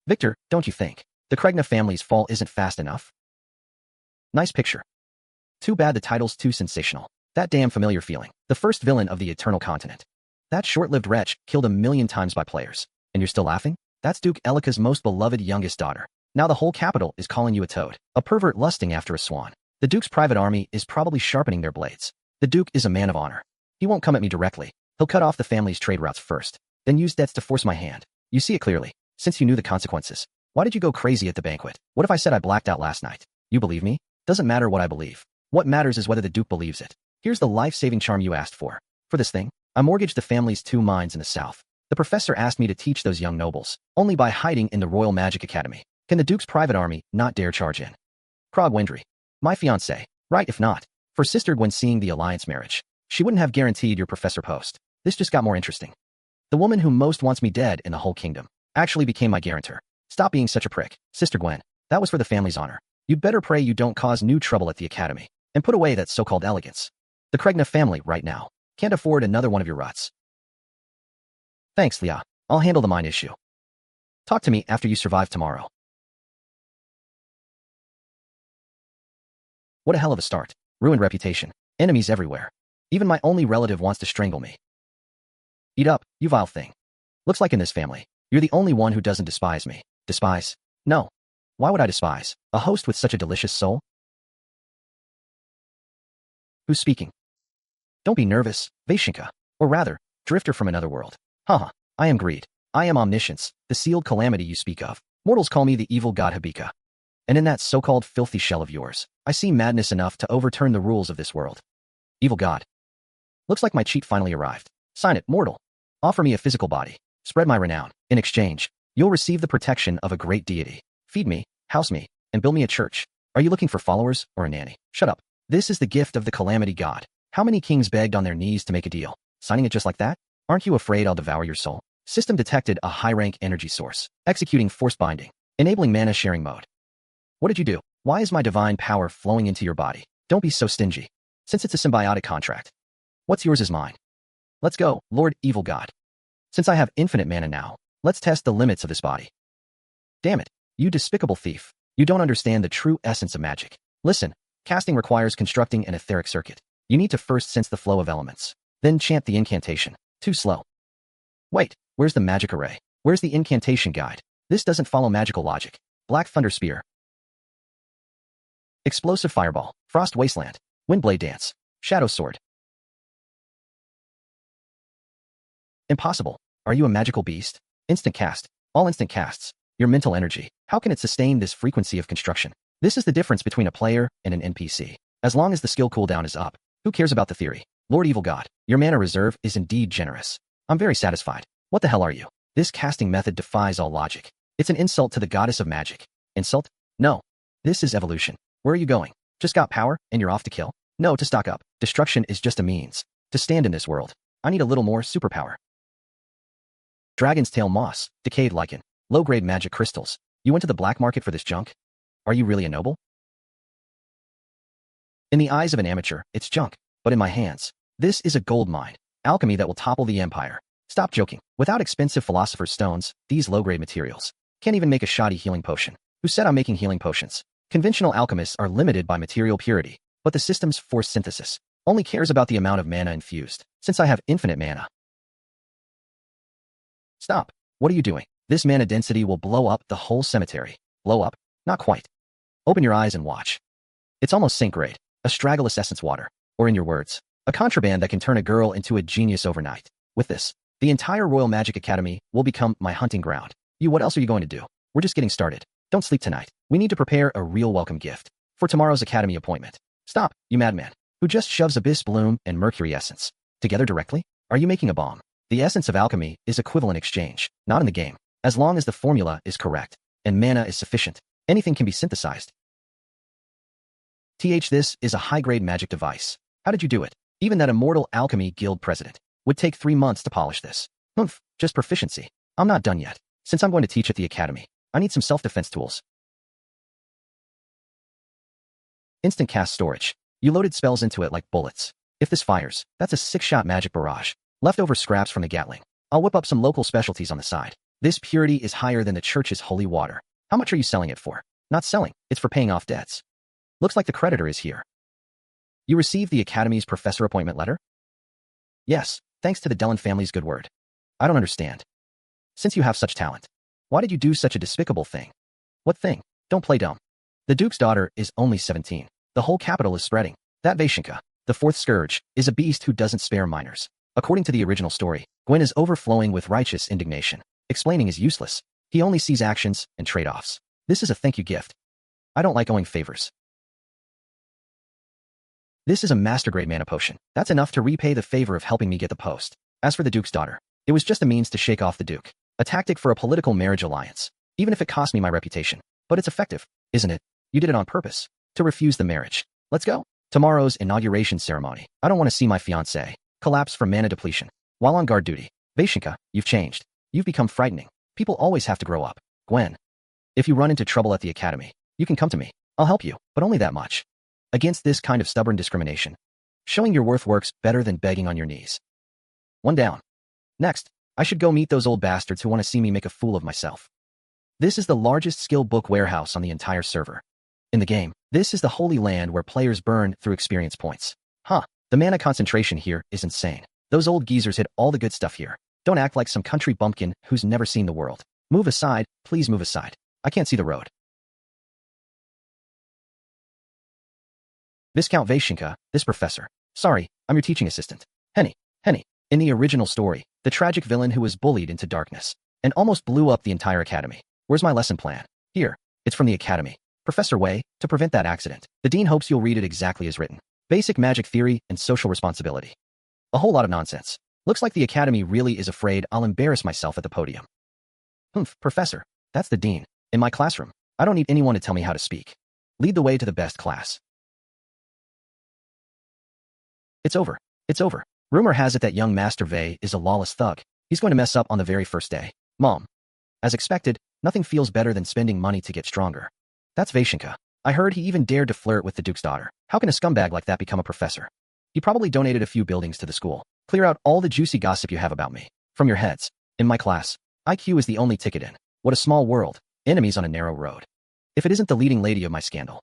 Victor, don't you think? The Kregna family's fall isn't fast enough? Nice picture. Too bad the title's too sensational. That damn familiar feeling. The first villain of the Eternal Continent. That short-lived wretch killed 1,000,000 times by players. And you're still laughing? That's Duke Elica's most beloved youngest daughter. Now the whole capital is calling you a toad. A pervert lusting after a swan. The Duke's private army is probably sharpening their blades. The Duke is a man of honor. He won't come at me directly. He'll cut off the family's trade routes first, then use debts to force my hand. You see it clearly. Since you knew the consequences, why did you go crazy at the banquet? What if I said I blacked out last night? You believe me? Doesn't matter what I believe. What matters is whether the Duke believes it. Here's the life-saving charm you asked for. For this thing, I mortgaged the family's 2 mines in the south. The professor asked me to teach those young nobles, only by hiding in the Royal Magic Academy. Can the Duke's private army not dare charge in? Krog Wendry. My fiancée. Right, if not. For Sister Gwen seeing the alliance marriage, she wouldn't have guaranteed your professor post. This just got more interesting. The woman who most wants me dead in the whole kingdom actually became my guarantor. Stop being such a prick. Sister Gwen, that was for the family's honor. You'd better pray you don't cause new trouble at the academy, and put away that so-called elegance. The Kregna family, right now, can't afford another one of your ruts. Thanks, Lia. I'll handle the mine issue. Talk to me after you survive tomorrow. What a hell of a start. Ruined reputation. Enemies everywhere. Even my only relative wants to strangle me. Eat up, you vile thing. Looks like in this family, you're the only one who doesn't despise me. Despise? No. Why would I despise a host with such a delicious soul? Who's speaking? Don't be nervous, Vaishinka. Or rather, drifter from another world. Haha, I am greed. I am omniscience, the sealed calamity you speak of. Mortals call me the evil god Habika. And in that so-called filthy shell of yours, I see madness enough to overturn the rules of this world. Evil god. Looks like my cheat finally arrived. Sign it, mortal. Offer me a physical body. Spread my renown. In exchange, you'll receive the protection of a great deity. Feed me, house me, and build me a church. Are you looking for followers or a nanny? Shut up. This is the gift of the Calamity god. How many kings begged on their knees to make a deal? Signing it just like that? Aren't you afraid I'll devour your soul? System detected a high-rank energy source. Executing force binding. Enabling mana sharing mode. What did you do? Why is my divine power flowing into your body? Don't be so stingy. Since it's a symbiotic contract. What's yours is mine. Let's go, Lord Evil God. Since I have infinite mana now, let's test the limits of this body. Damn it, you despicable thief. You don't understand the true essence of magic. Listen, casting requires constructing an etheric circuit. You need to first sense the flow of elements, then chant the incantation. Too slow. Wait, where's the magic array? Where's the incantation guide? This doesn't follow magical logic. Black Thunder Spear. Explosive Fireball. Frost Wasteland. Windblade Dance. Shadow Sword. Impossible. Are you a magical beast? Instant cast. All instant casts. Your mental energy. How can it sustain this frequency of construction? This is the difference between a player and an NPC. As long as the skill cooldown is up, who cares about the theory? Lord Evil God, your mana reserve is indeed generous. I'm very satisfied. What the hell are you? This casting method defies all logic. It's an insult to the goddess of magic. Insult? No. This is evolution. Where are you going? Just got power, and you're off to kill? No, to stock up. Destruction is just a means. To stand in this world, I need a little more superpower. Dragon's Tail Moss, Decayed Lichen, low-grade magic crystals. You went to the black market for this junk? Are you really a noble? In the eyes of an amateur, it's junk. But in my hands, this is a gold mine. Alchemy that will topple the empire. Stop joking. Without expensive philosopher's stones, these low-grade materials can't even make a shoddy healing potion. Who said I'm making healing potions? Conventional alchemists are limited by material purity, but the system's force synthesis only cares about the amount of mana infused. Since I have infinite mana. Stop. What are you doing? This mana density will blow up the whole cemetery. Blow up? Not quite. Open your eyes and watch. It's almost Saint grade. A straggleless essence water. Or in your words, a contraband that can turn a girl into a genius overnight. With this, the entire Royal Magic Academy will become my hunting ground. What else are you going to do? We're just getting started. Don't sleep tonight. We need to prepare a real welcome gift for tomorrow's academy appointment. Stop, you madman, who just shoves abyss bloom and mercury essence together directly? Are you making a bomb? The essence of alchemy is equivalent exchange, not in the game. As long as the formula is correct and mana is sufficient, anything can be synthesized. This is a high-grade magic device. How did you do it? Even that immortal alchemy guild president would take 3 months to polish this. Humph, just proficiency. I'm not done yet. Since I'm going to teach at the academy, I need some self-defense tools. Instant cast storage. You loaded spells into it like bullets. If this fires, that's a 6-shot magic barrage. Leftover scraps from the Gatling. I'll whip up some local specialties on the side. This purity is higher than the church's holy water. How much are you selling it for? Not selling, it's for paying off debts. Looks like the creditor is here. You received the Academy's professor appointment letter? Yes, thanks to the Dellin family's good word. I don't understand. Since you have such talent, why did you do such a despicable thing? What thing? Don't play dumb. The Duke's daughter is only 17. The whole capital is spreading. That Vaishinka, the fourth scourge, is a beast who doesn't spare minors. According to the original story, Gwen is overflowing with righteous indignation. Explaining is useless. He only sees actions and trade-offs. This is a thank you gift. I don't like owing favors. This is a master-grade mana potion. That's enough to repay the favor of helping me get the post. As for the Duke's daughter, it was just a means to shake off the Duke. A tactic for a political marriage alliance. Even if it cost me my reputation. But it's effective, isn't it? You did it on purpose. To refuse the marriage. Let's go. Tomorrow's inauguration ceremony. I don't want to see my fiancé collapse from mana depletion. While on guard duty. Vaishinka, you've changed. You've become frightening. People always have to grow up. Gwen. If you run into trouble at the Academy, you can come to me. I'll help you, but only that much. Against this kind of stubborn discrimination. Showing your worth works better than begging on your knees. One down. Next, I should go meet those old bastards who want to see me make a fool of myself. This is the largest skill book warehouse on the entire server. In the game, this is the holy land where players burn through experience points. Huh, the mana concentration here is insane. Those old geezers hit all the good stuff here. Don't act like some country bumpkin who's never seen the world. Move aside, please move aside. I can't see the road. Viscount Vaishinka, this professor. Sorry, I'm your teaching assistant. Henny. In the original story, the tragic villain who was bullied into darkness and almost blew up the entire academy. Where's my lesson plan? Here. It's from the academy. Professor Wei, to prevent that accident. The dean hopes you'll read it exactly as written. Basic magic theory and social responsibility. A whole lot of nonsense. Looks like the academy really is afraid I'll embarrass myself at the podium. Professor, that's the dean. In my classroom, I don't need anyone to tell me how to speak. Lead the way to the best class. It's over. Rumor has it that young Master Vei is a lawless thug. He's going to mess up on the very first day. Mom. As expected, nothing feels better than spending money to get stronger. That's Vaishinka. I heard he even dared to flirt with the Duke's daughter. How can a scumbag like that become a professor? He probably donated a few buildings to the school. Clear out all the juicy gossip you have about me. From your heads. In my class, IQ is the only ticket in. What a small world. Enemies on a narrow road. If it isn't the leading lady of my scandal.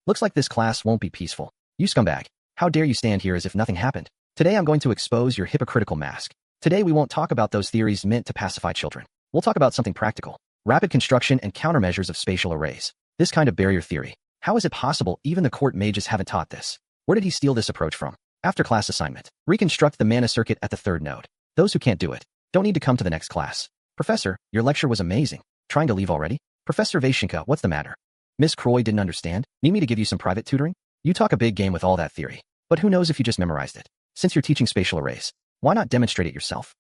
Looks like this class won't be peaceful. You scumbag. How dare you stand here as if nothing happened? Today I'm going to expose your hypocritical mask. Today we won't talk about those theories meant to pacify children. We'll talk about something practical. Rapid construction and countermeasures of spatial arrays. This kind of barrier theory. How is it possible even the court mages haven't taught this? Where did he steal this approach from? After class assignment. Reconstruct the mana circuit at the third node. Those who can't do it don't need to come to the next class. Professor, your lecture was amazing. Trying to leave already? Professor Vaishinka, what's the matter? Miss Croy didn't understand? Need me to give you some private tutoring? You talk a big game with all that theory. But who knows if you just memorized it? Since you're teaching spatial arrays, why not demonstrate it yourself?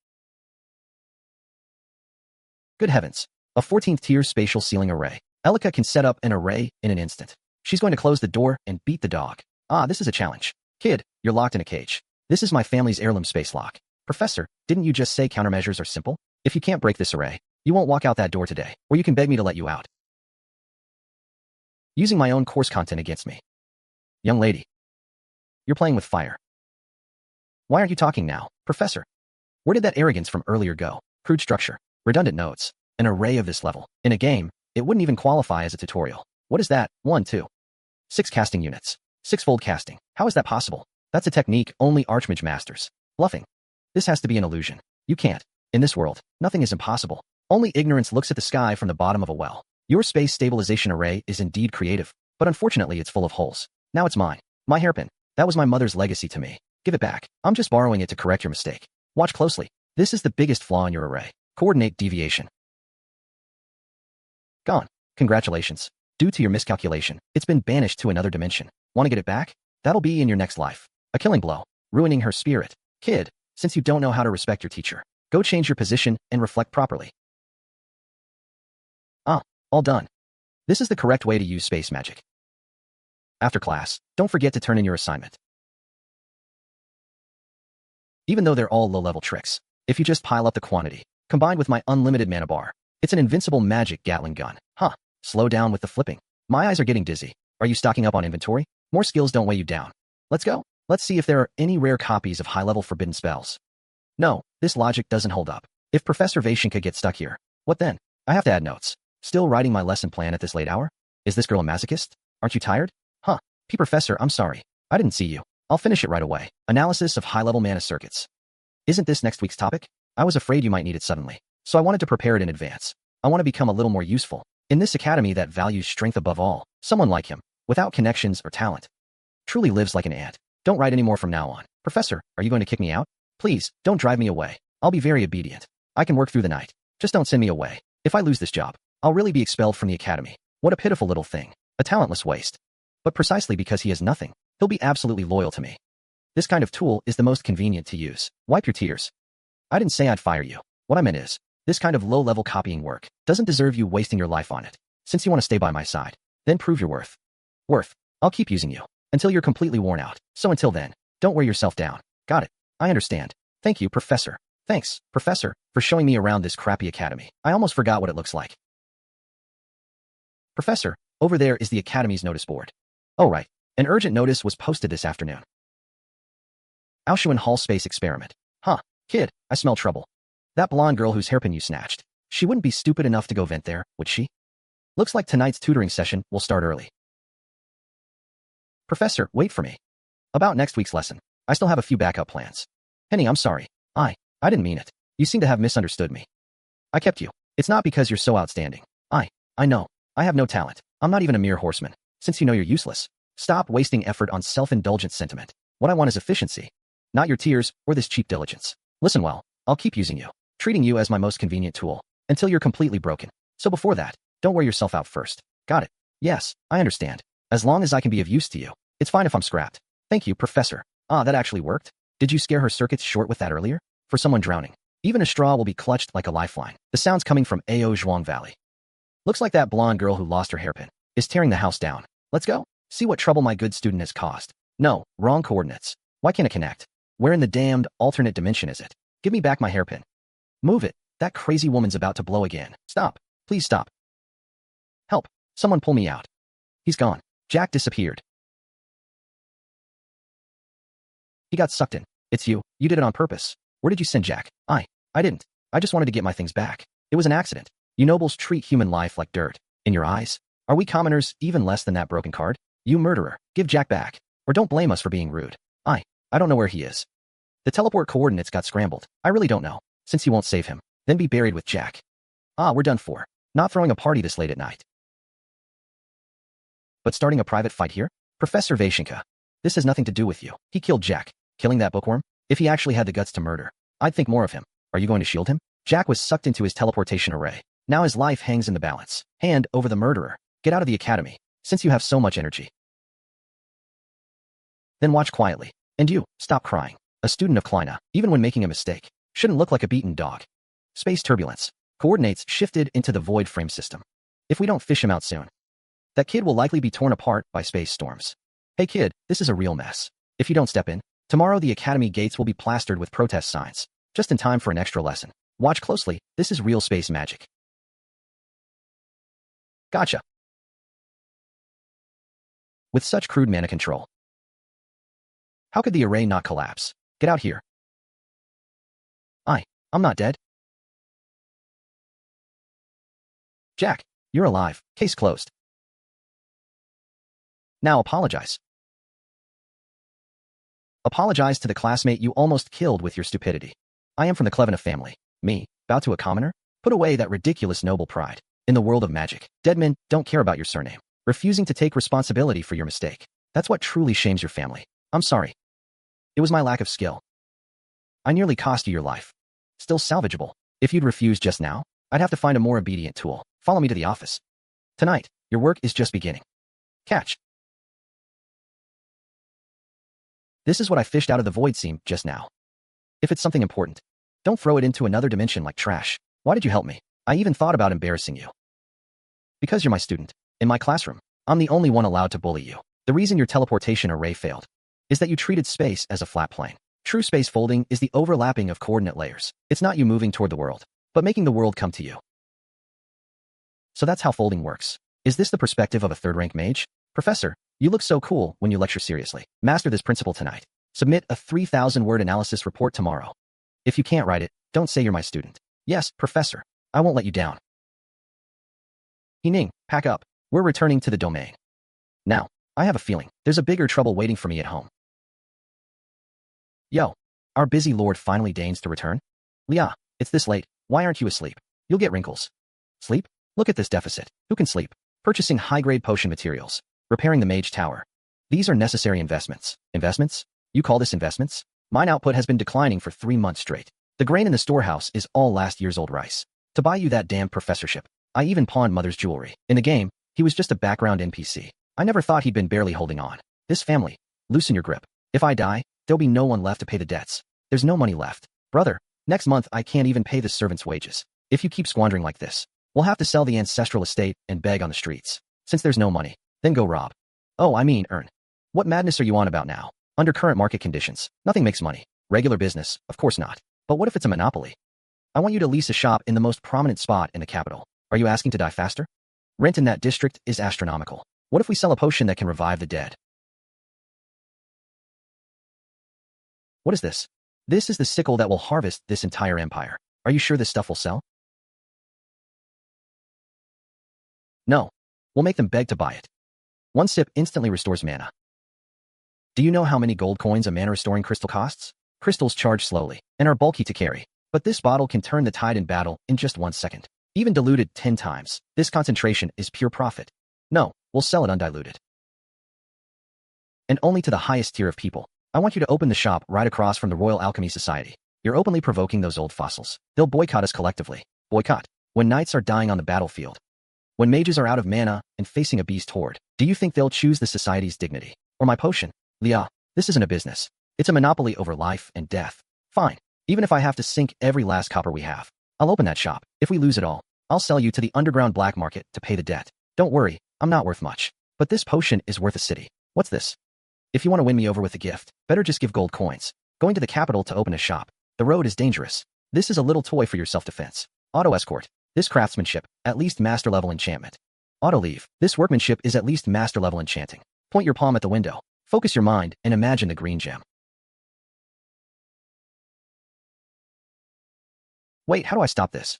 Good heavens. A 14th-tier spatial ceiling array. Elica can set up an array in an instant. She's going to close the door and beat the dog. This is a challenge. Kid, you're locked in a cage. This is my family's heirloom space lock. Professor, didn't you just say countermeasures are simple? If you can't break this array, you won't walk out that door today, or you can beg me to let you out. Using my own course content against me. Young lady. You're playing with fire. Why aren't you talking now, Professor? Where did that arrogance from earlier go? Crude structure. Redundant nodes. An array of this level. In a game, it wouldn't even qualify as a tutorial. What is that? 1, 2. 6 casting units. 6-fold casting. How is that possible? That's a technique only Archmage masters. Bluffing. This has to be an illusion. You can't. In this world, nothing is impossible. Only ignorance looks at the sky from the bottom of a well. Your space stabilization array is indeed creative, but unfortunately it's full of holes. Now it's mine. My hairpin. That was my mother's legacy to me. Give it back. I'm just borrowing it to correct your mistake. Watch closely. This is the biggest flaw in your array. Coordinate deviation. Gone. Congratulations. Due to your miscalculation, it's been banished to another dimension. Want to get it back? That'll be in your next life. A killing blow. Ruining her spirit. Kid, since you don't know how to respect your teacher, go change your position and reflect properly. All done. This is the correct way to use space magic. After class, don't forget to turn in your assignment. Even though they're all low-level tricks, if you just pile up the quantity, combined with my unlimited mana bar, it's an invincible magic Gatling gun. Slow down with the flipping. My eyes are getting dizzy. Are you stocking up on inventory? More skills don't weigh you down. Let's go. Let's see if there are any rare copies of high-level forbidden spells. No, this logic doesn't hold up. If Professor Vaishinka gets stuck here, What then? I have to add notes. Still writing my lesson plan at this late hour? Is this girl a masochist? Aren't you tired? Huh. Professor, I'm sorry. I didn't see you. I'll finish it right away. Analysis of high-level mana circuits. Isn't this next week's topic? I was afraid you might need it suddenly, so I wanted to prepare it in advance. I want to become a little more useful. In this academy that values strength above all, someone like him, without connections or talent, truly lives like an ant. Don't write anymore from now on. Professor, are you going to kick me out? Please, don't drive me away. I'll be very obedient. I can work through the night. Just don't send me away. If I lose this job, I'll really be expelled from the academy. What a pitiful little thing. A talentless waste. But precisely because he has nothing, he'll be absolutely loyal to me. This kind of tool is the most convenient to use. Wipe your tears. I didn't say I'd fire you. What I meant is, this kind of low-level copying work doesn't deserve you wasting your life on it. Since you want to stay by my side, then prove your worth. I'll keep using you until you're completely worn out. So until then, don't wear yourself down. Got it. I understand. Thank you, Professor. Thanks, Professor, for showing me around this crappy academy. I almost forgot what it looks like. Professor, over there is the academy's notice board. Oh right, an urgent notice was posted this afternoon. Auschwitz Hall Space Experiment. Huh, kid, I smell trouble. That blonde girl whose hairpin you snatched. She wouldn't be stupid enough to go vent there, would she? Looks like tonight's tutoring session will start early. Professor, wait for me. About next week's lesson, I still have a few backup plans. Penny, I'm sorry. I didn't mean it. You seem to have misunderstood me. I kept you. It's not because you're so outstanding. I know. I have no talent. I'm not even a mere horseman. Since you know you're useless, stop wasting effort on self-indulgent sentiment. What I want is efficiency. Not your tears or this cheap diligence. Listen well, I'll keep using you, treating you as my most convenient tool, until you're completely broken. So before that, don't wear yourself out first. Got it? Yes, I understand. As long as I can be of use to you, it's fine if I'm scrapped. Thank you, Professor. That actually worked? Did you scare her circuits short with that earlier? For someone drowning, even a straw will be clutched like a lifeline. The sound's coming from Ao Zhuang Valley. Looks like that blonde girl who lost her hairpin is tearing the house down. Let's go. See what trouble my good student has caused. No, wrong coordinates. Why can't it connect? Where in the damned alternate dimension is it? Give me back my hairpin. Move it. That crazy woman's about to blow again. Stop. Please stop. Help. Someone pull me out. He's gone. Jack disappeared. He got sucked in. It's you. You did it on purpose. Where did you send Jack? I didn't. I just wanted to get my things back. It was an accident. You nobles treat human life like dirt. In your eyes, are we commoners even less than that broken card? You murderer. Give Jack back. Or don't blame us for being rude. I don't know where he is. The teleport coordinates got scrambled. I really don't know. Since you won't save him, then be buried with Jack. We're done for. Not throwing a party this late at night. But starting a private fight here? Professor Vaishenka. This has nothing to do with you. He killed Jack. Killing that bookworm? If he actually had the guts to murder, I'd think more of him. Are you going to shield him? Jack was sucked into his teleportation array. Now his life hangs in the balance. Hand over the murderer. Get out of the academy, since you have so much energy. Then watch quietly. And you, stop crying. A student of Kleina, even when making a mistake, shouldn't look like a beaten dog. Space turbulence. Coordinates shifted into the void frame system. If we don't fish him out soon, that kid will likely be torn apart by space storms. Hey kid, this is a real mess. If you don't step in, tomorrow the academy gates will be plastered with protest signs, just in time for an extra lesson. Watch closely, this is real space magic. Gotcha. With such crude mana control, how could the array not collapse? Get out here. I'm not dead. Jack, you're alive. Case closed. Now apologize. Apologize to the classmate you almost killed with your stupidity. I am from the Klevena family. Me, bow to a commoner? Put away that ridiculous noble pride. In the world of magic, dead men don't care about your surname. Refusing to take responsibility for your mistake. That's what truly shames your family. I'm sorry. It was my lack of skill. I nearly cost you your life. Still salvageable. If you'd refused just now, I'd have to find a more obedient tool. Follow me to the office. Tonight, your work is just beginning. Catch. This is what I fished out of the void seam just now. If it's something important, don't throw it into another dimension like trash. Why did you help me? I even thought about embarrassing you. Because you're my student. In my classroom, I'm the only one allowed to bully you. The reason your teleportation array failed is that you treated space as a flat plane. True space folding is the overlapping of coordinate layers. It's not you moving toward the world, but making the world come to you. So that's how folding works. Is this the perspective of a third-rank mage? Professor, you look so cool when you lecture seriously. Master this principle tonight. Submit a 3,000-word analysis report tomorrow. If you can't write it, don't say you're my student. Yes, Professor. I won't let you down. Ning, pack up. We're returning to the domain. Now, I have a feeling there's a bigger trouble waiting for me at home. Yo, our busy lord finally deigns to return? Lia, it's this late. Why aren't you asleep? You'll get wrinkles. Sleep? Look at this deficit. Who can sleep? Purchasing high-grade potion materials. Repairing the mage tower. These are necessary investments. Investments? You call this investments? Mine output has been declining for 3 months straight. The grain in the storehouse is all last year's old rice. To buy you that damned professorship, I even pawned mother's jewelry. In the game, he was just a background NPC. I never thought he'd been barely holding on. This family, loosen your grip. If I die, there'll be no one left to pay the debts. There's no money left. Brother, next month I can't even pay the servants' wages. If you keep squandering like this, we'll have to sell the ancestral estate and beg on the streets. Since there's no money, then go rob. Oh, I mean earn. What madness are you on about now? Under current market conditions, nothing makes money. Regular business, of course not. But what if it's a monopoly? I want you to lease a shop in the most prominent spot in the capital. Are you asking to die faster? Rent in that district is astronomical. What if we sell a potion that can revive the dead? What is this? This is the sickle that will harvest this entire empire. Are you sure this stuff will sell? No. We'll make them beg to buy it. 1 sip instantly restores mana. Do you know how many gold coins a mana-restoring crystal costs? Crystals charge slowly and are bulky to carry, but this bottle can turn the tide in battle in just 1 second. Even diluted 10 times, this concentration is pure profit. No, we'll sell it undiluted. And only to the highest tier of people. I want you to open the shop right across from the Royal Alchemy Society. You're openly provoking those old fossils. They'll boycott us collectively. Boycott. When knights are dying on the battlefield. When mages are out of mana and facing a beast horde. Do you think they'll choose the society's dignity? Or my potion? Lia, this isn't a business. It's a monopoly over life and death. Fine. Even if I have to sink every last copper we have, I'll open that shop. If we lose it all, I'll sell you to the underground black market to pay the debt. Don't worry, I'm not worth much. But this potion is worth a city. What's this? If you want to win me over with a gift, better just give gold coins. Going to the capital to open a shop. The road is dangerous. This is a little toy for your self-defense. Auto escort. This craftsmanship, at least master level enchantment. Auto leave. This workmanship is at least master level enchanting. Point your palm at the window. Focus your mind and imagine the green gem. Wait, how do I stop this?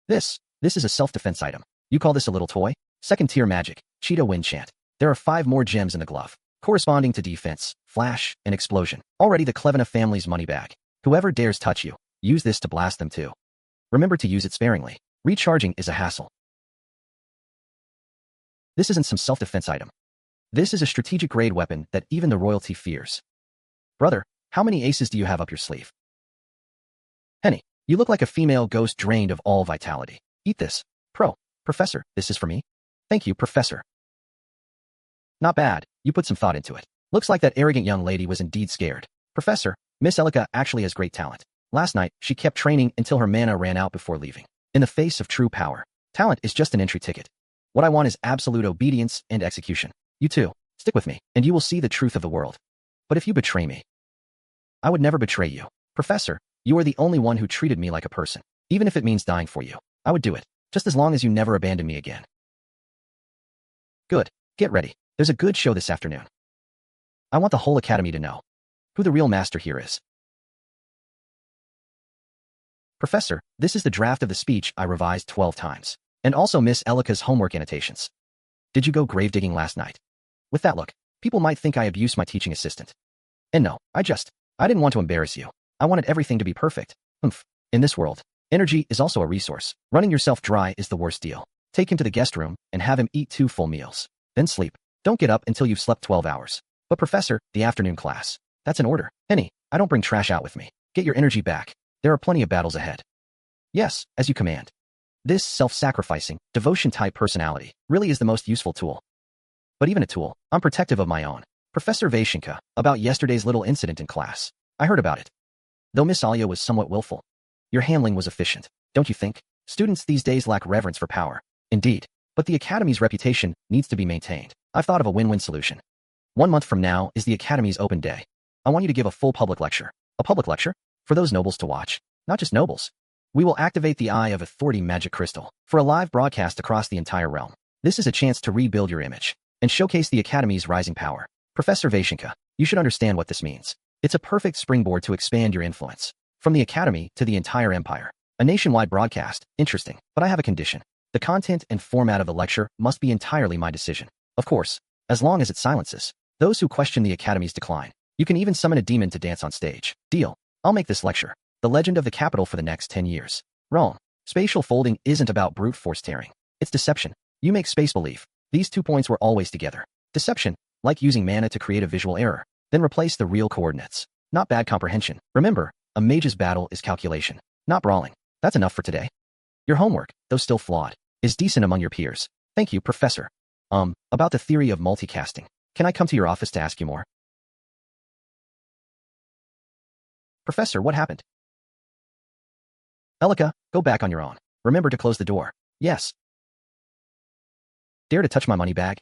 This is a self-defense item. You call this a little toy? 2nd tier magic, Cheetah Wind Chant. There are 5 more gems in the glove, corresponding to defense, flash, and explosion. Already the Klevena family's money bag. Whoever dares touch you, use this to blast them too. Remember to use it sparingly. Recharging is a hassle. This isn't some self-defense item. This is a strategic grade weapon that even the royalty fears. Brother, how many aces do you have up your sleeve? Henny, you look like a female ghost drained of all vitality. Eat this. Professor, this is for me? Thank you, Professor. Not bad. You put some thought into it. Looks like that arrogant young lady was indeed scared. Professor, Miss Elica actually has great talent. Last night, she kept training until her mana ran out before leaving. In the face of true power, talent is just an entry ticket. What I want is absolute obedience and execution. You too, stick with me, and you will see the truth of the world. But if you betray me, I would never betray you. Professor, you are the only one who treated me like a person. Even if it means dying for you, I would do it, just as long as you never abandon me again. Good. Get ready. There's a good show this afternoon. I want the whole academy to know who the real master here is. Professor, this is the draft of the speech I revised 12 times. And also Miss Elica's homework annotations. Did you go grave digging last night? With that look, people might think I abused my teaching assistant. And no, I didn't want to embarrass you. I wanted everything to be perfect. In this world, energy is also a resource. Running yourself dry is the worst deal. Take him to the guest room and have him eat 2 full meals. Then sleep. Don't get up until you've slept 12 hours. But Professor, the afternoon class. That's an order. Henny, I don't bring trash out with me. Get your energy back. There are plenty of battles ahead. Yes, as you command. This self-sacrificing, devotion-type personality really is the most useful tool. But even a tool, I'm protective of my own. Professor Vaishenka, about yesterday's little incident in class. I heard about it. Though Miss Alia was somewhat willful, your handling was efficient, don't you think? Students these days lack reverence for power. Indeed. But the Academy's reputation needs to be maintained. I've thought of a win-win solution. 1 month from now is the Academy's open day. I want you to give a full public lecture. A public lecture? For those nobles to watch. Not just nobles. We will activate the Eye of Authority magic crystal for a live broadcast across the entire realm. This is a chance to rebuild your image and showcase the Academy's rising power. Professor Vaishenka, you should understand what this means. It's a perfect springboard to expand your influence. From the Academy to the entire Empire. A nationwide broadcast. Interesting. But I have a condition. The content and format of the lecture must be entirely my decision. Of course, as long as it silences those who question the Academy's decline. You can even summon a demon to dance on stage. Deal. I'll make this lecture the legend of the capital for the next 10 years. Wrong. Spatial folding isn't about brute force tearing. It's deception. You make space believe. These 2 points were always together. Deception, like using mana to create a visual error, then replace the real coordinates. Not bad comprehension. Remember, a mage's battle is calculation, not brawling. That's enough for today. Your homework, though still flawed, is decent among your peers. Thank you, Professor. About the theory of multicasting. Can I come to your office to ask you more? Professor, what happened? Elica, go back on your own. Remember to close the door. Yes. Dare to touch my money bag?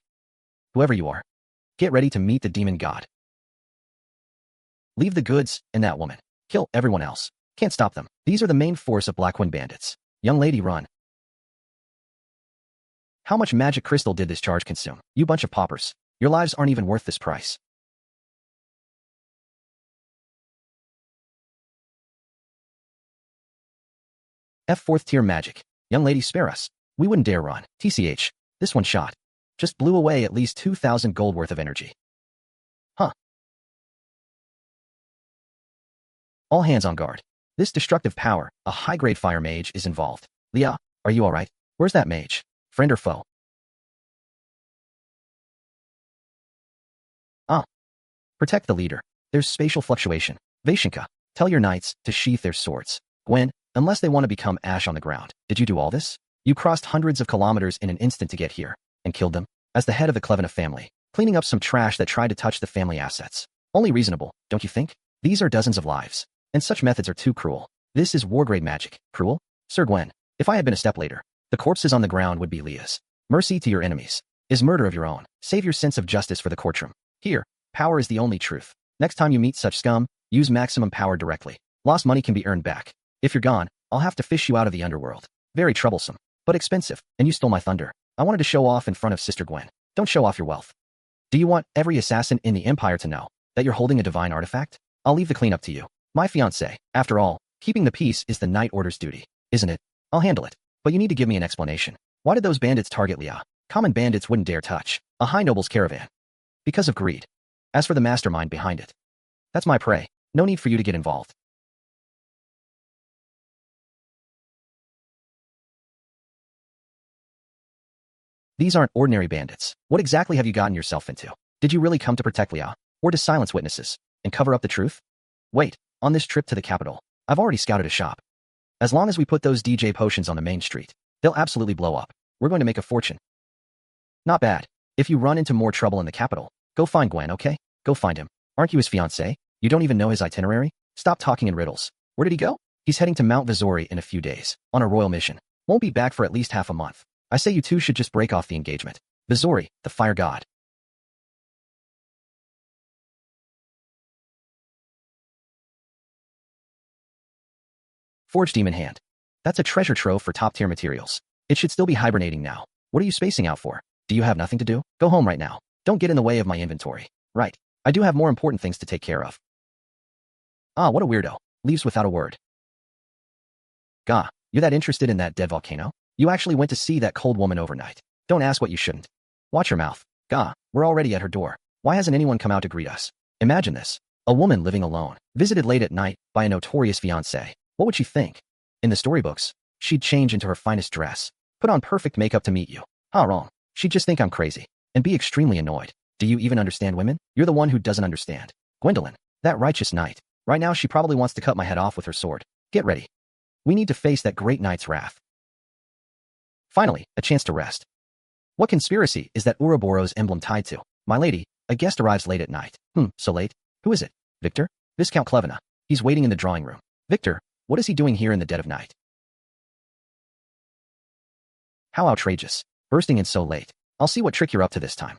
Whoever you are, get ready to meet the demon god. Leave the goods and that woman. Kill everyone else. Can't stop them. These are the main force of Blackwind Bandits. Young lady, run. How much magic crystal did this charge consume? You bunch of paupers. Your lives aren't even worth this price. Fourth-Tier Magic. Young lady, spare us. We wouldn't dare run. TCH. This one shot just blew away at least 2,000 gold worth of energy. Huh. All hands on guard. This destructive power, a high-grade fire mage, is involved. Lia, are you alright? Where's that mage? Friend or foe? Protect the leader. There's spatial fluctuation. Vashinka, tell your knights to sheath their swords. Gwen, unless they want to become ash on the ground. Did you do all this? You crossed hundreds of kilometers in an instant to get here, and killed them? As the head of the Klevena family, cleaning up some trash that tried to touch the family assets. Only reasonable, don't you think? These are dozens of lives, and such methods are too cruel. This is war-grade magic. Cruel? Sir Gwen, if I had been a step later, the corpses on the ground would be Lia's. Mercy to your enemies is murder of your own. Save your sense of justice for the courtroom. Here, power is the only truth. Next time you meet such scum, use maximum power directly. Lost money can be earned back. If you're gone, I'll have to fish you out of the underworld. Very troublesome, but expensive, and you stole my thunder. I wanted to show off in front of Sister Gwen. Don't show off your wealth. Do you want every assassin in the Empire to know that you're holding a divine artifact? I'll leave the cleanup to you. My fiancé. After all, keeping the peace is the Knight Order's duty, isn't it? I'll handle it. But you need to give me an explanation. Why did those bandits target Lia? Common bandits wouldn't dare touch a high noble's caravan. Because of greed. As for the mastermind behind it, that's my prey. No need for you to get involved. These aren't ordinary bandits. What exactly have you gotten yourself into? Did you really come to protect Lia? Or to silence witnesses and cover up the truth? Wait, on this trip to the capital, I've already scouted a shop. As long as we put those DJ potions on the main street, they'll absolutely blow up. We're going to make a fortune. Not bad. If you run into more trouble in the capital, go find Gwen, okay? Go find him. Aren't you his fiancé? You don't even know his itinerary? Stop talking in riddles. Where did he go? He's heading to Mount Vizori in a few days, on a royal mission. Won't be back for at least half a month. I say you two should just break off the engagement. Vizori, the fire god. Forge demon hand. That's a treasure trove for top-tier materials. It should still be hibernating now. What are you spacing out for? Do you have nothing to do? Go home right now. Don't get in the way of my inventory. Right. I do have more important things to take care of. Ah, what a weirdo. Leaves without a word. Gah, you're that interested in that dead volcano? You actually went to see that cold woman overnight. Don't ask what you shouldn't. Watch your mouth. Gah, we're already at her door. Why hasn't anyone come out to greet us? Imagine this. A woman living alone, visited late at night by a notorious fiancé. What would she think? In the storybooks, she'd change into her finest dress, put on perfect makeup to meet you. Wrong. She'd just think I'm crazy, and be extremely annoyed. Do you even understand women? You're the one who doesn't understand. Gwendolyn, that righteous knight. Right now she probably wants to cut my head off with her sword. Get ready. We need to face that great knight's wrath. Finally, a chance to rest. What conspiracy is that Ouroboros emblem tied to? My lady, a guest arrives late at night. So late? Who is it? Victor? Viscount Klevena. He's waiting in the drawing room. Victor, what is he doing here in the dead of night? How outrageous. Bursting in so late. I'll see what trick you're up to this time.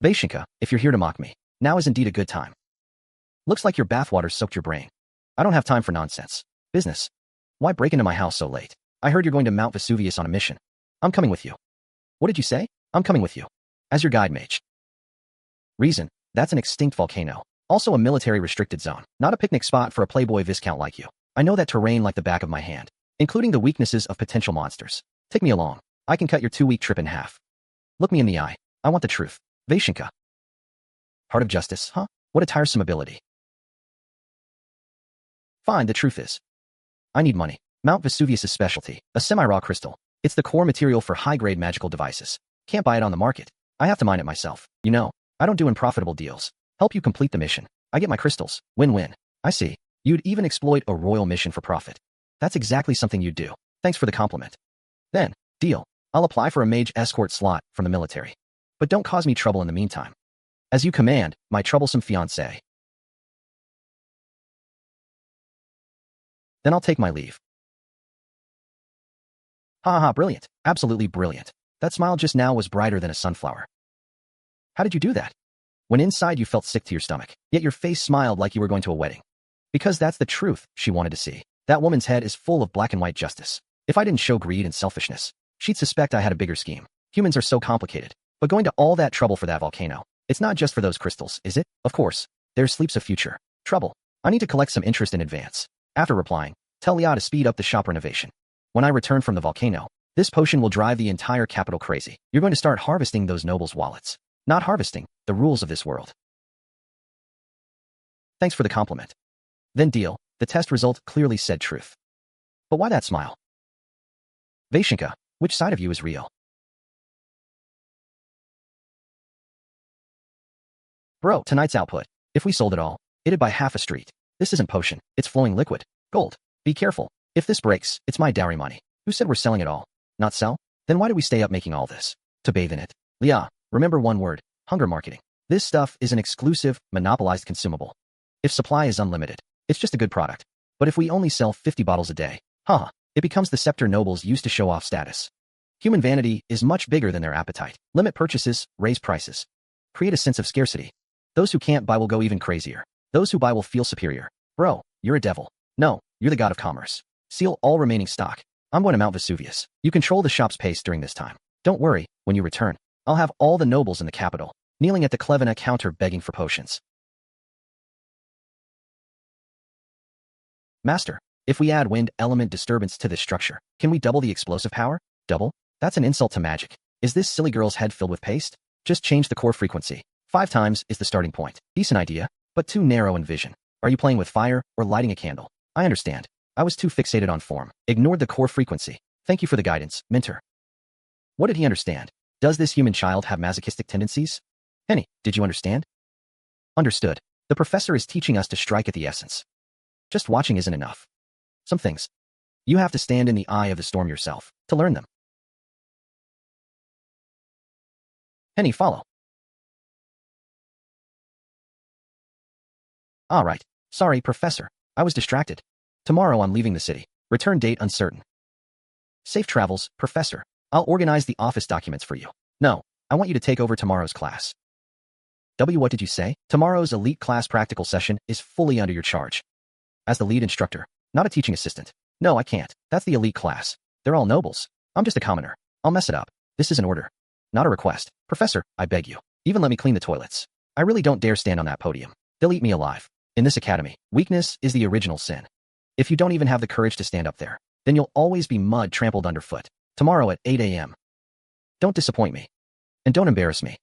Vashinka, if you're here to mock me, now is indeed a good time. Looks like your bathwater soaked your brain. I don't have time for nonsense. Business. Why break into my house so late? I heard you're going to Mount Vesuvius on a mission. I'm coming with you. What did you say? I'm coming with you. As your guide mage. Reason, that's an extinct volcano. Also a military restricted zone, not a picnic spot for a playboy viscount like you. I know that terrain like the back of my hand, including the weaknesses of potential monsters. Take me along. I can cut your 2-week trip in half. Look me in the eye. I want the truth. Vaishenka. Heart of justice, huh? What a tiresome ability. Fine, the truth is, I need money. Mount Vesuvius' specialty, a semi-raw crystal. It's the core material for high-grade magical devices. Can't buy it on the market. I have to mine it myself. You know, I don't do unprofitable deals. Help you complete the mission. I get my crystals. Win-win. I see. You'd even exploit a royal mission for profit. That's exactly something you'd do. Thanks for the compliment. Then, deal. I'll apply for a mage escort slot from the military. But don't cause me trouble in the meantime. As you command, my troublesome fiancé. Then I'll take my leave. Ha ha ha, brilliant. Absolutely brilliant. That smile just now was brighter than a sunflower. How did you do that? When inside you felt sick to your stomach, yet your face smiled like you were going to a wedding. Because that's the truth she wanted to see. That woman's head is full of black and white justice. If I didn't show greed and selfishness, she'd suspect I had a bigger scheme. Humans are so complicated. But going to all that trouble for that volcano, it's not just for those crystals, is it? Of course. There sleeps a future. Trouble. I need to collect some interest in advance. After replying, tell Lia to speed up the shop renovation. When I return from the volcano, this potion will drive the entire capital crazy. You're going to start harvesting those nobles' wallets. Not harvesting, the rules of this world. Thanks for the compliment. Then deal. The test result clearly said truth. But why that smile? Vaishenka, which side of you is real? Bro, tonight's output. If we sold it all, it'd buy half a street. This isn't potion, it's flowing liquid. Gold. Be careful. If this breaks, it's my dowry money. Who said we're selling it all? Not sell? Then why do we stay up making all this? To bathe in it. Lia, remember one word. Hunger marketing. This stuff is an exclusive, monopolized consumable. If supply is unlimited, it's just a good product. But if we only sell 50 bottles a day, it becomes the scepter nobles used to show off status. Human vanity is much bigger than their appetite. Limit purchases, raise prices. Create a sense of scarcity. Those who can't buy will go even crazier. Those who buy will feel superior. Bro, you're a devil. No, you're the god of commerce. Seal all remaining stock. I'm going to Mount Vesuvius. You control the shop's pace during this time. Don't worry, when you return, I'll have all the nobles in the capital, kneeling at the Klevena counter begging for potions. Master, if we add wind element disturbance to this structure, can we double the explosive power? Double? That's an insult to magic. Is this silly girl's head filled with paste? Just change the core frequency. 5 times is the starting point. Decent idea, but too narrow in vision. Are you playing with fire or lighting a candle? I understand. I was too fixated on form. Ignored the core frequency. Thank you for the guidance, Mentor. What did he understand? Does this human child have masochistic tendencies? Henny, did you understand? Understood. The professor is teaching us to strike at the essence. Just watching isn't enough. Some things. You have to stand in the eye of the storm yourself to learn them. Henny, follow. All right. Sorry, Professor. I was distracted. Tomorrow I'm leaving the city. Return date uncertain. Safe travels, Professor. I'll organize the office documents for you. No, I want you to take over tomorrow's class. What did you say? Tomorrow's elite class practical session is fully under your charge. As the lead instructor, not a teaching assistant. No, I can't. That's the elite class. They're all nobles. I'm just a commoner. I'll mess it up. This is an order, not a request. Professor, I beg you. Even let me clean the toilets. I really don't dare stand on that podium. They'll eat me alive. In this academy, weakness is the original sin. If you don't even have the courage to stand up there, then you'll always be mud trampled underfoot. Tomorrow at 8 a.m. Don't disappoint me. And don't embarrass me.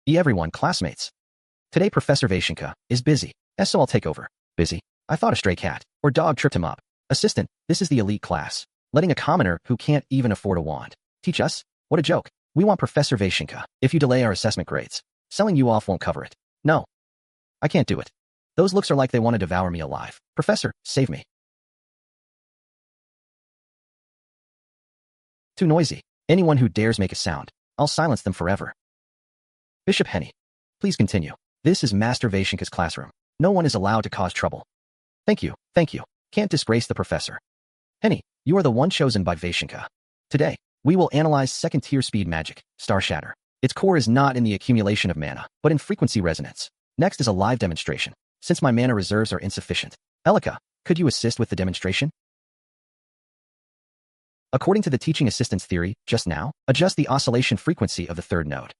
Everyone, classmates. Today Professor Vaishenka is busy, so I'll take over. Busy? I thought a stray cat or dog tripped him up. Assistant, this is the elite class. Letting a commoner who can't even afford a wand teach us? What a joke. We want Professor Vaishenka. If you delay our assessment grades, selling you off won't cover it. No. I can't do it. Those looks are like they want to devour me alive. Professor, save me. Too noisy. Anyone who dares make a sound, I'll silence them forever. Bishop Henny, please continue. This is Master Vaishenka's classroom. No one is allowed to cause trouble. Thank you, thank you. Can't disgrace the professor. Henny, you are the one chosen by Vaishenka. Today, we will analyze second-tier speed magic, Star Shatter. Its core is not in the accumulation of mana, but in frequency resonance. Next is a live demonstration, since my mana reserves are insufficient. Elica, could you assist with the demonstration? According to the teaching assistance theory, just now, adjust the oscillation frequency of the third node.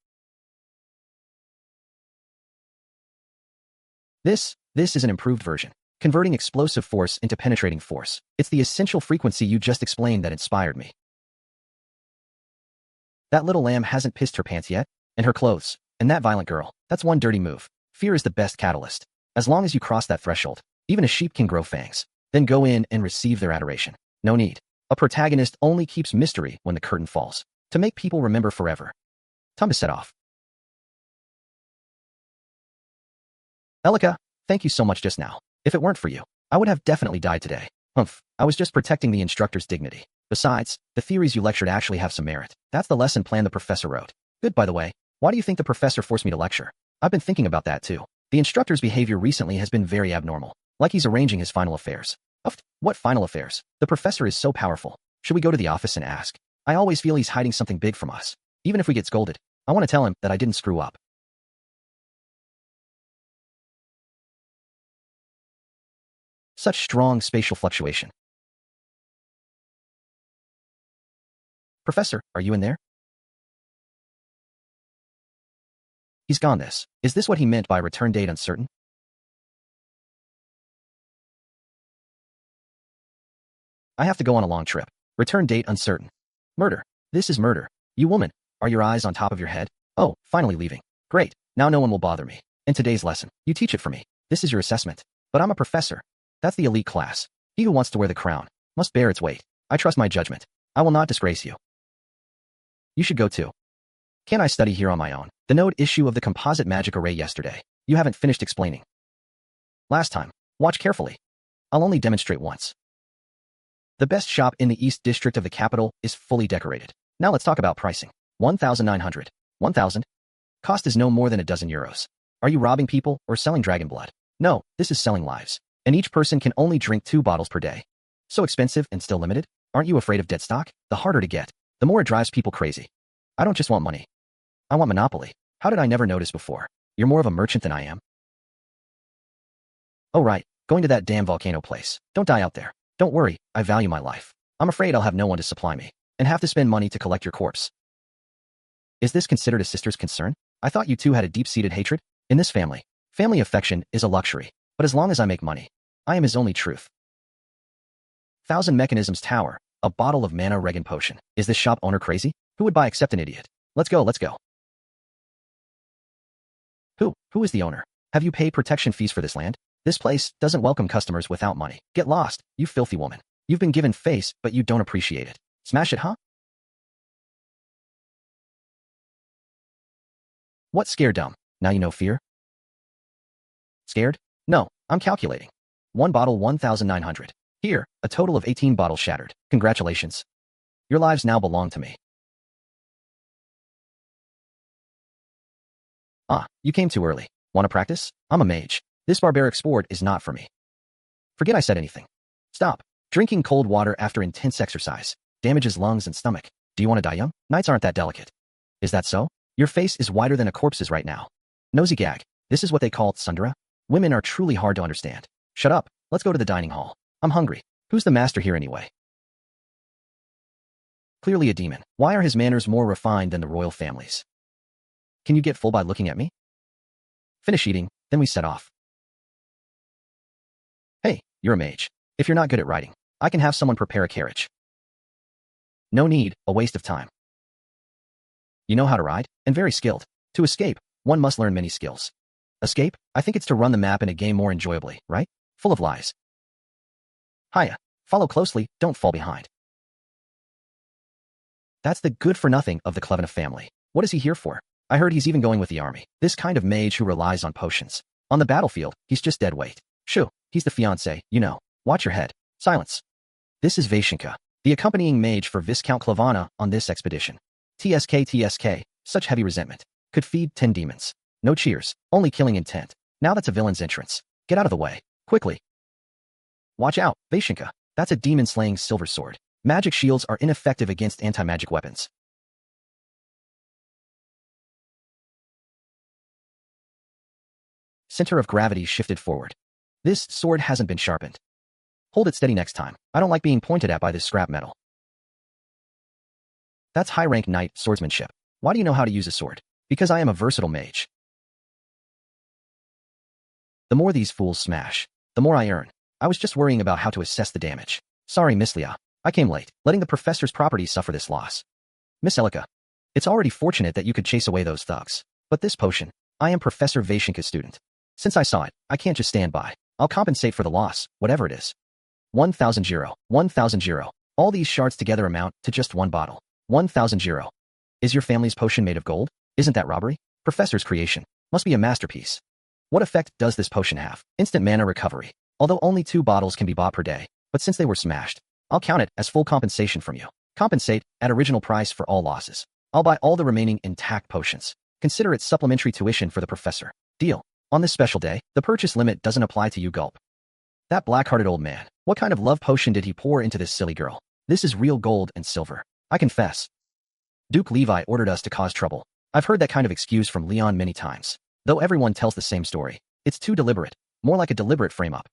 This is an improved version, converting explosive force into penetrating force. It's the essential frequency you just explained that inspired me. That little lamb hasn't pissed her pants yet, and her clothes, and that violent girl, that's one dirty move. Fear is the best catalyst. As long as you cross that threshold, even a sheep can grow fangs. Then go in and receive their adoration. No need. A protagonist only keeps mystery when the curtain falls, to make people remember forever. Time to set off. Elica, thank you so much just now. If it weren't for you, I would have definitely died today. Humph, I was just protecting the instructor's dignity. Besides, the theories you lectured actually have some merit. That's the lesson plan the professor wrote. Good, by the way. Why do you think the professor forced me to lecture? I've been thinking about that too. The instructor's behavior recently has been very abnormal. Like he's arranging his final affairs. What final affairs? The professor is so powerful. Should we go to the office and ask? I always feel he's hiding something big from us. Even if we get scolded, I want to tell him that I didn't screw up. Such strong spatial fluctuation. Professor, are you in there? He's gone. Is this what he meant by return date uncertain? I have to go on a long trip. Return date uncertain. Murder. This is murder. You woman, are your eyes on top of your head? Oh, finally leaving. Great, now no one will bother me. In today's lesson, you teach it for me. This is your assessment. But I'm a professor. That's the elite class. He who wants to wear the crown must bear its weight. I trust my judgment. I will not disgrace you. You should go too. Can I study here on my own? The node issue of the composite magic array yesterday. You haven't finished explaining. Last time. Watch carefully. I'll only demonstrate once. The best shop in the East District of the capital is fully decorated. Now let's talk about pricing. 1,900. 1,000? Cost is no more than a dozen euros. Are you robbing people or selling dragon blood? No, this is selling lives. And each person can only drink 2 bottles per day. So expensive and still limited? Aren't you afraid of dead stock? The harder to get, the more it drives people crazy. I don't just want money. I want monopoly. How did I never notice before? You're more of a merchant than I am. Oh right, going to that damn volcano place. Don't die out there. Don't worry, I value my life. I'm afraid I'll have no one to supply me, and have to spend money to collect your corpse. Is this considered a sister's concern? I thought you two had a deep-seated hatred? In this family, family affection is a luxury, but as long as I make money, I am his only truth. 1,000 Mechanisms Tower, a bottle of mana Regan potion. Is this shop owner crazy? Who would buy except an idiot? Let's go. Who is the owner? Have you paid protection fees for this land? This place doesn't welcome customers without money. Get lost, you filthy woman. You've been given face, but you don't appreciate it. Smash it, huh? What scare dumb? Now you know fear? Scared? No, I'm calculating. 1 bottle 1,900. Here, a total of 18 bottles shattered. Congratulations. Your lives now belong to me. Ah, you came too early. Want to practice? I'm a mage. This barbaric sport is not for me. Forget I said anything. Stop. Drinking cold water after intense exercise damages lungs and stomach. Do you want to die young? Knights aren't that delicate. Is that so? Your face is whiter than a corpse's right now. Nosy gag. This is what they call tsundere? Women are truly hard to understand. Shut up. Let's go to the dining hall. I'm hungry. Who's the master here anyway? Clearly a demon. Why are his manners more refined than the royal families? Can you get full by looking at me? Finish eating, then we set off. Hey, you're a mage. If you're not good at riding, I can have someone prepare a carriage. No need, a waste of time. You know how to ride? And very skilled. To escape, one must learn many skills. Escape? I think it's to run the map in a game more enjoyably, right? Full of lies. Hiya. Follow closely, don't fall behind. That's the good-for-nothing of the Clevenna family. What is he here for? I heard he's even going with the army. This kind of mage who relies on potions. On the battlefield, he's just dead weight. Shoo, he's the fiancé, you know. Watch your head. Silence. This is Vaishenka, the accompanying mage for Viscount Clevenna on this expedition. TSK, such heavy resentment. Could feed 10 demons. No cheers, only killing intent. Now that's a villain's entrance. Get out of the way, quickly. Watch out, Vaishenka. That's a demon-slaying silver sword. Magic shields are ineffective against anti-magic weapons. Center of gravity shifted forward. This sword hasn't been sharpened. Hold it steady next time. I don't like being pointed at by this scrap metal. That's high-rank knight swordsmanship. Why do you know how to use a sword? Because I am a versatile mage. The more these fools smash, the more I earn. I was just worrying about how to assess the damage. Sorry, Miss Lia. I came late, letting the professor's property suffer this loss. Miss Elica, it's already fortunate that you could chase away those thugs. But this potion, I am Professor Vaishinka's student. Since I saw it, I can't just stand by. I'll compensate for the loss, whatever it is. 1,000 gyro. 1,000 gyro. All these shards together amount to just one bottle. 1,000 gyro. Is your family's potion made of gold? Isn't that robbery? Professor's creation. Must be a masterpiece. What effect does this potion have? Instant mana recovery. Although only 2 bottles can be bought per day, but since they were smashed, I'll count it as full compensation from you. Compensate at original price for all losses. I'll buy all the remaining intact potions. Consider it supplementary tuition for the professor. Deal. On this special day, the purchase limit doesn't apply to you. Gulp. That black-hearted old man. What kind of love potion did he pour into this silly girl? This is real gold and silver. I confess. Duke Levi ordered us to cause trouble. I've heard that kind of excuse from Leon many times. Though everyone tells the same story. It's too deliberate. More like a deliberate frame-up.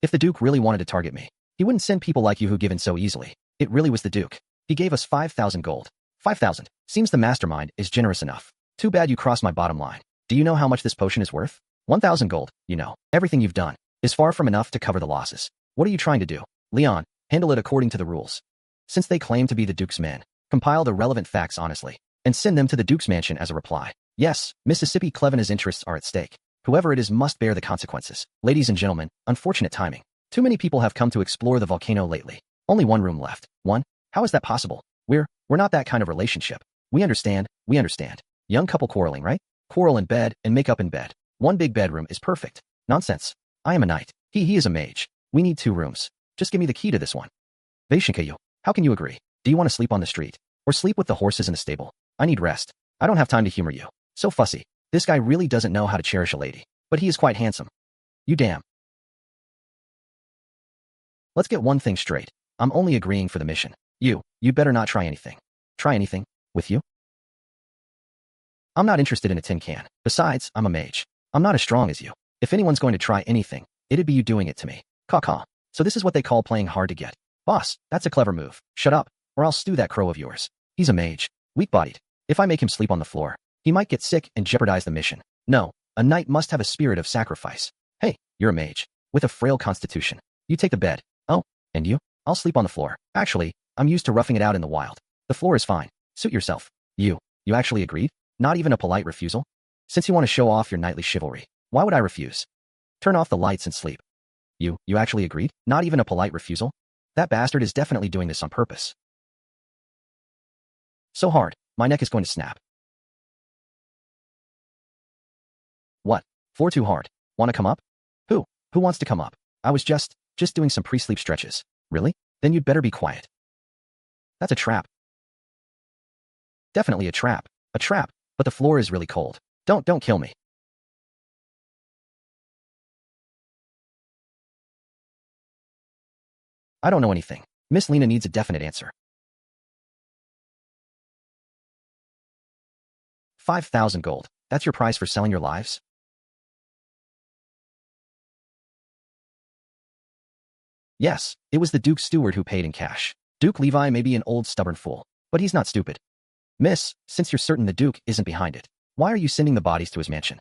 If the Duke really wanted to target me, he wouldn't send people like you who give in so easily. It really was the Duke. He gave us 5,000 gold. 5,000. Seems the mastermind is generous enough. Too bad you crossed my bottom line. Do you know how much this potion is worth? 1,000 gold. You know, everything you've done is far from enough to cover the losses. What are you trying to do? Leon, handle it according to the rules. Since they claim to be the Duke's men, compile the relevant facts honestly, and send them to the Duke's mansion as a reply. Yes, Mississippi Clevena's interests are at stake. Whoever it is must bear the consequences. Ladies and gentlemen, unfortunate timing. Too many people have come to explore the volcano lately. Only one room left. One? How is that possible? We're not that kind of relationship. We understand. Young couple quarreling, right? Quarrel in bed and make up in bed. One big bedroom is perfect. Nonsense. I am a knight. He is a mage. We need 2 rooms. Just give me the key to this one. Vaishinka, you. How can you agree? Do you want to sleep on the street? Or sleep with the horses in the stable? I need rest. I don't have time to humor you. So fussy. This guy really doesn't know how to cherish a lady. But he is quite handsome. You damn. Let's get one thing straight. I'm only agreeing for the mission. You'd better not try anything. Try anything? With you? I'm not interested in a tin can. Besides, I'm a mage. I'm not as strong as you. If anyone's going to try anything, it'd be you doing it to me. Caw. So this is what they call playing hard to get. Boss, that's a clever move. Shut up, or I'll stew that crow of yours. He's a mage. Weak-bodied. If I make him sleep on the floor, he might get sick and jeopardize the mission. No, a knight must have a spirit of sacrifice. Hey, you're a mage. With a frail constitution. You take the bed. Oh, and you? I'll sleep on the floor. Actually, I'm used to roughing it out in the wild. The floor is fine. Suit yourself. You actually agreed? Not even a polite refusal? Since you want to show off your knightly chivalry, why would I refuse? Turn off the lights and sleep. You actually agreed? Not even a polite refusal? That bastard is definitely doing this on purpose. So hard, my neck is going to snap. What? 4 too hard. Want to come up? Who wants to come up? I was just doing some pre-sleep stretches. Really? Then you'd better be quiet. That's a trap. Definitely a trap. A trap, but the floor is really cold. Don't kill me. I don't know anything. Miss Lena needs a definite answer. 5,000 gold. That's your price for selling your lives? Yes, it was the Duke's steward who paid in cash. Duke Levi may be an old stubborn fool, but he's not stupid. Miss, since you're certain the Duke isn't behind it, why are you sending the bodies to his mansion?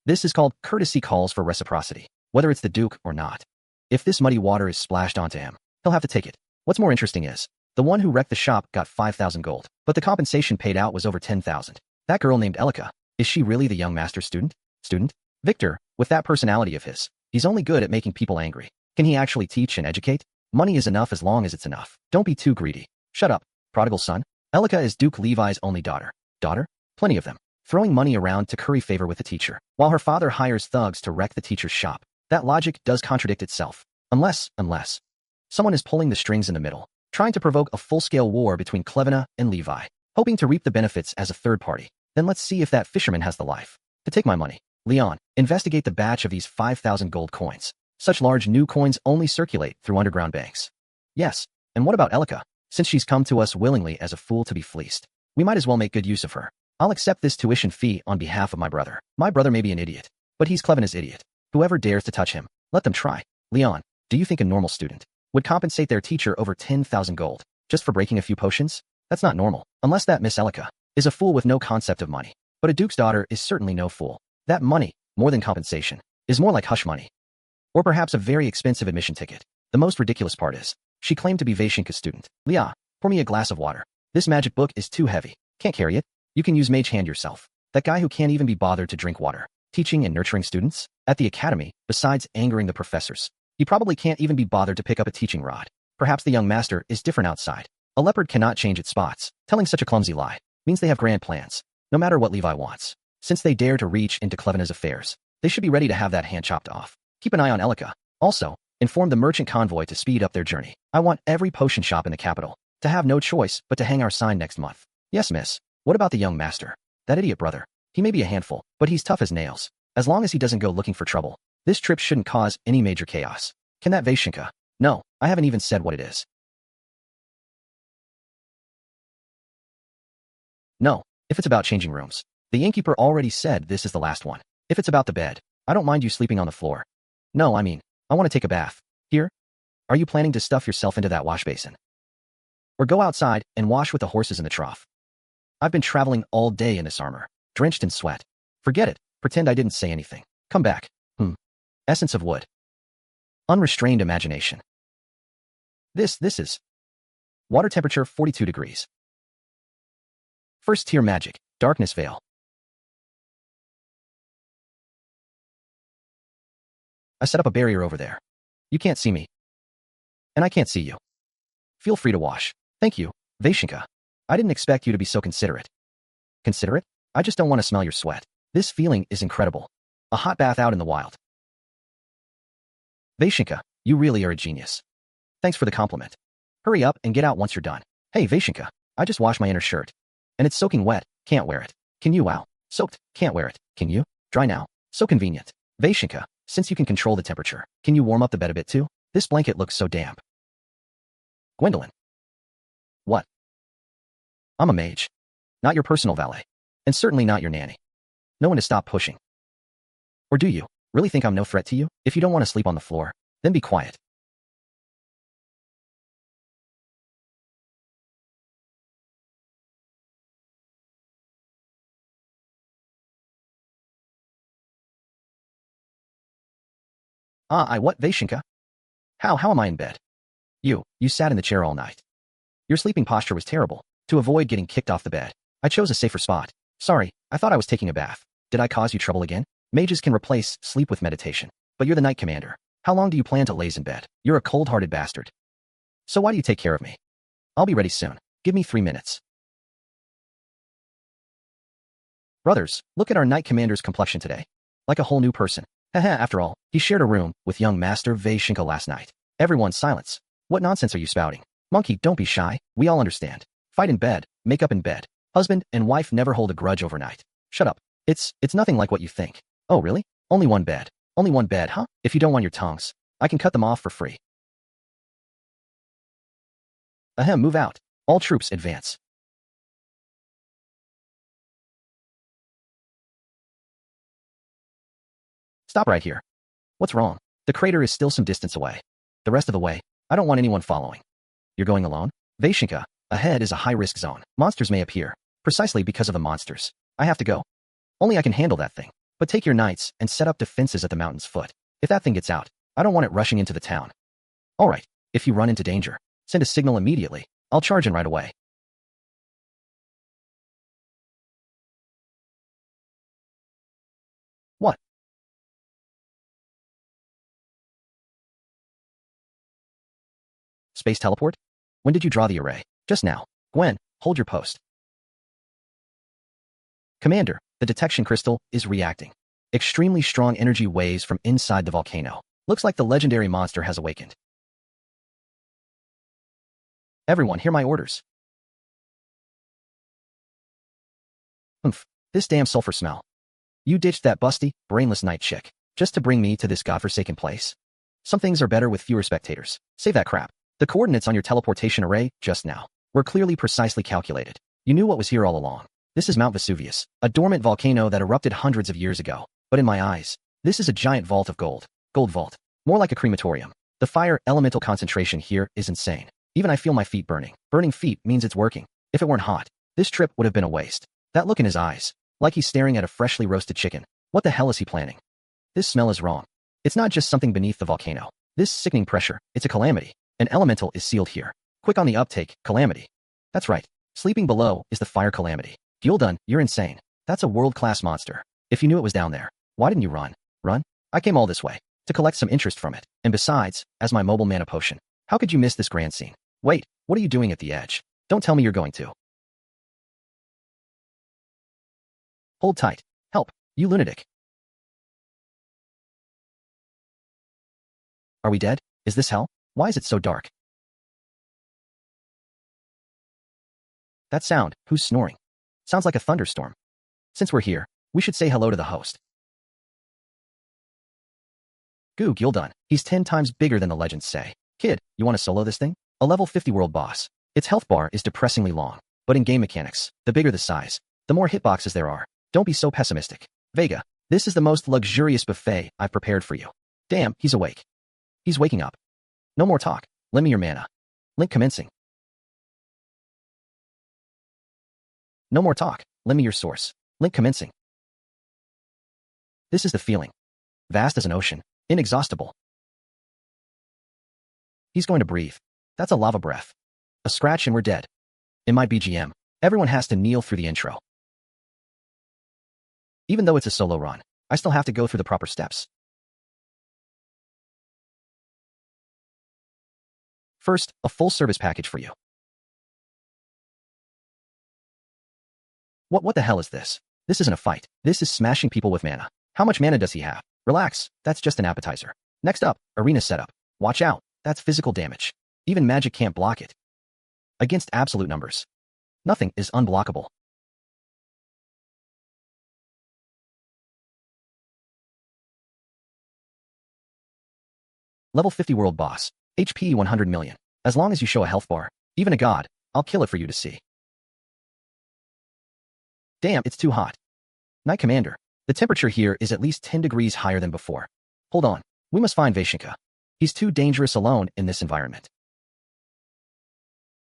This is called courtesy calls for reciprocity, whether it's the Duke or not. If this muddy water is splashed onto him, he'll have to take it. What's more interesting is, the one who wrecked the shop got 5,000 gold, but the compensation paid out was over 10,000. That girl named Elica, is she really the young master's student? Victor, with that personality of his, he's only good at making people angry. Can he actually teach and educate? Money is enough as long as it's enough. Don't be too greedy. Shut up, prodigal son. Elica is Duke Levi's only daughter. Daughter? Plenty of them. Throwing money around to curry favor with the teacher, while her father hires thugs to wreck the teacher's shop. That logic does contradict itself. Unless someone is pulling the strings in the middle, trying to provoke a full-scale war between Clevena and Levi, hoping to reap the benefits as a third party. Then let's see if that fisherman has the life to take my money. Leon, investigate the batch of these 5,000 gold coins. Such large new coins only circulate through underground banks. Yes, and what about Elica? Since she's come to us willingly as a fool to be fleeced, we might as well make good use of her. I'll accept this tuition fee on behalf of my brother. My brother may be an idiot, but he's Clevena's idiot. Whoever dares to touch him, let them try. Leon, do you think a normal student would compensate their teacher over 10,000 gold just for breaking a few potions? That's not normal, unless that Miss Elica is a fool with no concept of money. But a duke's daughter is certainly no fool. That money, more than compensation, is more like hush money. Or perhaps a very expensive admission ticket. The most ridiculous part is, she claimed to be Vaishinka's student. Lia, pour me a glass of water. This magic book is too heavy. Can't carry it. You can use mage hand yourself. That guy who can't even be bothered to drink water, teaching and nurturing students at the academy, besides angering the professors. He probably can't even be bothered to pick up a teaching rod. Perhaps the young master is different outside. A leopard cannot change its spots. Telling such a clumsy lie means they have grand plans, no matter what Levi wants. Since they dare to reach into Klevena's affairs, they should be ready to have that hand chopped off. Keep an eye on Elica. Also, inform the merchant convoy to speed up their journey. I want every potion shop in the capital to have no choice but to hang our sign next month. Yes, miss. What about the young master? That idiot brother. He may be a handful, but he's tough as nails. As long as he doesn't go looking for trouble, this trip shouldn't cause any major chaos. Can that Vaishinka? No, I haven't even said what it is. No, if it's about changing rooms. The innkeeper already said this is the last one. If it's about the bed, I don't mind you sleeping on the floor. No, I mean, I want to take a bath. Here? Are you planning to stuff yourself into that wash basin? Or go outside and wash with the horses in the trough? I've been traveling all day in this armor, drenched in sweat. Forget it. Pretend I didn't say anything. Come back. Essence of wood. Unrestrained imagination. This is. Water temperature 42 degrees. First tier magic. Darkness veil. I set up a barrier over there. You can't see me. And I can't see you. Feel free to wash. Thank you, Vaishinka. I didn't expect you to be so considerate. Considerate? I just don't want to smell your sweat. This feeling is incredible. A hot bath out in the wild. Vaishinka, you really are a genius. Thanks for the compliment. Hurry up and get out once you're done. Hey, Vaishinka, I just washed my inner shirt. And it's soaking wet. Can't wear it. Can you? Wow. Soaked. Can't wear it. Can you? Dry now. So convenient. Vaishinka, since you can control the temperature, can you warm up the bed a bit too? This blanket looks so damp. Gwendolyn. What? I'm a mage. Not your personal valet. And certainly not your nanny. No one to stop pushing. Or do you really think I'm no threat to you? If you don't want to sleep on the floor, then be quiet. What, Vaishinka? How am I in bed? You sat in the chair all night. Your sleeping posture was terrible. To avoid getting kicked off the bed, I chose a safer spot. Sorry, I thought I was taking a bath. Did I cause you trouble again? Mages can replace sleep with meditation. But you're the knight commander. How long do you plan to laze in bed? You're a cold-hearted bastard. So why do you take care of me? I'll be ready soon. Give me 3 minutes. Brothers, look at our knight commander's complexion today. Like a whole new person. Haha, after all, he shared a room with young Master Vaishinka last night. Everyone silence. What nonsense are you spouting? Monkey, don't be shy. We all understand. Fight in bed, make up in bed. Husband and wife never hold a grudge overnight. Shut up. It's nothing like what you think. Oh, really? Only one bed. Only one bed, huh? If you don't want your tongues, I can cut them off for free. Ahem, move out. All troops advance. Stop right here. What's wrong? The crater is still some distance away. The rest of the way, I don't want anyone following. You're going alone? Vaishinka, ahead is a high-risk zone. Monsters may appear, precisely because of the monsters. I have to go. Only I can handle that thing. But take your knights and set up defenses at the mountain's foot. If that thing gets out, I don't want it rushing into the town. All right, if you run into danger, send a signal immediately. I'll charge in right away. What? Space teleport? When did you draw the array? Just now. Gwen, hold your post. Commander, the detection crystal is reacting. Extremely strong energy waves from inside the volcano. Looks like the legendary monster has awakened. Everyone, hear my orders. This damn sulfur smell. You ditched that busty, brainless night chick, just to bring me to this godforsaken place? Some things are better with fewer spectators. Save that crap. The coordinates on your teleportation array, just now, were clearly precisely calculated. You knew what was here all along. This is Mount Vesuvius, a dormant volcano that erupted hundreds of years ago. But in my eyes, this is a giant vault of gold. Gold vault. More like a crematorium. The fire elemental concentration here is insane. Even I feel my feet burning. Burning feet means it's working. If it weren't hot, this trip would have been a waste. That look in his eyes, like he's staring at a freshly roasted chicken. What the hell is he planning? This smell is wrong. It's not just something beneath the volcano. This sickening pressure, it's a calamity. An elemental is sealed here. Quick on the uptake, Calamity. That's right. Sleeping below is the fire Calamity. Guledun, you're insane. That's a world-class monster. If you knew it was down there, why didn't you run? Run? I came all this way to collect some interest from it. And besides, as my mobile mana potion, how could you miss this grand scene? Wait, what are you doing at the edge? Don't tell me you're going to. Hold tight. Help, you lunatic. Are we dead? Is this hell? Why is it so dark? That sound, who's snoring? Sounds like a thunderstorm. Since we're here, we should say hello to the host. Guledun, he's 10 times bigger than the legends say. Kid, you want to solo this thing? A level 50 world boss. Its health bar is depressingly long, but in game mechanics, the bigger the size, the more hitboxes there are. Don't be so pessimistic. Vega, this is the most luxurious buffet I've prepared for you. Damn, he's awake. He's waking up. No more talk. Lend me your mana. Link commencing. No more talk. Lend me your source. Link commencing. This is the feeling. Vast as an ocean. Inexhaustible. He's going to breathe. That's a lava breath. A scratch and we're dead. In my BGM, everyone has to kneel through the intro. Even though it's a solo run, I still have to go through the proper steps. First, a full service package for you. What the hell is this? This isn't a fight. This is smashing people with mana. How much mana does he have? Relax, that's just an appetizer. Next up, arena setup. Watch out, that's physical damage. Even magic can't block it. Against absolute numbers, nothing is unblockable. Level 50 world boss. HP 100 million. As long as you show a health bar, even a god, I'll kill it for you to see. Damn, it's too hot. Knight Commander, the temperature here is at least 10 degrees higher than before. Hold on, we must find Vaishinka. He's too dangerous alone in this environment.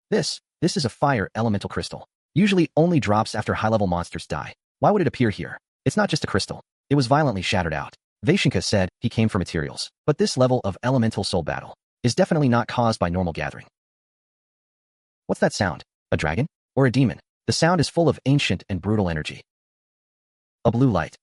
This is a fire elemental crystal. Usually only drops after high-level monsters die. Why would it appear here? It's not just a crystal. It was violently shattered out. Vaishinka said he came for materials, but this level of elemental soul battle is definitely not caused by normal gathering. What's that sound? A dragon? Or a demon? The sound is full of ancient and brutal energy. A blue light.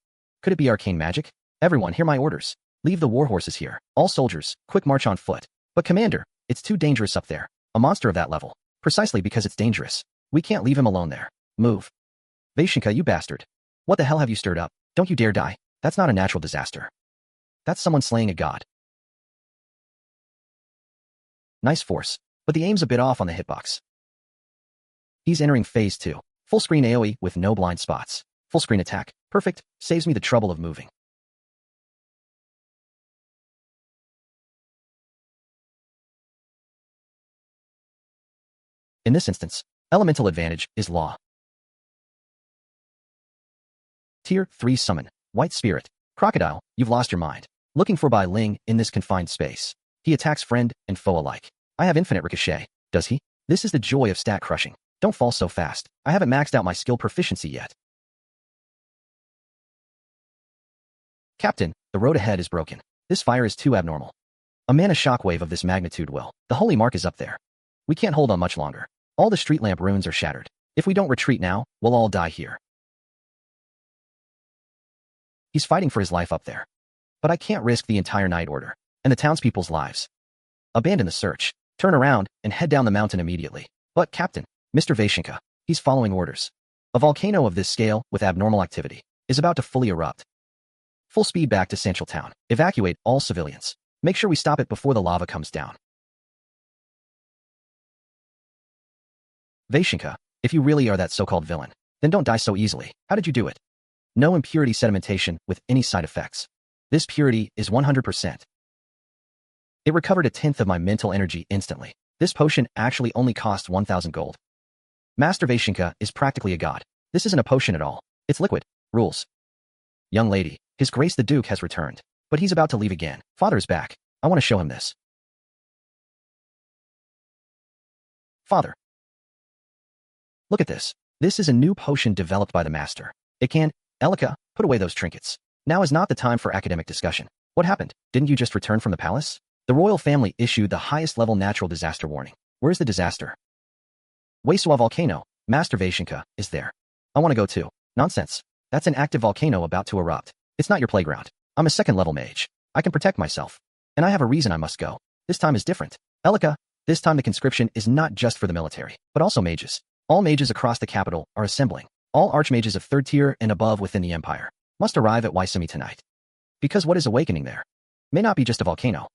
Could it be arcane magic? Everyone, hear my orders. Leave the warhorses here. All soldiers, quick march on foot. But Commander, it's too dangerous up there. A monster of that level. Precisely because it's dangerous. We can't leave him alone there. Move. Vaishinka, you bastard. What the hell have you stirred up? Don't you dare die. That's not a natural disaster. That's someone slaying a god. Nice force, but the aim's a bit off on the hitbox. He's entering phase 2. Full screen AoE with no blind spots. Full screen attack. Perfect. Saves me the trouble of moving. In this instance, elemental advantage is law. Tier 3 summon. White Spirit. Crocodile, you've lost your mind. Looking for Bai Ling in this confined space. He attacks friend and foe alike. I have infinite ricochet. Does he? This is the joy of stat crushing. Don't fall so fast. I haven't maxed out my skill proficiency yet. Captain, the road ahead is broken. This fire is too abnormal. A mana shockwave of this magnitude will. The holy mark is up there. We can't hold on much longer. All the street lamp runes are shattered. If we don't retreat now, we'll all die here. He's fighting for his life up there. But I can't risk the entire Night Order and the townspeople's lives. Abandon the search, turn around, and head down the mountain immediately. But Captain, Mr. Vaishinka, he's following orders. A volcano of this scale with abnormal activity is about to fully erupt. Full speed back to Central Town. Evacuate all civilians. Make sure we stop it before the lava comes down. Vaishinka, if you really are that so-called villain, then don't die so easily. How did you do it? No impurity sedimentation with any side effects. This purity is 100%. It recovered 1/10 of my mental energy instantly. This potion actually only cost 1,000 gold. Master Vaishinka is practically a god. This isn't a potion at all. It's liquid. Rules. Young lady, His Grace the Duke has returned, but he's about to leave again. Father is back. I want to show him this. Father. Look at this. This is a new potion developed by the master. It can... Elica, put away those trinkets. Now is not the time for academic discussion. What happened? Didn't you just return from the palace? The royal family issued the highest level natural disaster warning. Where's the disaster? Waisua Volcano, Master Vaishinka, is there. I want to go too. Nonsense. That's an active volcano about to erupt. It's not your playground. I'm a second-level mage. I can protect myself. And I have a reason I must go. This time is different. Elica, this time the conscription is not just for the military, but also mages. All mages across the capital are assembling. All archmages of 3rd tier and above within the empire must arrive at Waisumi tonight. Because what is awakening there may not be just a volcano.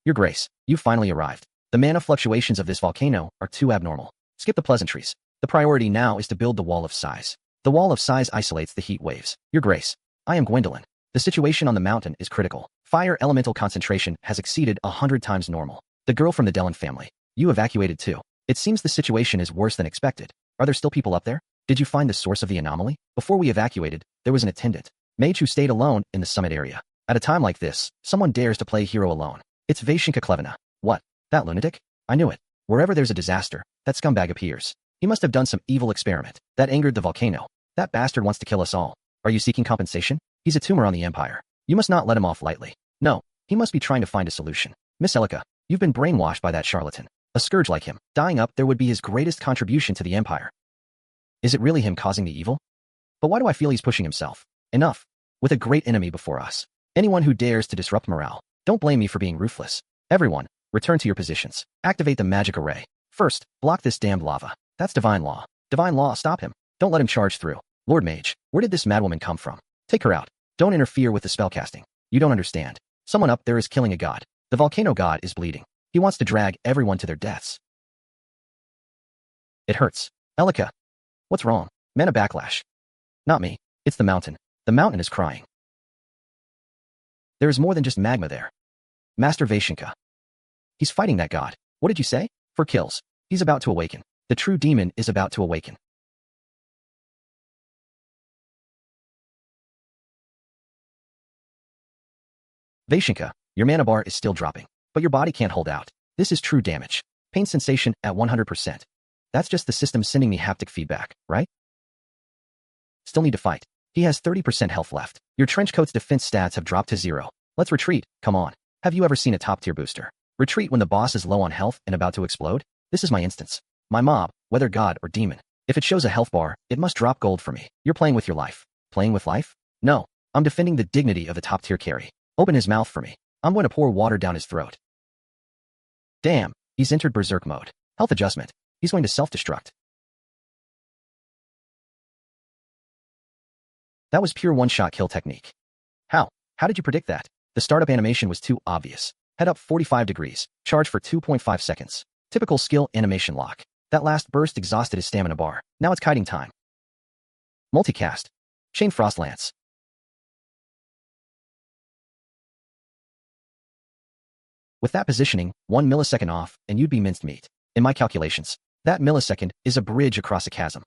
Your Grace, you finally arrived. The mana fluctuations of this volcano are too abnormal. Skip the pleasantries. The priority now is to build the Wall of Size. The Wall of Size isolates the heat waves. Your Grace, I am Gwendolyn. The situation on the mountain is critical. Fire elemental concentration has exceeded 100 times normal. The girl from the Delon family. You evacuated too. It seems the situation is worse than expected. Are there still people up there? Did you find the source of the anomaly? Before we evacuated, there was an attendant, mage who stayed alone in the summit area. At a time like this, someone dares to play hero alone. It's Vaishinka Klevina. What? That lunatic? I knew it. Wherever there's a disaster, that scumbag appears. He must have done some evil experiment. That angered the volcano. That bastard wants to kill us all. Are you seeking compensation? He's a tumor on the empire. You must not let him off lightly. No, he must be trying to find a solution. Miss Elica, you've been brainwashed by that charlatan. A scourge like him, dying up there would be his greatest contribution to the empire. Is it really him causing the evil? But why do I feel he's pushing himself? Enough. With a great enemy before us. Anyone who dares to disrupt morale. Don't blame me for being ruthless. Everyone, return to your positions. Activate the magic array. First, block this damned lava. That's divine law. Divine law, stop him. Don't let him charge through. Lord Mage, where did this madwoman come from? Take her out. Don't interfere with the spellcasting. You don't understand. Someone up there is killing a god. The volcano god is bleeding. He wants to drag everyone to their deaths. It hurts. Elica. What's wrong? Mana backlash. Not me. It's the mountain. The mountain is crying. There is more than just magma there. Master Vaishinka. He's fighting that god. What did you say? For kills. He's about to awaken. The true demon is about to awaken. Vaishinka, your mana bar is still dropping, but your body can't hold out. This is true damage. Pain sensation at 100%. That's just the system sending me haptic feedback, right? Still need to fight. He has 30% health left. Your trenchcoat's defense stats have dropped to 0. Let's retreat, come on. Have you ever seen a top-tier booster? Retreat when the boss is low on health and about to explode? This is my instance. My mob, whether god or demon. If it shows a health bar, it must drop gold for me. You're playing with your life. Playing with life? No. I'm defending the dignity of the top-tier carry. Open his mouth for me. I'm going to pour water down his throat. Damn, he's entered berserk mode. Health adjustment. He's going to self-destruct. That was pure one-shot kill technique. How? How did you predict that? The startup animation was too obvious. Head up 45 degrees. Charge for 2.5 seconds. Typical skill animation lock. That last burst exhausted his stamina bar. Now it's kiting time. Multicast. Chain Frost Lance. With that positioning, 1 millisecond off, and you'd be minced meat. In my calculations, that millisecond is a bridge across a chasm.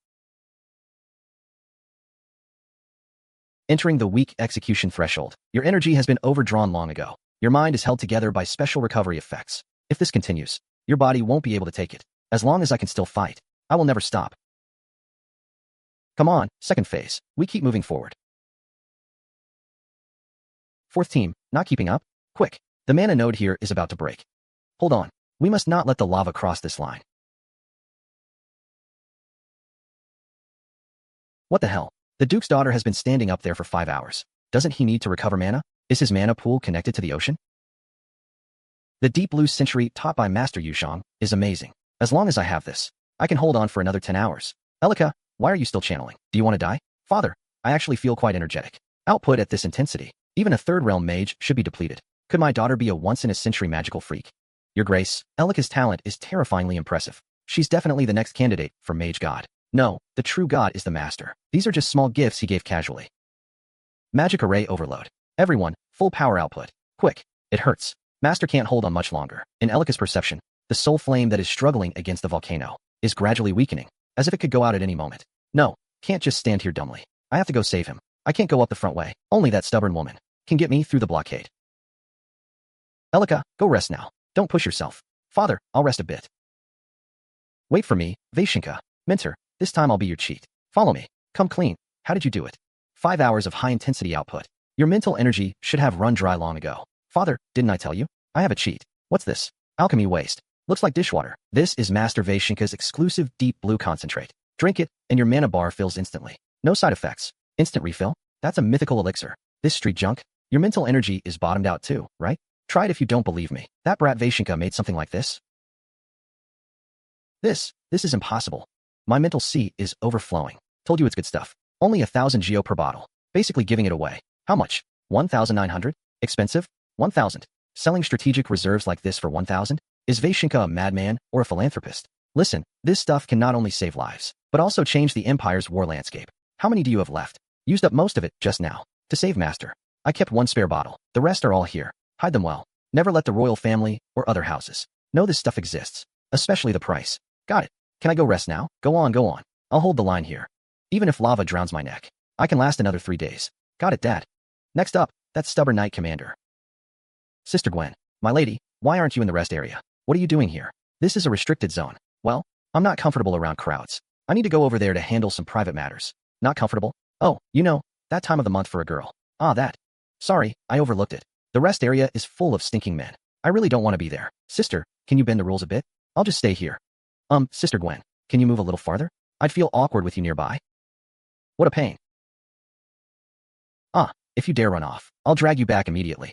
Entering the weak execution threshold. Your energy has been overdrawn long ago. Your mind is held together by special recovery effects. If this continues, your body won't be able to take it. As long as I can still fight, I will never stop. Come on, second phase. We keep moving forward. Fourth team, not keeping up? Quick. The mana node here is about to break. Hold on. We must not let the lava cross this line. What the hell? The Duke's daughter has been standing up there for 5 hours. Doesn't he need to recover mana? Is his mana pool connected to the ocean? The deep blue century taught by Master Yushang is amazing. As long as I have this, I can hold on for another 10 hours. Elica, why are you still channeling? Do you want to die? Father, I actually feel quite energetic. Output at this intensity. Even a third realm mage should be depleted. Could my daughter be a once-in-a-century magical freak? Your Grace, Elica's talent is terrifyingly impressive. She's definitely the next candidate for Mage God. No, the true God is the Master. These are just small gifts he gave casually. Magic Array Overload. Everyone, full power output. Quick. It hurts. Master can't hold on much longer. In Elica's perception, the soul flame that is struggling against the volcano is gradually weakening, as if it could go out at any moment. No, can't just stand here dumbly. I have to go save him. I can't go up the front way. Only that stubborn woman can get me through the blockade. Elica, go rest now. Don't push yourself. Father, I'll rest a bit. Wait for me, Vaishinka. Minter, this time I'll be your cheat. Follow me. Come clean. How did you do it? 5 hours of high-intensity output. Your mental energy should have run dry long ago. Father, didn't I tell you? I have a cheat. What's this? Alchemy waste. Looks like dishwater. This is Master Vaishinka's exclusive deep blue concentrate. Drink it, and your mana bar fills instantly. No side effects. Instant refill? That's a mythical elixir. This street junk? Your mental energy is bottomed out too, right? Try it if you don't believe me. That brat Vaishinka made something like this? This is impossible. My mental sea is overflowing. Told you it's good stuff. Only 1,000 geo per bottle. Basically giving it away. How much? 1,900? Expensive? 1,000. Selling strategic reserves like this for 1,000? Is Vaishinka a madman or a philanthropist? Listen, this stuff can not only save lives, but also change the Empire's war landscape. How many do you have left? Used up most of it just now. To save Master. I kept one spare bottle. The rest are all here. Hide them well. Never let the royal family or other houses know this stuff exists. Especially the price. Got it. Can I go rest now? Go on, go on. I'll hold the line here. Even if lava drowns my neck, I can last another 3 days. Got it, Dad. Next up, that stubborn knight commander. Sister Gwen, my lady, why aren't you in the rest area? What are you doing here? This is a restricted zone. Well, I'm not comfortable around crowds. I need to go over there to handle some private matters. Not comfortable? Oh, you know, that time of the month for a girl. Ah, that. Sorry, I overlooked it. The rest area is full of stinking men. I really don't want to be there. Sister, can you bend the rules a bit? I'll just stay here. Sister Gwen, can you move a little farther? I'd feel awkward with you nearby. What a pain. If you dare run off, I'll drag you back immediately.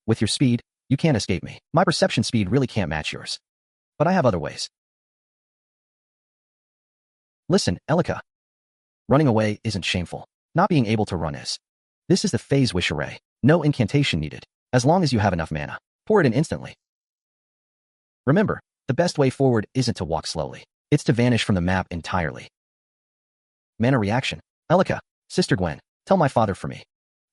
With your speed, you can't escape me. My perception speed really can't match yours. But I have other ways. Listen, Elica. Running away isn't shameful. Not being able to run is. This is the phase wish array. No incantation needed. As long as you have enough mana, pour it in instantly. Remember, the best way forward isn't to walk slowly. It's to vanish from the map entirely. Mana reaction. Elica, Sister Gwen, tell my father for me.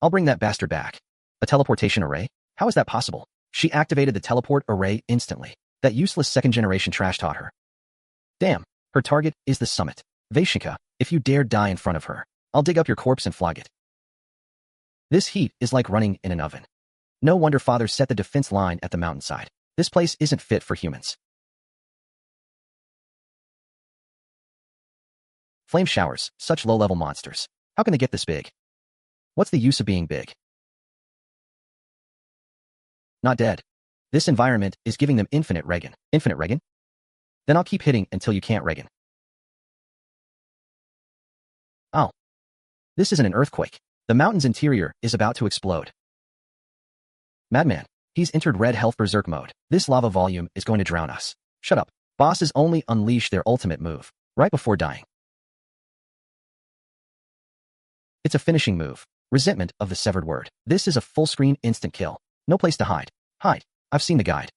I'll bring that bastard back. A teleportation array? How is that possible? She activated the teleport array instantly. That useless second-generation trash taught her. Damn, her target is the summit. Vaishinka, if you dare die in front of her, I'll dig up your corpse and flog it. This heat is like running in an oven. No wonder Father set the defense line at the mountainside. This place isn't fit for humans. Flame showers, such low-level monsters. How can they get this big? What's the use of being big? Not dead. This environment is giving them infinite regen. Infinite regen? Then I'll keep hitting until you can't regen. Oh. This isn't an earthquake. The mountain's interior is about to explode. Madman. He's entered red health berserk mode. This lava volume is going to drown us. Shut up. Bosses only unleash their ultimate move right before dying. It's a finishing move. Resentment of the severed word. This is a full-screen instant kill. No place to hide. Hide. I've seen the guide.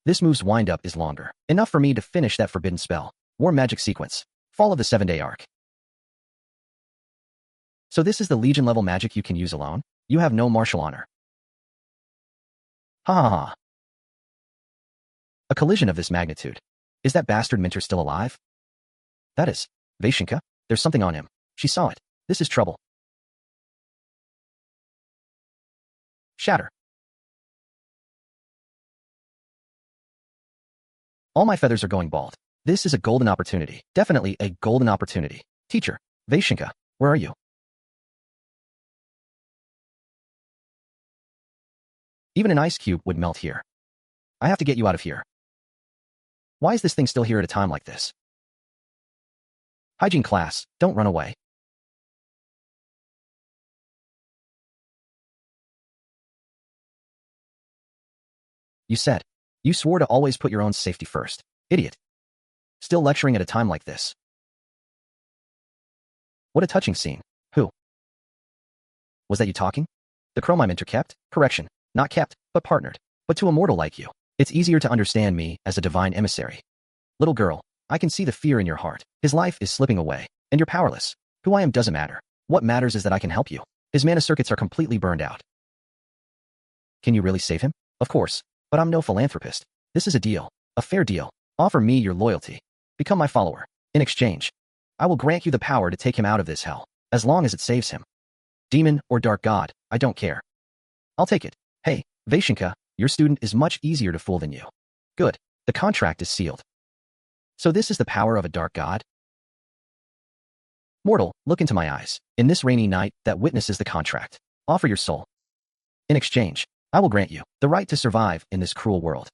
This move's wind-up is longer. Enough for me to finish that forbidden spell. War magic sequence. Fall of the 7-day arc. So this is the Legion-level magic you can use alone? You have no martial honor. Ha ha ha. A collision of this magnitude. Is that bastard Minter still alive? That is. Vaishinka? There's something on him. She saw it. This is trouble. Shatter. All my feathers are going bald. This is a golden opportunity. Definitely a golden opportunity. Teacher, Vaishinka, where are you? Even an ice cube would melt here. I have to get you out of here. Why is this thing still here at a time like this? Hygiene class, don't run away. You said. You swore to always put your own safety first. Idiot. Still lecturing at a time like this. What a touching scene. Who? Was that you talking? The chrome I mentor kept? Correction. Not kept, but partnered. But to a mortal like you, it's easier to understand me as a divine emissary. Little girl, I can see the fear in your heart. His life is slipping away, and you're powerless. Who I am doesn't matter. What matters is that I can help you. His mana circuits are completely burned out. Can you really save him? Of course. But I'm no philanthropist. This is a deal. A fair deal. Offer me your loyalty. Become my follower. In exchange, I will grant you the power to take him out of this hell, as long as it saves him. Demon or dark god, I don't care. I'll take it. Hey, Vaishinka, your student is much easier to fool than you. Good. The contract is sealed. So this is the power of a dark god? Mortal, look into my eyes. In this rainy night that witnesses the contract, offer your soul. In exchange, I will grant you the right to survive in this cruel world.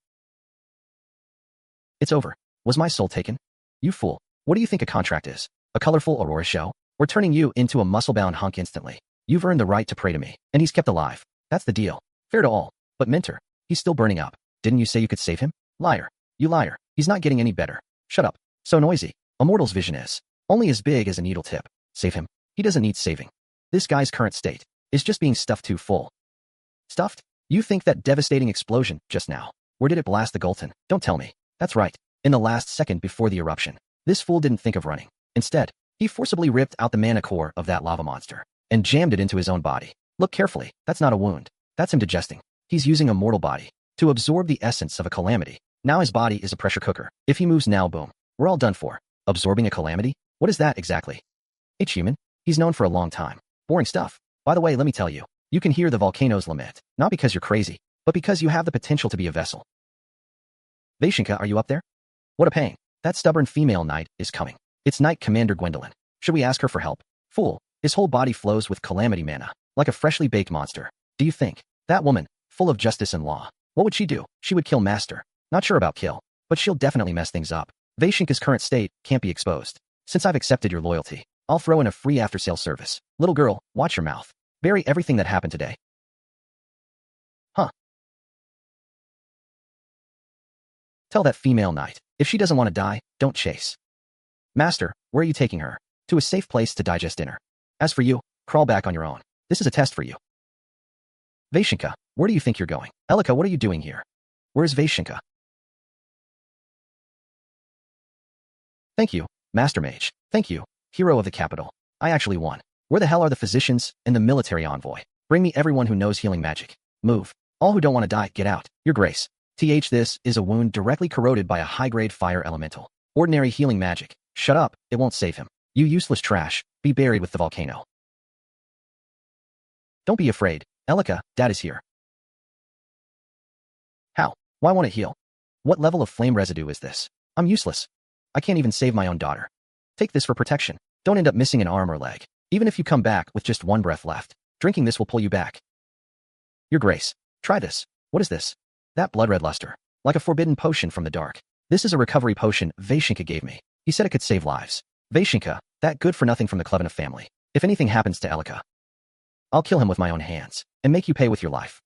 It's over. Was my soul taken? You fool. What do you think a contract is? A colorful aurora show? Or turning you into a muscle-bound hunk instantly? You've earned the right to pray to me, and he's kept alive. That's the deal. Fair to all. But Minter, he's still burning up. Didn't you say you could save him? Liar. You liar. He's not getting any better. Shut up. So noisy. A mortal's vision is only as big as a needle tip. Save him. He doesn't need saving. This guy's current state is just being stuffed too full. Stuffed? You think that devastating explosion just now? Where did it blast the Guledun? Don't tell me. That's right. In the last second before the eruption. This fool didn't think of running. Instead, he forcibly ripped out the mana core of that lava monster and jammed it into his own body. Look carefully. That's not a wound. That's him digesting. He's using a mortal body to absorb the essence of a calamity. Now his body is a pressure cooker. If he moves now, boom. We're all done for. Absorbing a calamity? What is that exactly? Human. He's known for a long time. Boring stuff. By the way, let me tell you. You can hear the volcanoes lament. Not because you're crazy, but because you have the potential to be a vessel. Vaishinka, are you up there? What a pain. That stubborn female knight is coming. It's Knight Commander Gwendolyn. Should we ask her for help? Fool. His whole body flows with calamity mana, like a freshly baked monster. Do you think? That woman, full of justice and law. What would she do? She would kill Master. Not sure about kill, but she'll definitely mess things up. Vaishinka's current state can't be exposed. Since I've accepted your loyalty, I'll throw in a free after-sale service. Little girl, watch your mouth. Bury everything that happened today. Huh. Tell that female knight, if she doesn't want to die, don't chase. Master, where are you taking her? To a safe place to digest dinner. As for you, crawl back on your own. This is a test for you. Vaishinka, where do you think you're going? Elica, what are you doing here? Where's Vaishinka? Thank you, Master Mage. Thank you, hero of the capital. I actually won. Where the hell are the physicians and the military envoy? Bring me everyone who knows healing magic. Move. All who don't want to die, get out. Your grace. This is a wound directly corroded by a high-grade fire elemental. Ordinary healing magic. Shut up, it won't save him. You useless trash. Be buried with the volcano. Don't be afraid. Elica, Dad is here. How? Why won't it heal? What level of flame residue is this? I'm useless. I can't even save my own daughter. Take this for protection. Don't end up missing an arm or leg. Even if you come back with just one breath left, drinking this will pull you back. Your grace. Try this. What is this? That blood-red luster. Like a forbidden potion from the dark. This is a recovery potion Vaishinka gave me. He said it could save lives. Vaishinka, that good-for-nothing from the Klevena family. If anything happens to Elica, I'll kill him with my own hands and make you pay with your life.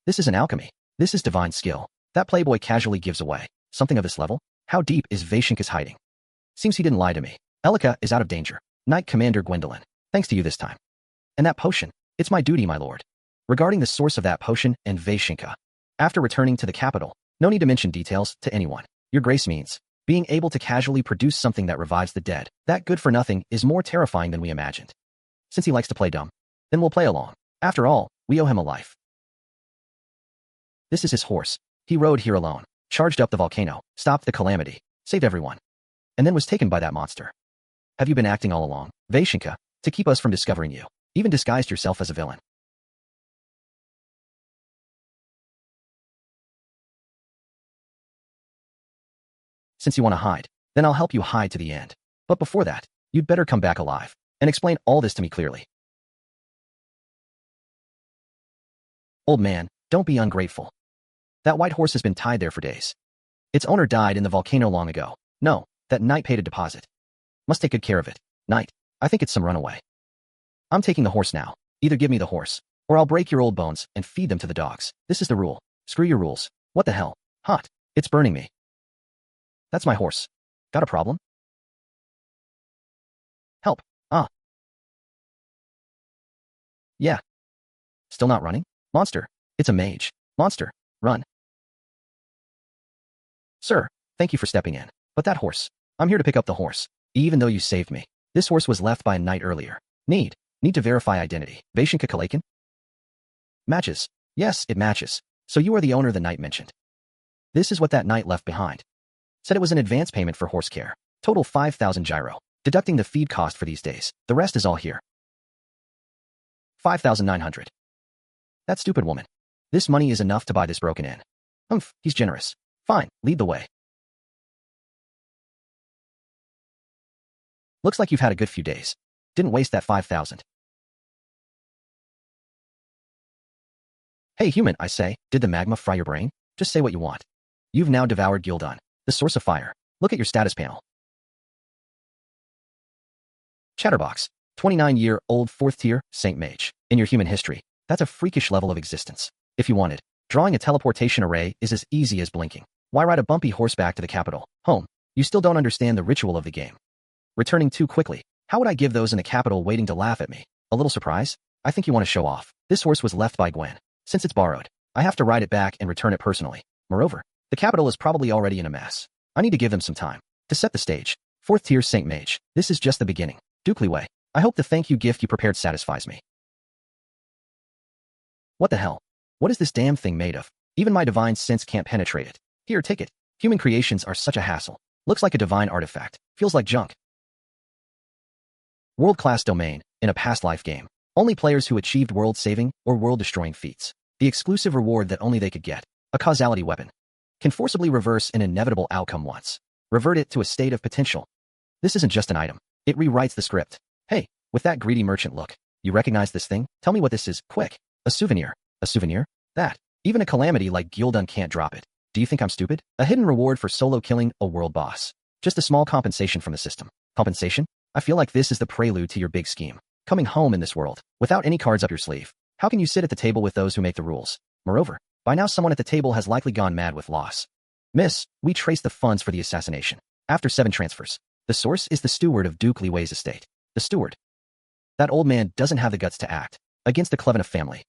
This isn't alchemy. This is divine skill. That playboy casually gives away something of this level? How deep is Vaishinka's hiding? Seems he didn't lie to me. Elica is out of danger. Knight Commander Gwendolyn. Thanks to you this time. And that potion. It's my duty, my lord. Regarding the source of that potion and Vaishinka. After returning to the capital, no need to mention details to anyone. Your grace means being able to casually produce something that revives the dead. That good for nothing is more terrifying than we imagined. Since he likes to play dumb, then we'll play along. After all, we owe him a life. This is his horse. He rode here alone, charged up the volcano, stopped the calamity, saved everyone, and then was taken by that monster. Have you been acting all along, Vaishinka, to keep us from discovering you? Even disguised yourself as a villain. Since you want to hide, then I'll help you hide to the end. But before that, you'd better come back alive and explain all this to me clearly. Old man, don't be ungrateful. That white horse has been tied there for days. Its owner died in the volcano long ago. No, that knight paid a deposit. Must take good care of it. Knight, I think it's some runaway. I'm taking the horse now. Either give me the horse, or I'll break your old bones and feed them to the dogs. This is the rule. Screw your rules. What the hell? Hot. It's burning me. That's my horse. Got a problem? Help. Ah. Yeah. Still not running? Monster. It's a mage. Monster. Run. Sir, thank you for stepping in. But that horse. I'm here to pick up the horse. Even though you saved me. This horse was left by a knight earlier. Need to verify identity. Vaishinka Kalakin? Matches. Yes, it matches. So you are the owner the knight mentioned. This is what that knight left behind. Said it was an advance payment for horse care. Total 5,000 gyro. Deducting the feed cost for these days. The rest is all here. 5,900. That stupid woman. This money is enough to buy this broken inn. Humph, he's generous. Fine, lead the way. Looks like you've had a good few days. Didn't waste that 5,000. Hey human, I say, did the magma fry your brain? Just say what you want. You've now devoured Guledun, the source of fire. Look at your status panel. Chatterbox, 29-year-old Fourth-Tier Saint Mage. In your human history, that's a freakish level of existence. If you wanted, drawing a teleportation array is as easy as blinking. Why ride a bumpy horseback to the capital? Home. You still don't understand the ritual of the game. Returning too quickly. How would I give those in the capital waiting to laugh at me? A little surprise? I think you want to show off. This horse was left by Gwen. Since it's borrowed, I have to ride it back and return it personally. Moreover, the capital is probably already in a mess. I need to give them some time. To set the stage, Fourth-Tier Saint Mage, this is just the beginning. Guledun, I hope the thank you gift you prepared satisfies me. What the hell? What is this damn thing made of? Even my divine sense can't penetrate it. Here, take it. Human creations are such a hassle. Looks like a divine artifact. Feels like junk. World-class domain, in a past life game. Only players who achieved world-saving or world-destroying feats. The exclusive reward that only they could get. A causality weapon. Can forcibly reverse an inevitable outcome once. Revert it to a state of potential. This isn't just an item. It rewrites the script. Hey, with that greedy merchant look. You recognize this thing? Tell me what this is, quick. A souvenir. A souvenir? That. Even a calamity like Guledun can't drop it. Do you think I'm stupid? A hidden reward for solo killing a world boss. Just a small compensation from the system. Compensation? I feel like this is the prelude to your big scheme. Coming home in this world, without any cards up your sleeve. How can you sit at the table with those who make the rules? Moreover, by now someone at the table has likely gone mad with loss. Miss, we traced the funds for the assassination. After 7 transfers. The source is the steward of Duke Liwei's estate. The steward. That old man doesn't have the guts to act against the Clevenif family.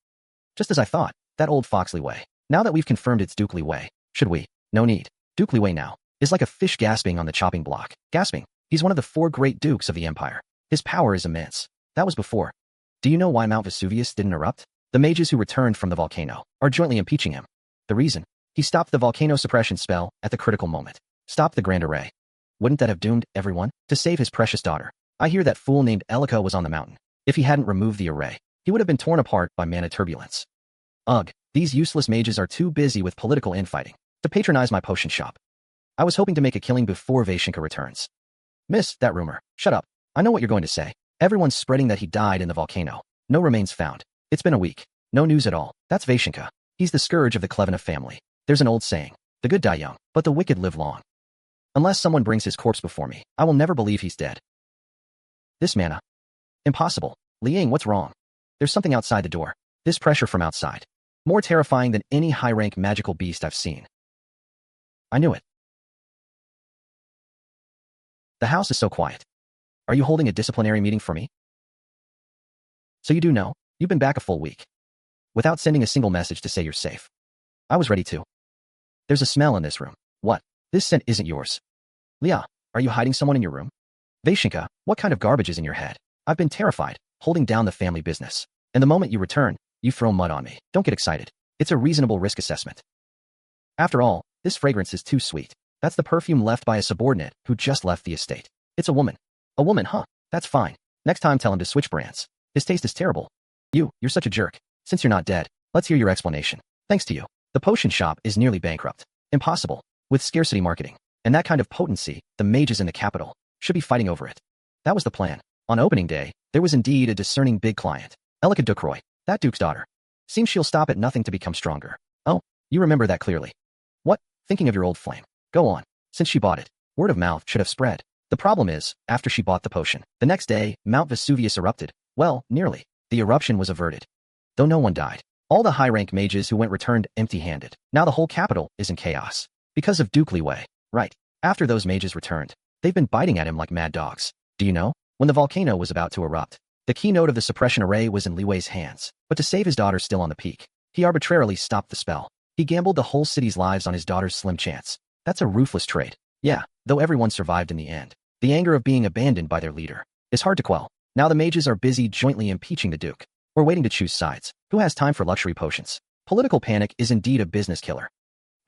Just as I thought, that old fox Liwei. Now that we've confirmed it's Duke Liwei, should we? No need. Duke Liwei now is like a fish gasping on the chopping block. Gasping. He's one of the 4 great dukes of the empire. His power is immense. That was before. Do you know why Mount Vesuvius didn't erupt? The mages who returned from the volcano are jointly impeaching him. The reason? He stopped the volcano suppression spell at the critical moment. Stopped the grand array. Wouldn't that have doomed everyone? To save his precious daughter. I hear that fool named Elica was on the mountain. If he hadn't removed the array, he would have been torn apart by mana turbulence. Ugh, these useless mages are too busy with political infighting to patronize my potion shop. I was hoping to make a killing before Vaishinka returns. Miss, that rumor. Shut up. I know what you're going to say. Everyone's spreading that he died in the volcano. No remains found. It's been a week. No news at all. That's Vaishinka. He's the scourge of the Clevenif family. There's an old saying. The good die young, but the wicked live long. Unless someone brings his corpse before me, I will never believe he's dead. This mana. Impossible. Liang, what's wrong? There's something outside the door. This pressure from outside. More terrifying than any high-rank magical beast I've seen. I knew it. The house is so quiet. Are you holding a disciplinary meeting for me? So you do know, you've been back a full week. Without sending a single message to say you're safe. I was ready to. There's a smell in this room. What? This scent isn't yours. Lia, are you hiding someone in your room? Vaishinka, what kind of garbage is in your head? I've been terrified, holding down the family business. And the moment you return, you throw mud on me. Don't get excited. It's a reasonable risk assessment. After all, this fragrance is too sweet. That's the perfume left by a subordinate who just left the estate. It's a woman. A woman, huh? That's fine. Next time tell him to switch brands. His taste is terrible. You're such a jerk. Since you're not dead, let's hear your explanation. Thanks to you, the potion shop is nearly bankrupt. Impossible. With scarcity marketing. And that kind of potency, the mages in the capital should be fighting over it. That was the plan. On opening day, there was indeed a discerning big client. Elica Ducroy, that duke's daughter. Seems she'll stop at nothing to become stronger. Oh, you remember that clearly. What? Thinking of your old flame. Go on. Since she bought it, word of mouth should have spread. The problem is, after she bought the potion, the next day, Mount Vesuvius erupted. Well, nearly. The eruption was averted. Though no one died. All the high-rank mages who went returned empty-handed. Now the whole capital is in chaos. Because of Duke Liwei. Right. After those mages returned, they've been biting at him like mad dogs. Do you know? When the volcano was about to erupt, the keynote of the suppression array was in Liwei's hands. But to save his daughter still on the peak, he arbitrarily stopped the spell. He gambled the whole city's lives on his daughter's slim chance. That's a ruthless trade. Yeah, though everyone survived in the end. The anger of being abandoned by their leader is hard to quell. Now the mages are busy jointly impeaching the Duke. We're waiting to choose sides. Who has time for luxury potions? Political panic is indeed a business killer.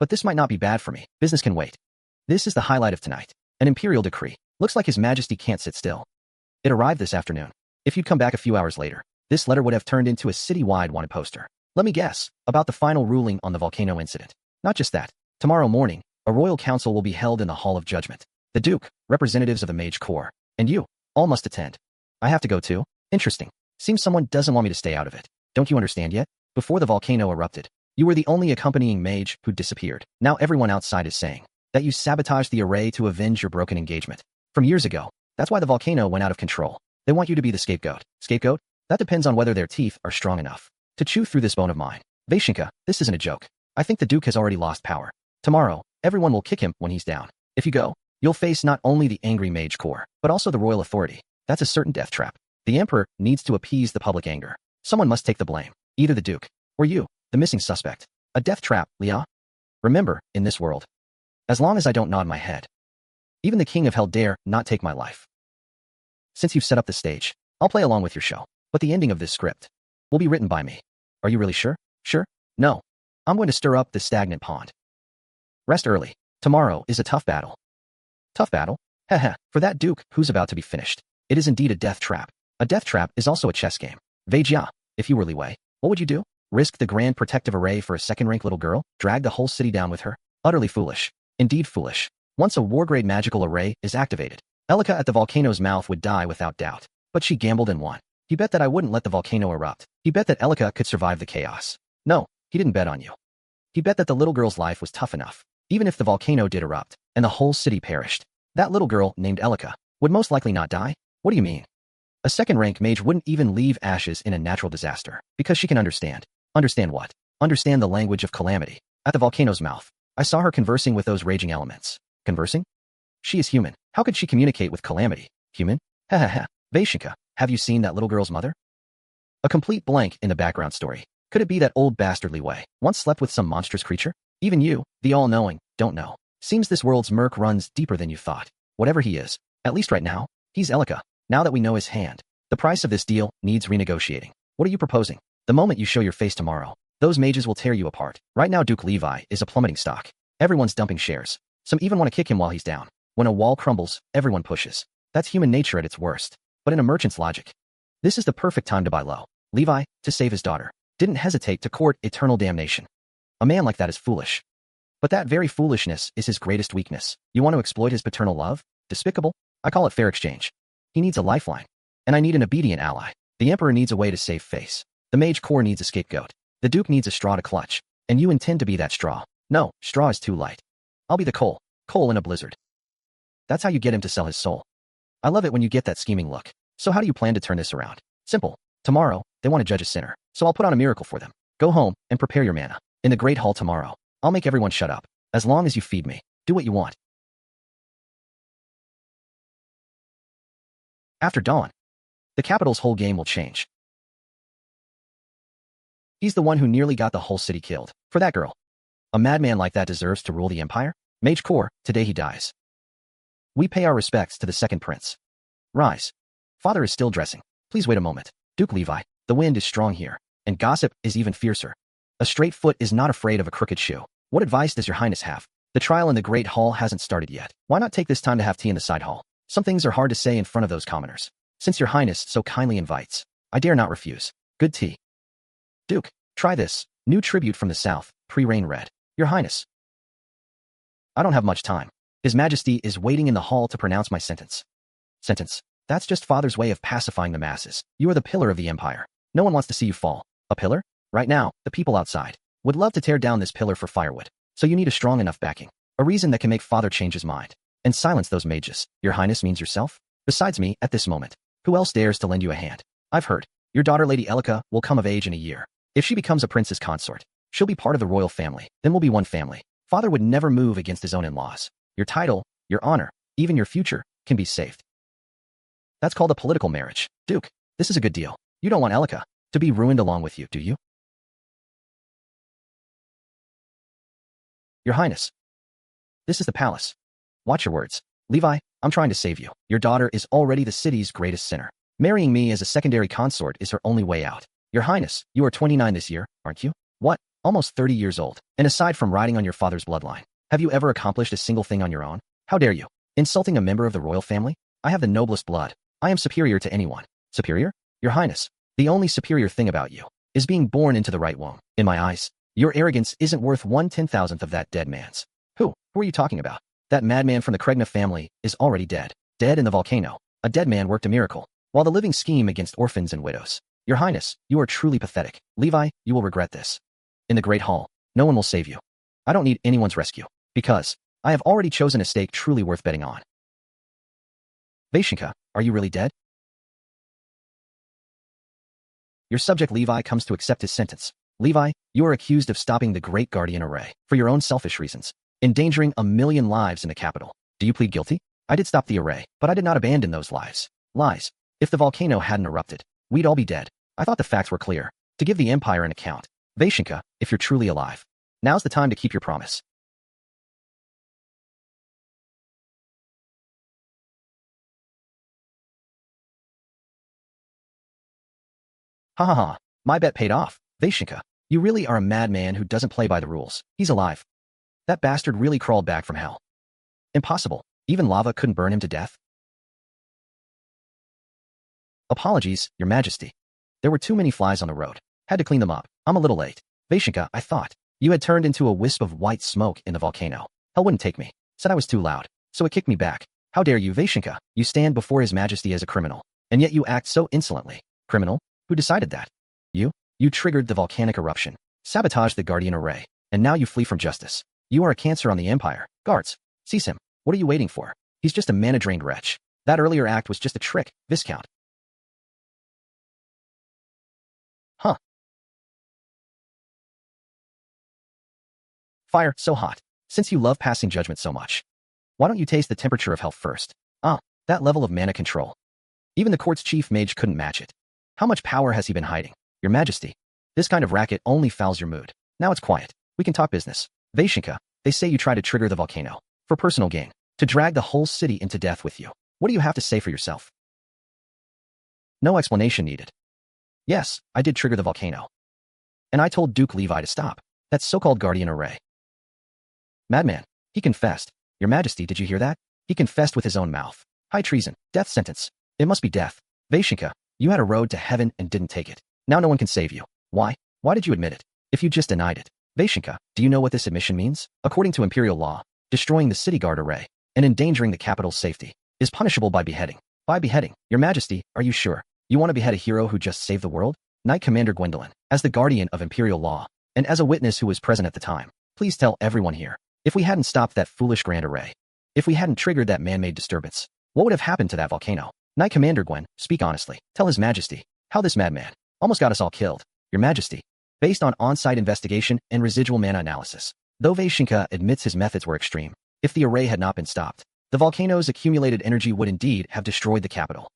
But this might not be bad for me. Business can wait. This is the highlight of tonight. An Imperial decree. Looks like His Majesty can't sit still. It arrived this afternoon. If you'd come back a few hours later, this letter would have turned into a city-wide wanted poster. Let me guess, about the final ruling on the Volcano incident. Not just that. Tomorrow morning, a royal council will be held in the Hall of Judgment. The Duke, representatives of the Mage Corps, and you, all must attend. I have to go too? Interesting. Seems someone doesn't want me to stay out of it. Don't you understand yet? Before the volcano erupted, you were the only accompanying mage who disappeared. Now everyone outside is saying that you sabotaged the array to avenge your broken engagement. From years ago, that's why the volcano went out of control. They want you to be the scapegoat. Scapegoat? That depends on whether their teeth are strong enough to chew through this bone of mine. Vashinka, this isn't a joke. I think the Duke has already lost power. Tomorrow, everyone will kick him when he's down. If you go, you'll face not only the angry Mage Corps, but also the royal authority. That's a certain death trap. The Emperor needs to appease the public anger. Someone must take the blame. Either the Duke, or you, the missing suspect. A death trap, Lia? Remember, in this world, as long as I don't nod my head, even the King of Hell dare not take my life. Since you've set up the stage, I'll play along with your show. But the ending of this script will be written by me. Are you really sure? Sure? No. I'm going to stir up this stagnant pond. Rest early. Tomorrow is a tough battle. Tough battle? Heh. For that Duke who's about to be finished. It is indeed a death trap. A death trap is also a chess game. Vejia, if you were Li Wei, what would you do? Risk the grand protective array for a second-rank little girl? Drag the whole city down with her? Utterly foolish. Indeed foolish. Once a war-grade magical array is activated, Elica at the volcano's mouth would die without doubt. But she gambled and won. He bet that I wouldn't let the volcano erupt. He bet that Elica could survive the chaos. No, he didn't bet on you. He bet that the little girl's life was tough enough, even if the volcano did erupt, and the whole city perished. That little girl, named Elica, would most likely not die? What do you mean? A second-rank mage wouldn't even leave ashes in a natural disaster, because she can understand. Understand what? Understand the language of calamity. At the volcano's mouth, I saw her conversing with those raging elements. Conversing? She is human. How could she communicate with calamity? Human? Ha. Vashinka, have you seen that little girl's mother? A complete blank in the background story. Could it be that old bastard Li Wei once slept with some monstrous creature? Even you, the all-knowing, don't know. Seems this world's murk runs deeper than you thought. Whatever he is, at least right now, he's Elica. Now that we know his hand, the price of this deal needs renegotiating. What are you proposing? The moment you show your face tomorrow, those mages will tear you apart. Right now Duke Levi is a plummeting stock. Everyone's dumping shares. Some even want to kick him while he's down. When a wall crumbles, everyone pushes. That's human nature at its worst. But in a merchant's logic, this is the perfect time to buy low. Levi, to save his daughter, didn't hesitate to court eternal damnation. A man like that is foolish. But that very foolishness is his greatest weakness. You want to exploit his paternal love? Despicable? I call it fair exchange. He needs a lifeline. And I need an obedient ally. The Emperor needs a way to save face. The Mage Corps needs a scapegoat. The Duke needs a straw to clutch. And you intend to be that straw. No, straw is too light. I'll be the coal. Coal in a blizzard. That's how you get him to sell his soul. I love it when you get that scheming look. So how do you plan to turn this around? Simple. Tomorrow, they want to judge a sinner. So I'll put on a miracle for them. Go home and prepare your mana. In the Great Hall tomorrow, I'll make everyone shut up. As long as you feed me. Do what you want. After dawn, the capital's whole game will change. He's the one who nearly got the whole city killed. For that girl. A madman like that deserves to rule the empire? Mage Corps, today he dies. We pay our respects to the second prince. Rise. Father is still dressing. Please wait a moment. Duke Levi, the wind is strong here, and gossip is even fiercer. A straight foot is not afraid of a crooked shoe. What advice does your highness have? The trial in the Great Hall hasn't started yet. Why not take this time to have tea in the side hall? Some things are hard to say in front of those commoners. Since your highness so kindly invites, I dare not refuse. Good tea. Duke, try this. New tribute from the south, pre-rain red. Your highness. I don't have much time. His Majesty is waiting in the hall to pronounce my sentence. Sentence. That's just father's way of pacifying the masses. You are the pillar of the empire. No one wants to see you fall. A pillar? Right now, the people outside would love to tear down this pillar for firewood. So you need a strong enough backing. A reason that can make father change his mind. And silence those mages. Your highness means yourself? Besides me, at this moment, who else dares to lend you a hand? I've heard. Your daughter Lady Elica will come of age in a year. If she becomes a prince's consort, she'll be part of the royal family. Then we'll be one family. Father would never move against his own in-laws. Your title, your honor, even your future, can be saved. That's called a political marriage. Duke, this is a good deal. You don't want Elica to be ruined along with you, do you? Your highness. This is the palace. Watch your words. Levi, I'm trying to save you. Your daughter is already the city's greatest sinner. Marrying me as a secondary consort is her only way out. Your highness, you are 29 this year, aren't you? What? Almost 30 years old. And aside from riding on your father's bloodline, have you ever accomplished a single thing on your own? How dare you? Insulting a member of the royal family? I have the noblest blood. I am superior to anyone. Superior? Your highness, the only superior thing about you is being born into the right womb. In my eyes, your arrogance isn't worth 1/10,000th of that dead man's. Who are you talking about? That madman from the Cregna family is already dead. Dead in the volcano. A dead man worked a miracle, while the living scheme against orphans and widows. Your Highness, you are truly pathetic. Levi, you will regret this. In the Great Hall, no one will save you. I don't need anyone's rescue, because I have already chosen a stake truly worth betting on. Vashenka, are you really dead? Your subject Levi comes to accept his sentence. Levi, you are accused of stopping the Great Guardian Array for your own selfish reasons, endangering 1,000,000 lives in the capital. Do you plead guilty? I did stop the array, but I did not abandon those lives. Lies. If the volcano hadn't erupted, we'd all be dead. I thought the facts were clear. To give the Empire an account. Vashenka, if you're truly alive, now's the time to keep your promise. Ha ha ha, my bet paid off. Vashenka, you really are a madman who doesn't play by the rules. He's alive. That bastard really crawled back from hell. Impossible. Even lava couldn't burn him to death. Apologies, Your Majesty. There were too many flies on the road. Had to clean them up. I'm a little late. Vashenka, I thought you had turned into a wisp of white smoke in the volcano. Hell wouldn't take me. Said I was too loud, so it kicked me back. How dare you, Vashenka? You stand before His Majesty as a criminal, and yet you act so insolently. Criminal? Who decided that? You? You triggered the volcanic eruption, sabotaged the Guardian Array, and now you flee from justice. You are a cancer on the Empire. Guards, seize him. What are you waiting for? He's just a mana-drained wretch. That earlier act was just a trick, Viscount. Huh. Fire, so hot. Since you love passing judgment so much, why don't you taste the temperature of hell first? Ah, that level of mana control. Even the court's chief mage couldn't match it. How much power has he been hiding? Your Majesty, this kind of racket only fouls your mood. Now it's quiet. We can talk business. Vashenka, they say you try to trigger the volcano for personal gain, to drag the whole city into death with you. What do you have to say for yourself? No explanation needed. Yes, I did trigger the volcano. And I told Duke Levi to stop that so-called Guardian Array. Madman, he confessed. Your Majesty, did you hear that? He confessed with his own mouth. High treason, death sentence. It must be death. Vashenka, you had a road to heaven and didn't take it. Now no one can save you. Why? Why did you admit it? If you just denied it. Vashenka, do you know what this admission means? According to Imperial law, destroying the city guard array and endangering the capital's safety is punishable by beheading. By beheading. Your Majesty, are you sure? You want to behead a hero who just saved the world? Knight Commander Gwendolyn, as the guardian of Imperial law, and as a witness who was present at the time, please tell everyone here, if we hadn't stopped that foolish grand array, if we hadn't triggered that man-made disturbance, what would have happened to that volcano? Knight Commander Gwen, speak honestly. Tell His Majesty how this madman almost got us all killed. Your Majesty, based on on-site investigation and residual mana analysis, though Vashenka admits his methods were extreme, if the array had not been stopped, the volcano's accumulated energy would indeed have destroyed the capital.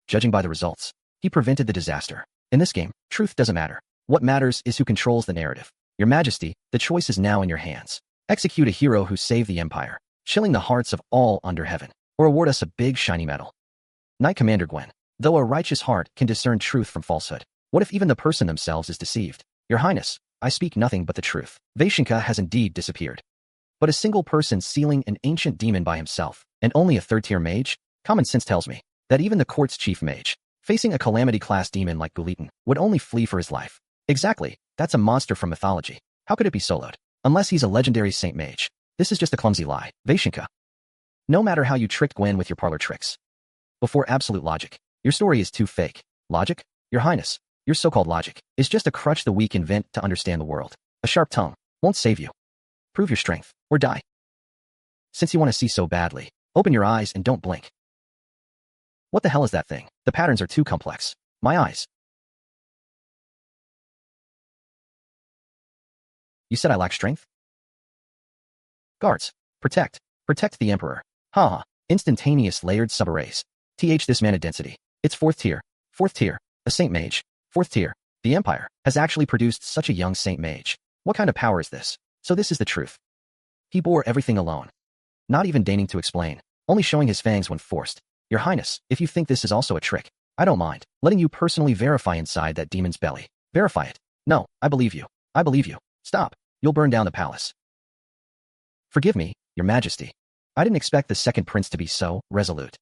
Judging by the results, he prevented the disaster. In this game, truth doesn't matter. What matters is who controls the narrative. Your Majesty, the choice is now in your hands. Execute a hero who saved the Empire, chilling the hearts of all under heaven, or award us a big shiny medal. Knight Commander Gwen, though a righteous heart can discern truth from falsehood, what if even the person themselves is deceived? Your Highness, I speak nothing but the truth. Vashenka has indeed disappeared. But a single person sealing an ancient demon by himself, and only a third-tier mage? Common sense tells me that even the court's chief mage, facing a Calamity-class demon like Guledun, would only flee for his life. Exactly, that's a monster from mythology. How could it be soloed? Unless he's a legendary Saint Mage. This is just a clumsy lie. Vashenka, no matter how you tricked Gwen with your parlor tricks, before absolute logic, your story is too fake. Logic? Your Highness, your so-called logic is just a crutch the weak invent to understand the world. A sharp tongue won't save you. Prove your strength, or die. Since you want to see so badly, open your eyes and don't blink. What the hell is that thing? The patterns are too complex. My eyes. You said I lack strength? Guards, protect. Protect the Emperor. Ha. Instantaneous layered subarrays. This mana density. It's fourth tier. Fourth tier. A Saint Mage. Fourth tier. The Empire has actually produced such a young Saint Mage. What kind of power is this? So this is the truth. He bore everything alone. Not even deigning to explain. Only showing his fangs when forced. Your Highness, if you think this is also a trick, I don't mind letting you personally verify inside that demon's belly. Verify it. No, I believe you. I believe you. Stop. You'll burn down the palace. Forgive me, Your Majesty. I didn't expect the second prince to be so resolute.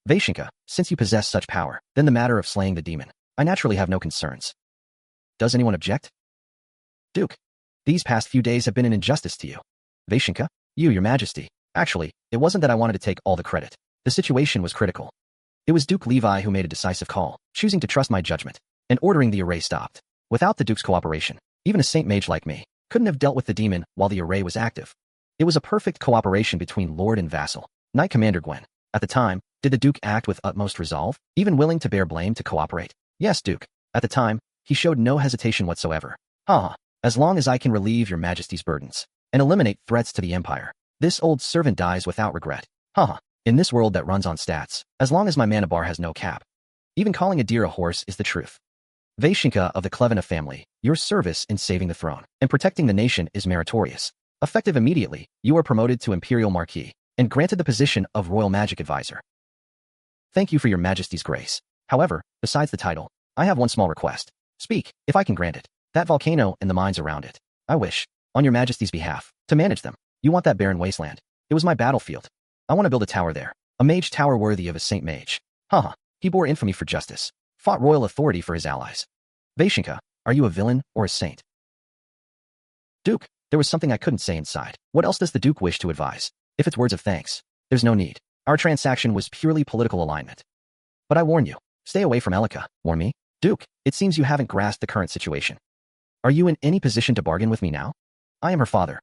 Vashenka, since you possess such power, then the matter of slaying the demon I naturally have no concerns. Does anyone object? Duke, these past few days have been an injustice to you. Vaishinka, your majesty. Actually, it wasn't that I wanted to take all the credit. The situation was critical. It was Duke Levi who made a decisive call, choosing to trust my judgment, and ordering the array stopped. Without the Duke's cooperation, even a Saint Mage like me couldn't have dealt with the demon while the array was active. It was a perfect cooperation between Lord and vassal. Knight Commander Gwen. At the time, did the Duke act with utmost resolve, even willing to bear blame to cooperate? Yes, Duke. At the time, he showed no hesitation whatsoever. As long as I can relieve your majesty's burdens and eliminate threats to the empire, this old servant dies without regret. In this world that runs on stats, as long as my mana bar has no cap. Even calling a deer a horse is the truth. Vaishinka of the Klevena family, your service in saving the throne and protecting the nation is meritorious. Effective immediately, you are promoted to Imperial Marquis and granted the position of Royal Magic Advisor. Thank you for your majesty's grace. However, besides the title, I have one small request. Speak, if I can grant it. That volcano and the mines around it. I wish, on your majesty's behalf, to manage them. You want that barren wasteland. It was my battlefield. I want to build a tower there. A mage tower worthy of a Saint Mage. He bore infamy for justice. Fought royal authority for his allies. Vaishinka, are you a villain or a saint? Duke, there was something I couldn't say inside. What else does the Duke wish to advise? If it's words of thanks, there's no need. Our transaction was purely political alignment. But I warn you, stay away from Elica. Warn me? Duke, it seems you haven't grasped the current situation. Are you in any position to bargain with me now? I am her father.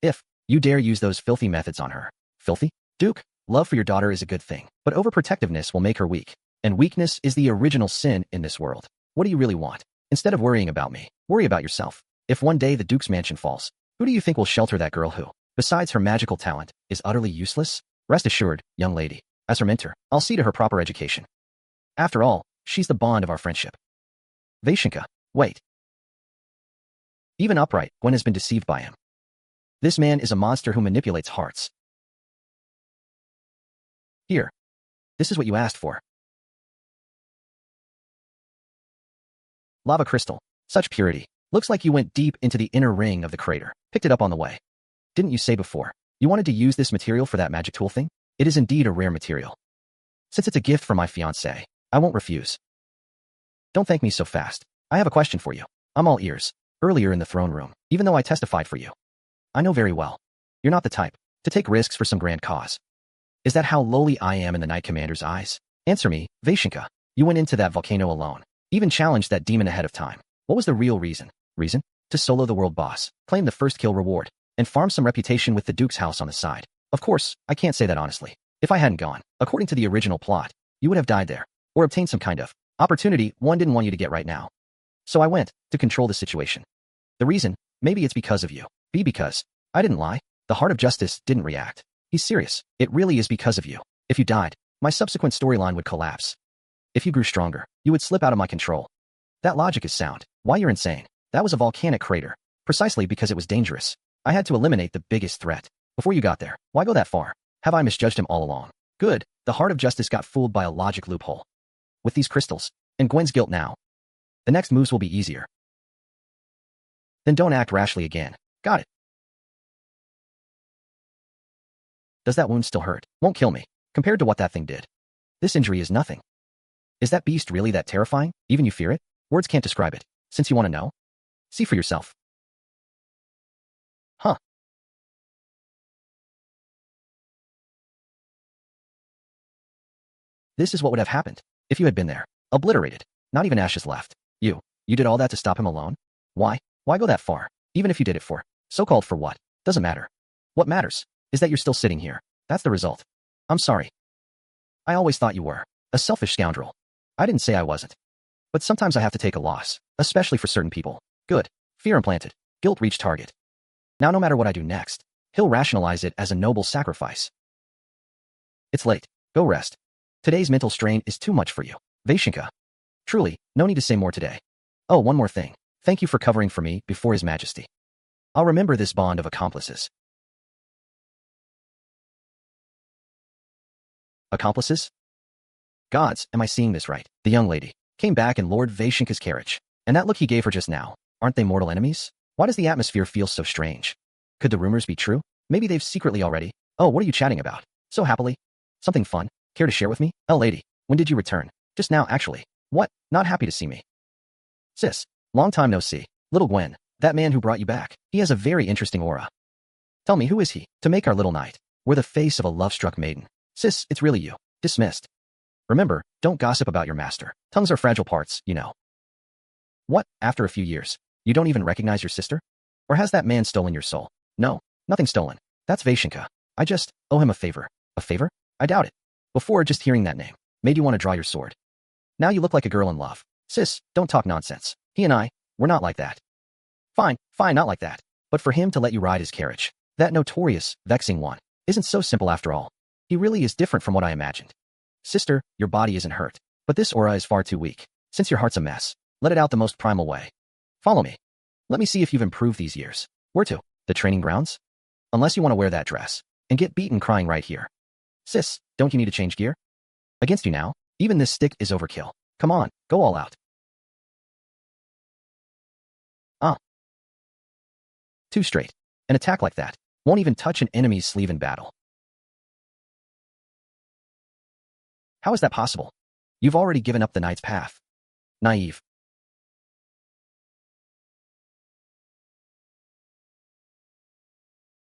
If you dare use those filthy methods on her. Filthy? Duke, love for your daughter is a good thing, but overprotectiveness will make her weak. And weakness is the original sin in this world. What do you really want? Instead of worrying about me, worry about yourself. If one day the Duke's mansion falls, who do you think will shelter that girl who, besides her magical talent, is utterly useless? Rest assured, young lady, as her mentor, I'll see to her proper education. After all, she's the bond of our friendship. Vaishinka, wait. Even upright, Gwen has been deceived by him. This man is a monster who manipulates hearts. Here. This is what you asked for. Lava crystal. Such purity. Looks like you went deep into the inner ring of the crater. Picked it up on the way. Didn't you say before you wanted to use this material for that magic tool thing? It is indeed a rare material. Since it's a gift from my fiancée, I won't refuse. Don't thank me so fast. I have a question for you. I'm all ears. Earlier in the throne room, even though I testified for you, I know very well you're not the type to take risks for some grand cause. Is that how lowly I am in the Knight Commander's eyes? Answer me, Vaishinka. You went into that volcano alone, even challenged that demon ahead of time. What was the real reason? Reason? To solo the world boss, claim the first kill reward, and farm some reputation with the Duke's house on the side. Of course, I can't say that honestly. If I hadn't gone, according to the original plot, you would have died there, or obtained some kind of opportunity one didn't want you to get right now. So I went to control the situation. The reason, maybe it's because of you. B, because I didn't lie. The heart of justice didn't react. He's serious. It really is because of you. If you died, my subsequent storyline would collapse. If you grew stronger, you would slip out of my control. That logic is sound. Why you're insane? That was a volcanic crater. Precisely because it was dangerous. I had to eliminate the biggest threat. Before you got there, why go that far? Have I misjudged him all along? Good. The heart of justice got fooled by a logic loophole. With these crystals, and Gwen's guilt now, the next moves will be easier. Then don't act rashly again. Got it. Does that wound still hurt? Won't kill me, compared to what that thing did. This injury is nothing. Is that beast really that terrifying? Even you fear it? Words can't describe it. Since you want to know, see for yourself. Huh. This is what would have happened if you had been there. Obliterated. Not even ashes left. You did all that to stop him alone? Why? Why go that far? Even if you did it for, so-called for what? Doesn't matter. What matters is that you're still sitting here. That's the result. I'm sorry. I always thought you were a selfish scoundrel. I didn't say I wasn't. But sometimes I have to take a loss, especially for certain people. Good. Fear implanted. Guilt reached target. Now no matter what I do next, he'll rationalize it as a noble sacrifice. It's late. Go rest. Today's mental strain is too much for you. Vaishinka. Truly, no need to say more today. Oh, one more thing. Thank you for covering for me before His Majesty. I'll remember this bond of accomplices. Accomplices? Gods, am I seeing this right? The young lady came back in Lord Vaishinka's carriage, and that look he gave her just now. Aren't they mortal enemies? Why does the atmosphere feel so strange? Could the rumors be true? Maybe they've secretly already. Oh, what are you chatting about? So happily. Something fun? Care to share with me? Oh, lady, when did you return? Just now, actually. What? Not happy to see me? Sis, long time no see. Little Gwen, that man who brought you back, he has a very interesting aura. Tell me, who is he? To make our little knight. We're the face of a love-struck maiden. Sis, it's really you. Dismissed. Remember, don't gossip about your master. Tongues are fragile parts, you know. What? After a few years, you don't even recognize your sister? Or has that man stolen your soul? No, nothing stolen. That's Vashenka. I just owe him a favor. A favor? I doubt it. Before, just hearing that name made you want to draw your sword. Now you look like a girl in love. Sis, don't talk nonsense. He and I, we're not like that. Fine, not like that. But for him to let you ride his carriage, that notorious, vexing one, isn't so simple after all. He really is different from what I imagined. Sister, your body isn't hurt, but this aura is far too weak. Since your heart's a mess, let it out the most primal way. Follow me. Let me see if you've improved these years. Where to? The training grounds? Unless you want to wear that dress and get beaten crying right here. Sis, don't you need to change gear? Against you now? Even this stick is overkill. Come on, go all out. Too straight. An attack like that won't even touch an enemy's sleeve in battle. How is that possible? You've already given up the knight's path. Naive.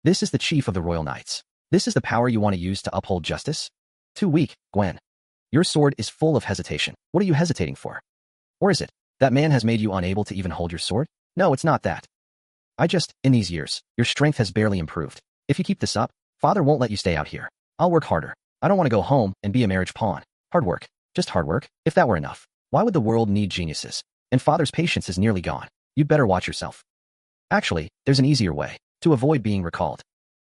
This is the chief of the Royal Knights. This is the power you want to use to uphold justice? Too weak, Gwen. Your sword is full of hesitation. What are you hesitating for? Or is it that man has made you unable to even hold your sword? No, it's not that. In these years, your strength has barely improved. If you keep this up, father won't let you stay out here. I'll work harder. I don't want to go home and be a marriage pawn. Hard work. Just hard work. If that were enough, why would the world need geniuses? And father's patience is nearly gone. You'd better watch yourself. Actually, there's an easier way to avoid being recalled.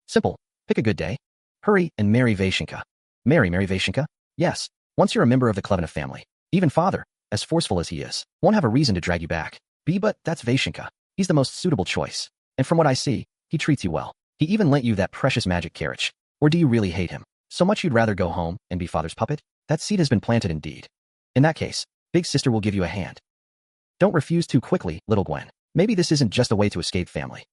Simple. Pick a good day. Hurry and marry Vashenka. Marry Vashenka? Yes. Once you're a member of the Klevena family, even father, as forceful as he is, won't have a reason to drag you back. But that's Vashenka. He's the most suitable choice. And from what I see, he treats you well. He even lent you that precious magic carriage. Or do you really hate him so much you'd rather go home and be father's puppet? That seed has been planted indeed. In that case, big sister will give you a hand. Don't refuse too quickly, little Gwen. Maybe this isn't just a way to escape family.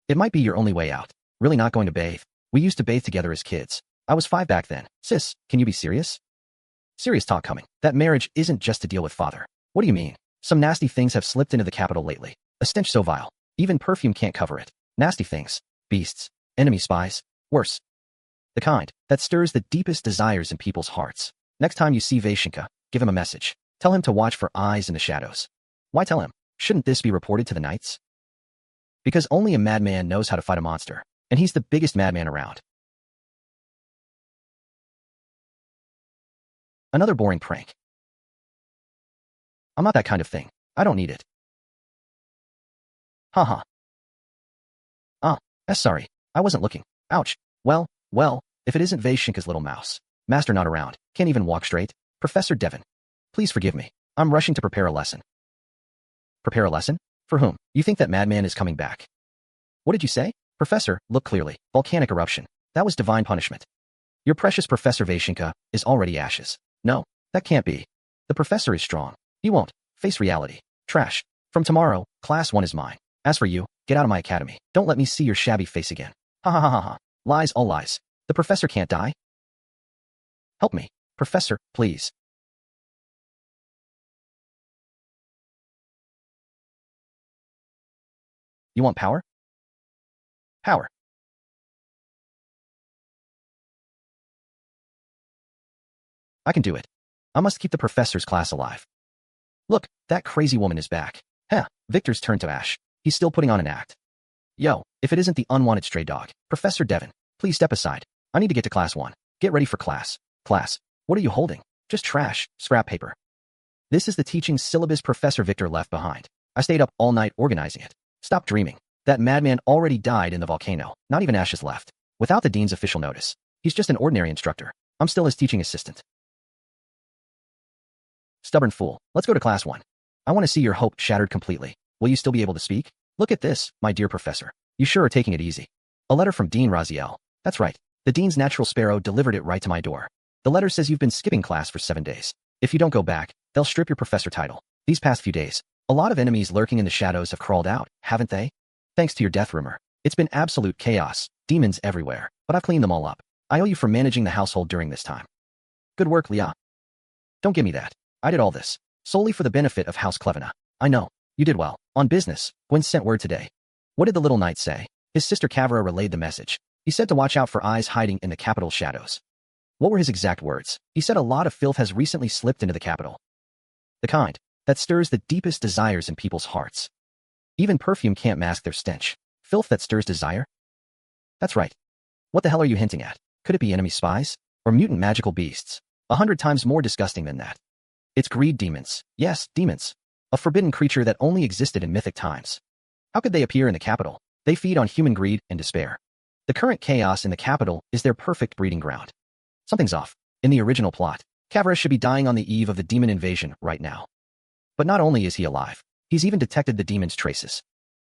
It might be your only way out. Really not going to bathe? We used to bathe together as kids. I was 5 back then. Sis, can you be serious? Serious talk coming. That marriage isn't just to deal with father. What do you mean? Some nasty things have slipped into the capital lately. A stench so vile. Even perfume can't cover it. Nasty things. Beasts. Enemy spies. Worse. The kind that stirs the deepest desires in people's hearts. Next time you see Vashenka, give him a message. Tell him to watch for eyes in the shadows. Why tell him? Shouldn't this be reported to the knights? Because only a madman knows how to fight a monster, and he's the biggest madman around. Another boring prank. I'm not that kind of thing. I don't need it. Haha. Sorry. I wasn't looking. Ouch. Well, if it isn't Vashenka's little mouse. Master not around. Can't even walk straight. Professor Devon. Please forgive me. I'm rushing to prepare a lesson. Prepare a lesson? For whom? You think that madman is coming back? What did you say? Professor, look clearly. Volcanic eruption. That was divine punishment. Your precious Professor Vashenka is already ashes. No, that can't be. The professor is strong. He won't face reality. Trash. From tomorrow, class 1 is mine. As for you, get out of my academy. Don't let me see your shabby face again. Ha ha ha ha ha. Lies, all lies. The professor can't die. Help me. Professor, please. You want power? Power. I can do it. I must keep the professor's class alive. Look, that crazy woman is back. Heh, Victor's turned to ash. He's still putting on an act. Yo, if it isn't the unwanted stray dog. Professor Devon, please step aside. I need to get to class 1. Get ready for class. Class, what are you holding? Just trash, scrap paper. This is the teaching syllabus Professor Victor left behind. I stayed up all night organizing it. Stop dreaming. That madman already died in the volcano. Not even ashes left. Without the dean's official notice. He's just an ordinary instructor. I'm still his teaching assistant. Stubborn fool. Let's go to class 1. I want to see your hope shattered completely. Will you still be able to speak? Look at this, my dear professor. You sure are taking it easy. A letter from Dean Raziel. That's right. The dean's natural sparrow delivered it right to my door. The letter says you've been skipping class for 7 days. If you don't go back, they'll strip your professor title. These past few days, a lot of enemies lurking in the shadows have crawled out, haven't they? Thanks to your death rumor. It's been absolute chaos, demons everywhere, but I've cleaned them all up. I owe you for managing the household during this time. Good work, Lia. Don't give me that. I did all this. solely for the benefit of House Clevena. I know. You did well. On business, Gwen sent word today. What did the little knight say? His sister Kavra relayed the message. He said to watch out for eyes hiding in the capital's shadows. What were his exact words? He said a lot of filth has recently slipped into the capital. The kind that stirs the deepest desires in people's hearts. Even perfume can't mask their stench. Filth that stirs desire? That's right. What the hell are you hinting at? Could it be enemy spies? Or mutant magical beasts? 100 times more disgusting than that. It's greed demons. Yes, demons. A forbidden creature that only existed in mythic times. How could they appear in the capital? They feed on human greed and despair. The current chaos in the capital is their perfect breeding ground. Something's off. In the original plot, Kavra should be dying on the eve of the demon invasion right now. But not only is he alive, he's even detected the demon's traces.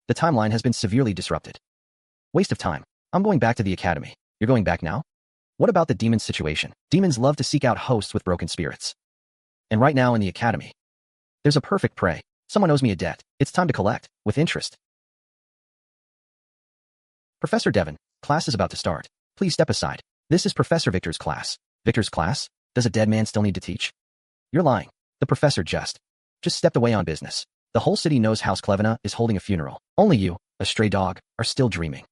The timeline has been severely disrupted. Waste of time. I'm going back to the academy. You're going back now? What about the demon's situation? Demons love to seek out hosts with broken spirits. And right now in the academy, there's a perfect prey. Someone owes me a debt. It's time to collect, with interest. Professor Devon, class is about to start. Please step aside. This is Professor Victor's class. Victor's class? Does a dead man still need to teach? You're lying. The professor just stepped away on business. The whole city knows House Clevena is holding a funeral. Only you, a stray dog, are still dreaming.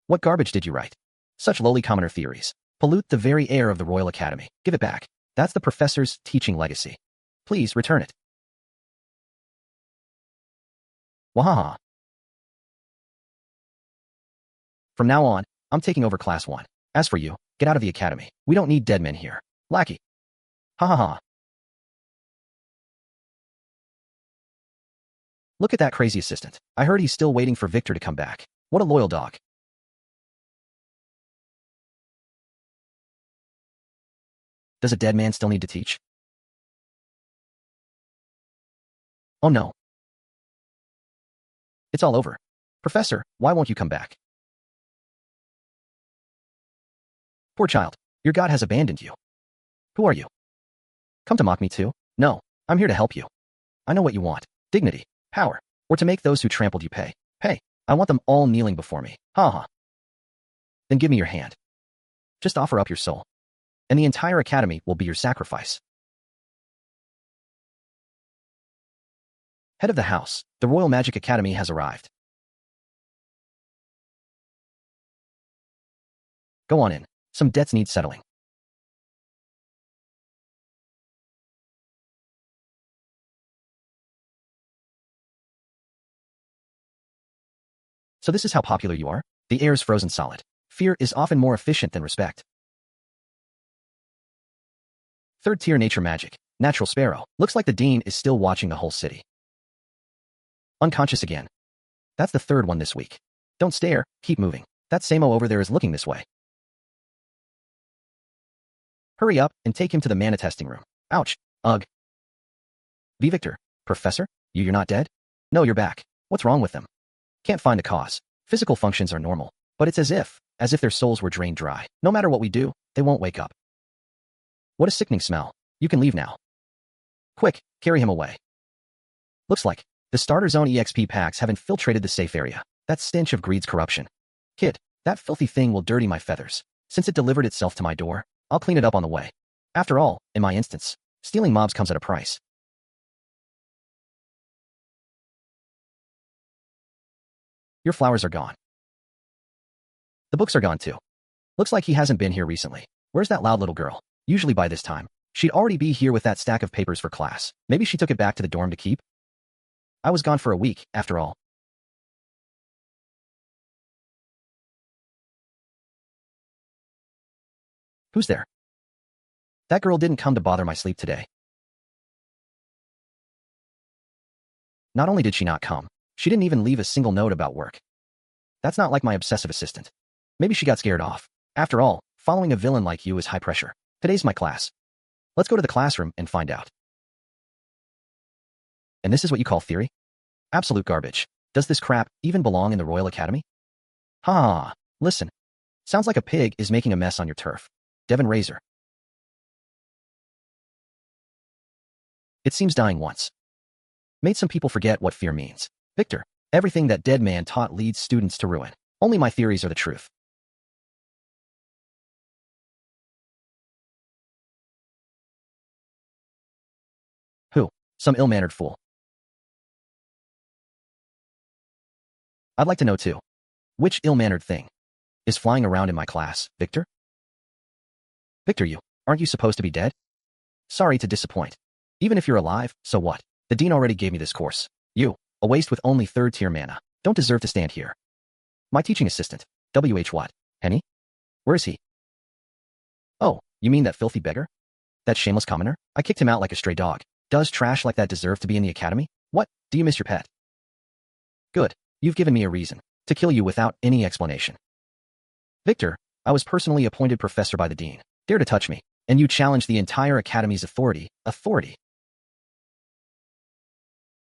What garbage did you write? Such lowly commoner theories pollute the very air of the Royal Academy. Give it back. That's the professor's teaching legacy. Please return it. Wahaha. From now on, I'm taking over Class 1. As for you, get out of the academy. We don't need dead men here. Lackey. Ha ha ha. Look at that crazy assistant. I heard he's still waiting for Victor to come back. What a loyal dog. Does a dead man still need to teach? Oh no. It's all over. Professor, why won't you come back? Poor child. Your god has abandoned you. Who are you? Come to mock me too? No, I'm here to help you. I know what you want. Dignity, power, or to make those who trampled you pay. Hey, I want them all kneeling before me. Ha ha. Then give me your hand. Just offer up your soul. And the entire academy will be your sacrifice. Head of the house, the Royal Magic Academy has arrived. Go on in. Some debts need settling. So this is how popular you are? The air is frozen solid. Fear is often more efficient than respect. Third-tier nature magic. Natural sparrow. Looks like the dean is still watching the whole city. Unconscious again. That's the third one this week. Don't stare, keep moving. That Samo over there is looking this way. Hurry up and take him to the mana testing room. Ouch. Ugh. V. Victor. Professor? You're not dead? No, you're back. What's wrong with them? Can't find a cause. Physical functions are normal, but it's as if their souls were drained dry. No matter what we do, they won't wake up. What a sickening smell. You can leave now. Quick, carry him away. Looks like the starter zone EXP packs have infiltrated the safe area. That stench of greed's corruption. Kid, that filthy thing will dirty my feathers. Since it delivered itself to my door, I'll clean it up on the way. After all, in my instance, stealing mobs comes at a price. Your flowers are gone. The books are gone too. Looks like he hasn't been here recently. Where's that loud little girl? Usually by this time, she'd already be here with that stack of papers for class. Maybe she took it back to the dorm to keep? I was gone for a week, after all. Who's there? That girl didn't come to bother my sleep today. Not only did she not come, she didn't even leave a single note about work. That's not like my obsessive assistant. Maybe she got scared off. After all, following a villain like you is high pressure. Today's my class. Let's go to the classroom and find out. And this is what you call theory? Absolute garbage. Does this crap even belong in the Royal Academy? Ha! Listen. Sounds like a pig is making a mess on your turf. Devon Razor. It seems dying once made some people forget what fear means. Victor, everything that dead man taught leads students to ruin. Only my theories are the truth. Some ill-mannered fool. I'd like to know too. Which ill-mannered thing is flying around in my class, Victor? Victor, aren't you supposed to be dead? Sorry to disappoint. Even if you're alive, so what? The dean already gave me this course. You, a waste with only third-tier mana, don't deserve to stand here. My teaching assistant, W.H. what? Henny? Where is he? Oh, you mean that filthy beggar? That shameless commoner? I kicked him out like a stray dog. Does trash like that deserve to be in the academy? What? Do you miss your pet? Good. You've given me a reason to kill you without any explanation. Victor, I was personally appointed professor by the dean. Dare to touch me, and you challenge the entire academy's authority.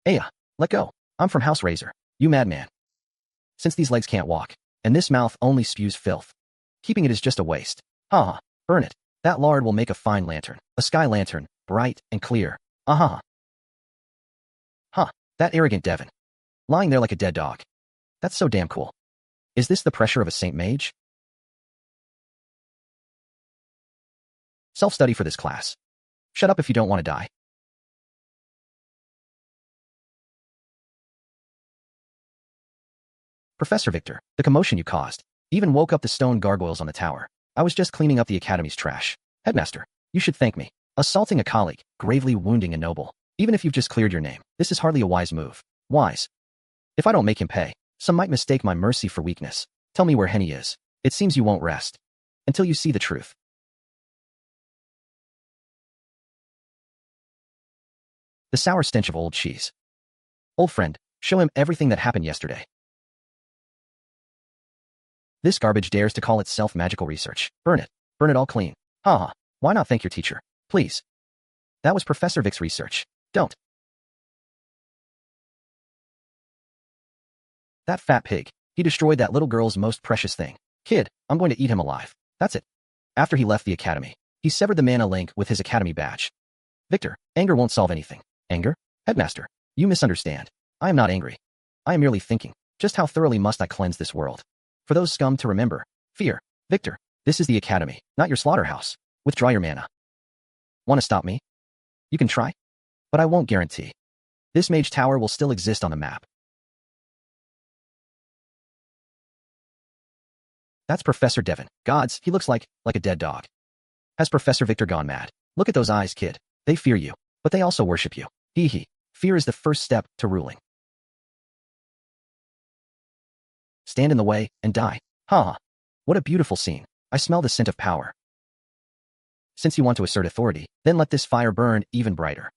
Aya, let go. I'm from House Razor. You madman. Since these legs can't walk, and this mouth only spews filth, keeping it is just a waste. Burn it. That lard will make a fine lantern. A sky lantern, bright and clear. That arrogant Devon. Lying there like a dead dog. That's so damn cool. Is this the pressure of a Saint Mage? Self-study for this class. Shut up if you don't want to die. Professor Victor, the commotion you caused even woke up the stone gargoyles on the tower. I was just cleaning up the academy's trash. Headmaster, you should thank me. Assaulting a colleague, gravely wounding a noble. Even if you've just cleared your name, this is hardly a wise move. Wise. If I don't make him pay, some might mistake my mercy for weakness. Tell me where Henny is. It seems you won't rest until you see the truth. The sour stench of old cheese. Old friend, show him everything that happened yesterday. This garbage dares to call itself magical research. Burn it. Burn it all clean. Why not thank your teacher? Please. That was Professor Vic's research. Don't. That fat pig. He destroyed that little girl's most precious thing. Kid, I'm going to eat him alive. That's it. After he left the academy, he severed the mana link with his academy badge. Victor, anger won't solve anything. Anger? Headmaster, you misunderstand. I am not angry. I am merely thinking, just how thoroughly must I cleanse this world? For those scum to remember. Fear. Victor, this is the academy, not your slaughterhouse. Withdraw your mana. Want to stop me? You can try, but I won't guarantee. This mage tower will still exist on the map. That's Professor Devon. Gods, he looks like a dead dog. Has Professor Victor gone mad? Look at those eyes, kid. They fear you, but they also worship you. Fear is the first step to ruling. Stand in the way and die. What a beautiful scene. I smell the scent of power. Since you want to assert authority, then let this fire burn even brighter.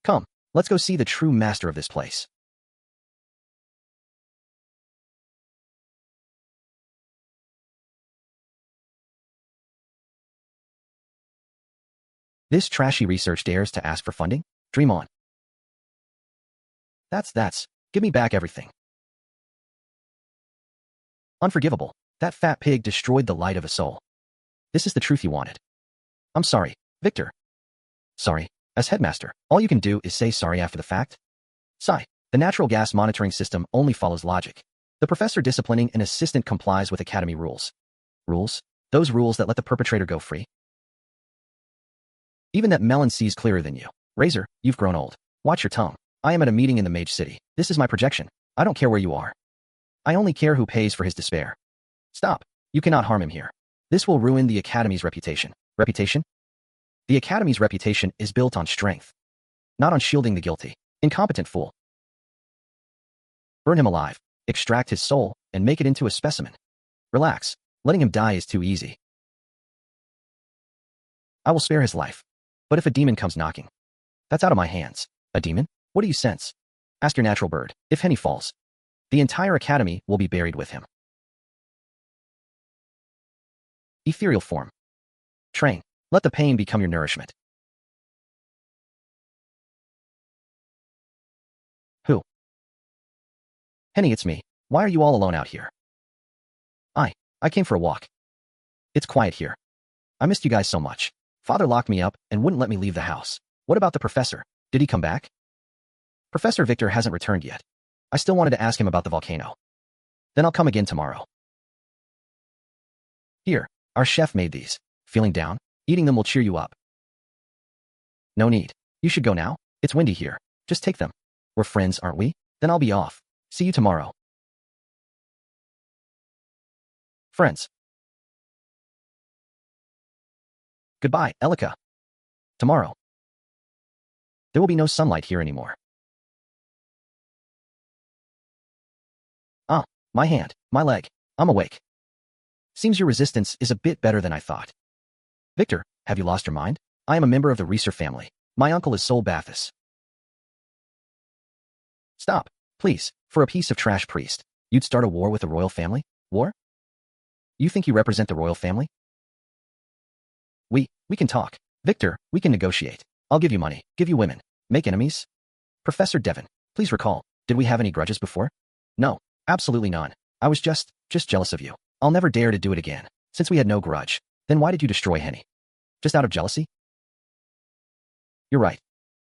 Come, let's go see the true master of this place. This trashy research dares to ask for funding? Dream on. That's. Give me back everything. Unforgivable. That fat pig destroyed the light of a soul. This is the truth you wanted. I'm sorry, Victor. Sorry. As headmaster, all you can do is say sorry after the fact? Sigh. The natural gas monitoring system only follows logic. The professor disciplining an assistant complies with academy rules. Rules? Those rules that let the perpetrator go free? Even that melon sees clearer than you. Razor, you've grown old. Watch your tongue. I am at a meeting in the Mage City. This is my projection. I don't care where you are. I only care who pays for his despair. Stop. You cannot harm him here. This will ruin the Academy's reputation. Reputation? The Academy's reputation is built on strength, not on shielding the guilty. Incompetent fool. Burn him alive, extract his soul, and make it into a specimen. Relax. Letting him die is too easy. I will spare his life. But if a demon comes knocking, that's out of my hands. A demon? What do you sense? Ask your natural bird. If Henny falls, the entire academy will be buried with him. Ethereal form. Train. Let the pain become your nourishment. Who? Henny, it's me. Why are you all alone out here? I came for a walk. It's quiet here. I missed you guys so much. Father locked me up and wouldn't let me leave the house. What about the professor? Did he come back? Professor Victor hasn't returned yet. I still wanted to ask him about the volcano. Then I'll come again tomorrow. Here, our chef made these. Feeling down? Eating them will cheer you up. No need. You should go now. It's windy here. Just take them. We're friends, aren't we? Then I'll be off. See you tomorrow. Friends. Goodbye, Elica. Tomorrow. There will be no sunlight here anymore. Ah, my hand, my leg. I'm awake. Seems your resistance is a bit better than I thought. Victor, have you lost your mind? I am a member of the Reeser family. My uncle is Sol Bathus. Stop, please, for a piece of trash priest. You'd start a war with the royal family? War? You think you represent the royal family? We can talk. Victor, we can negotiate. I'll give you money, give you women. Make enemies? Professor Devon, please recall, did we have any grudges before? No, absolutely none. I was just jealous of you. I'll never dare to do it again. Since we had no grudge, then why did you destroy Henny? Just out of jealousy? You're right.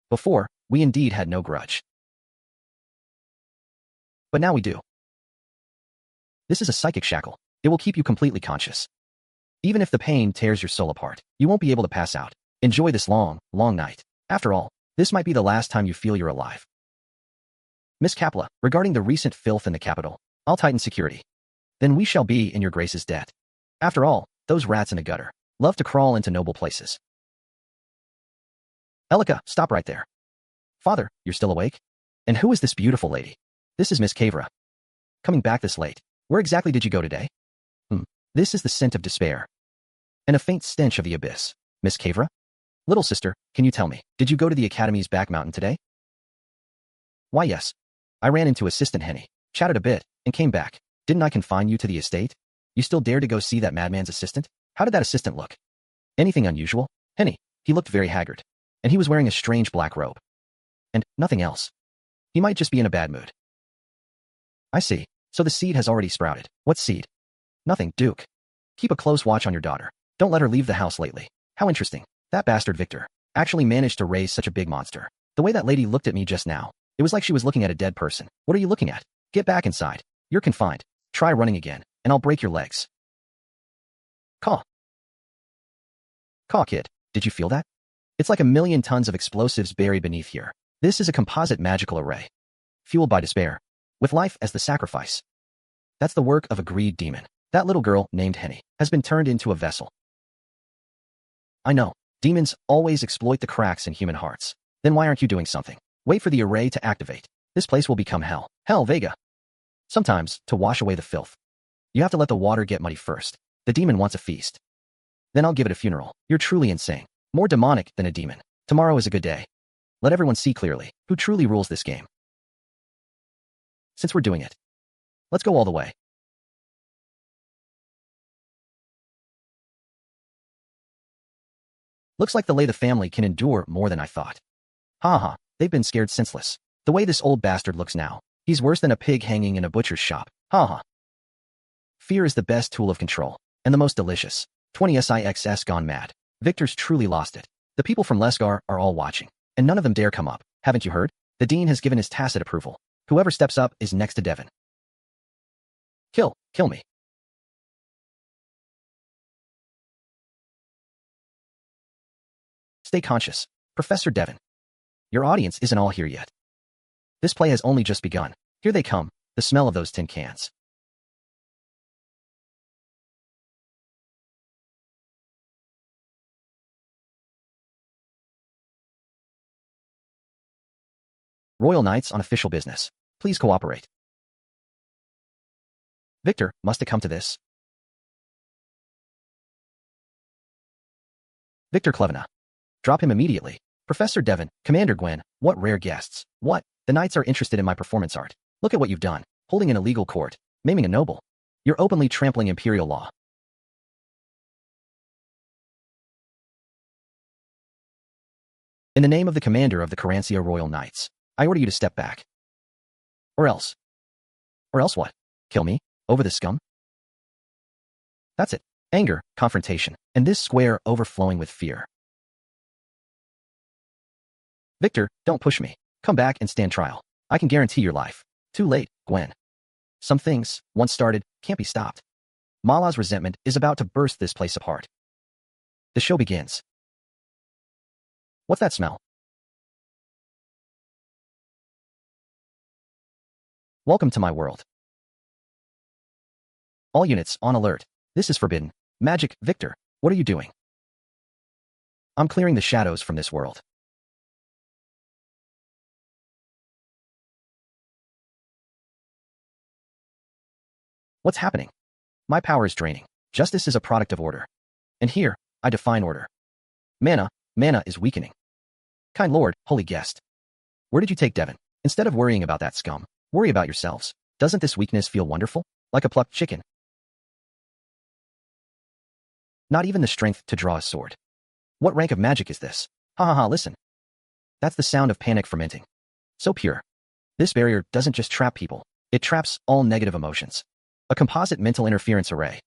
Before, we indeed had no grudge. But now we do. This is a psychic shackle. It will keep you completely conscious. Even if the pain tears your soul apart, you won't be able to pass out. Enjoy this long, long night. After all, this might be the last time you feel you're alive. Miss Capla, regarding the recent filth in the capital, I'll tighten security. Then we shall be in your grace's debt. After all, those rats in the gutter love to crawl into noble places. Elica, stop right there. Father, you're still awake? And who is this beautiful lady? This is Miss Kavra. Coming back this late. Where exactly did you go today? This is the scent of despair. And a faint stench of the abyss. Miss Kavra? Little sister, can you tell me, did you go to the Academy's back mountain today? Why yes. I ran into Assistant Henny, chatted a bit, and came back. Didn't I confine you to the estate? You still dare to go see that madman's assistant? How did that assistant look? Anything unusual? Henny, he looked very haggard. And he was wearing a strange black robe. And nothing else. He might just be in a bad mood. I see. So the seed has already sprouted. What seed? Nothing, Duke. Keep a close watch on your daughter. Don't let her leave the house lately. How interesting. That bastard Victor actually managed to raise such a big monster. The way that lady looked at me just now, it was like she was looking at a dead person. What are you looking at? Get back inside. You're confined. Try running again, and I'll break your legs. Caw. Caw, kid. Did you feel that? It's like 1,000,000 tons of explosives buried beneath here. This is a composite magical array. Fueled by despair. With life as the sacrifice. That's the work of a greed demon. That little girl, named Henny, has been turned into a vessel. I know. Demons always exploit the cracks in human hearts. Then why aren't you doing something? Wait for the array to activate. This place will become hell. Hell, Vega. Sometimes, to wash away the filth, you have to let the water get muddy first. The demon wants a feast. Then I'll give it a funeral. You're truly insane. More demonic than a demon. Tomorrow is a good day. Let everyone see clearly who truly rules this game. Since we're doing it, let's go all the way. Looks like the Lia family can endure more than I thought. Ha ha, they've been scared senseless. The way this old bastard looks now, he's worse than a pig hanging in a butcher's shop. Ha ha. Fear is the best tool of control, and the most delicious. 20SIXS gone mad. Victor's truly lost it. The people from Lesgar are all watching, and none of them dare come up. Haven't you heard? The dean has given his tacit approval. Whoever steps up is next to Devon. Kill me. Stay conscious, Professor Devon. Your audience isn't all here yet. This play has only just begun. Here they come, the smell of those tin cans. Royal Knights on official business. Please cooperate. Victor, must it come to this? Victor Clevena. Drop him immediately. Professor Devon, Commander Gwen, what rare guests. What? The knights are interested in my performance art. Look at what you've done. Holding an illegal court. Maiming a noble. You're openly trampling Imperial law. In the name of the commander of the Carancio Royal Knights, I order you to step back. Or else. Or else what? Kill me? Over this scum? That's it. Anger, confrontation, and this square overflowing with fear. Victor, don't push me. Come back and stand trial. I can guarantee your life. Too late, Gwen. Some things, once started, can't be stopped. Mala's resentment is about to burst this place apart. The show begins. What's that smell? Welcome to my world. All units on alert. This is forbidden. Magic, Victor, what are you doing? I'm clearing the shadows from this world. What's happening? My power is draining. Justice is a product of order. And here, I define order. Mana is weakening. Kind Lord, holy guest. Where did you take Devon? Instead of worrying about that scum, worry about yourselves. Doesn't this weakness feel wonderful? Like a plucked chicken. Not even the strength to draw a sword. What rank of magic is this? Ha ha ha, listen. That's the sound of panic fermenting. So pure. This barrier doesn't just trap people, it traps all negative emotions. A composite mental interference array.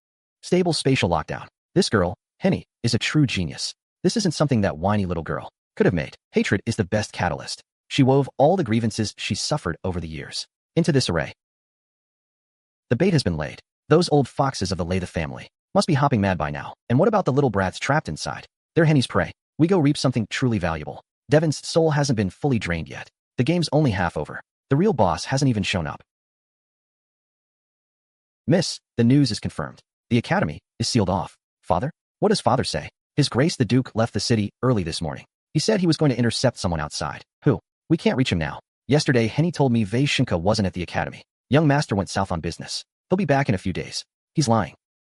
Stable spatial lockdown. This girl, Henny, is a true genius. This isn't something that whiny little girl could have made. Hatred is the best catalyst. She wove all the grievances she's suffered over the years into this array. The bait has been laid. Those old foxes of the Latha family must be hopping mad by now. And what about the little brats trapped inside? They're Henny's prey. We go reap something truly valuable. Devon's soul hasn't been fully drained yet. The game's only half over. The real boss hasn't even shown up. Miss, the news is confirmed. The academy is sealed off. Father? What does father say? His Grace the Duke left the city early this morning. He said he was going to intercept someone outside. Who? We can't reach him now. Yesterday, Henny told me Vaishinka wasn't at the academy. Young master went south on business. He'll be back in a few days. He's lying.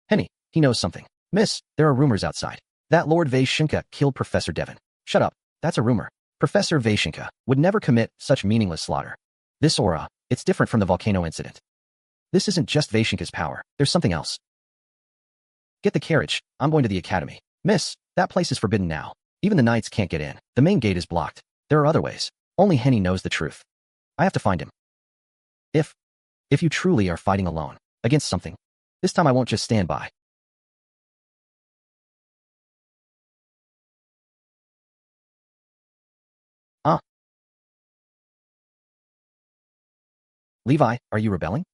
Henny, he knows something. Miss, there are rumors outside. That Lord Vaishinka killed Professor Devon. Shut up. That's a rumor. Professor Vaishinka would never commit such meaningless slaughter. This aura, it's different from the Volcano incident. This isn't just Vaishinka's power. There's something else. Get the carriage. I'm going to the academy. Miss, that place is forbidden now. Even the knights can't get in. The main gate is blocked. There are other ways. Only Henny knows the truth. I have to find him. If you truly are fighting alone, against something, this time I won't just stand by. Levi, are you rebelling?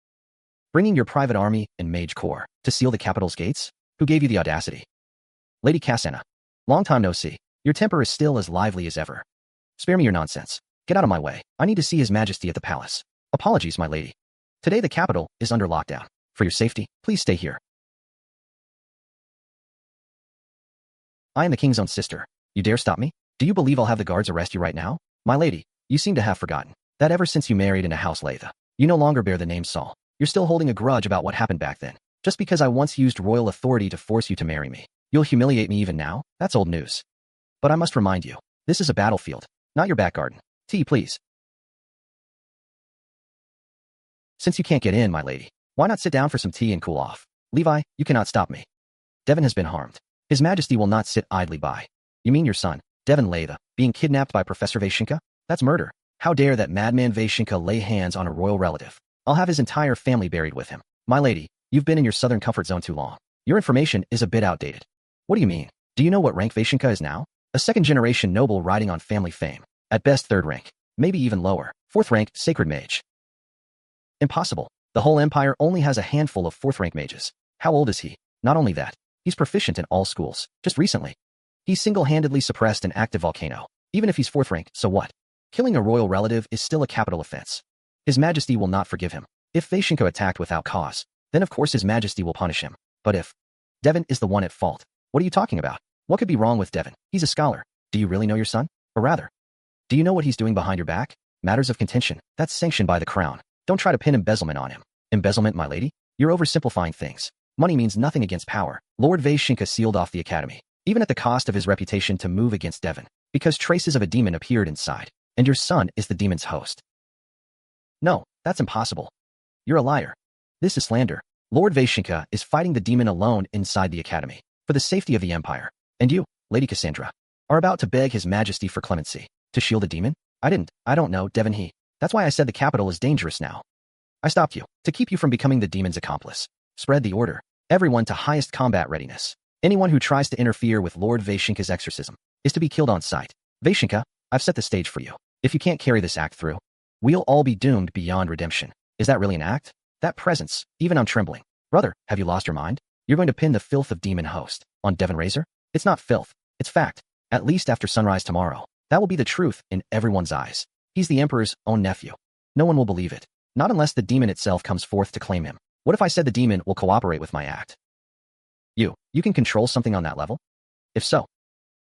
Bringing your private army and mage corps to seal the capital's gates? Who gave you the audacity? Lady Cassandra, long time no see. Your temper is still as lively as ever. Spare me your nonsense. Get out of my way. I need to see His Majesty at the palace. Apologies, my lady. Today the capital is under lockdown. For your safety, please stay here. I am the king's own sister. You dare stop me? Do you believe I'll have the guards arrest you right now? My lady, you seem to have forgotten that ever since you married into House Latha, you no longer bear the name Saul. You're still holding a grudge about what happened back then. Just because I once used royal authority to force you to marry me, you'll humiliate me even now? That's old news. But I must remind you, this is a battlefield, not your back garden. Tea, please. Since you can't get in, my lady, why not sit down for some tea and cool off? Levi, you cannot stop me. Devon has been harmed. His Majesty will not sit idly by. You mean your son, Devon Latha, being kidnapped by Professor Vaishinka? That's murder. How dare that madman Vaishinka lay hands on a royal relative? I'll have his entire family buried with him. My lady, you've been in your southern comfort zone too long. Your information is a bit outdated. What do you mean? Do you know what rank Vaishinka is now? A second-generation noble riding on family fame. At best third rank, maybe even lower. Fourth rank, sacred mage. Impossible. The whole empire only has a handful of fourth-rank mages. How old is he? Not only that, he's proficient in all schools. Just recently, he single-handedly suppressed an active volcano. Even if he's fourth rank, so what? Killing a royal relative is still a capital offense. His Majesty will not forgive him. If Vaishinka attacked without cause, then of course His Majesty will punish him. But if Devon is the one at fault, what are you talking about? What could be wrong with Devon? He's a scholar. Do you really know your son? Or rather, do you know what he's doing behind your back? Matters of contention. That's sanctioned by the crown. Don't try to pin embezzlement on him. Embezzlement, my lady? You're oversimplifying things. Money means nothing against power. Lord Vaishinka sealed off the academy, even at the cost of his reputation to move against Devon, because traces of a demon appeared inside, and your son is the demon's host. No, that's impossible. You're a liar. This is slander. Lord Vaishinka is fighting the demon alone inside the academy, for the safety of the empire. And you, Lady Cassandra, are about to beg His Majesty for clemency. To shield a demon? I don't know, Devon. That's why I said the capital is dangerous now. I stopped you, to keep you from becoming the demon's accomplice. Spread the order. Everyone to highest combat readiness. Anyone who tries to interfere with Lord Vaishinka's exorcism is to be killed on sight. Vaishinka, I've set the stage for you. If you can't carry this act through, we'll all be doomed beyond redemption. Is that really an act? That presence, even I'm trembling. Brother, have you lost your mind? You're going to pin the filth of demon host on Devon Razor? It's not filth, it's fact. At least after sunrise tomorrow, That will be the truth in everyone's eyes. He's the Emperor's own nephew. No one will believe it. Not unless the demon itself comes forth to claim him. What if I said the demon will cooperate with my act? You can control something on that level? If so,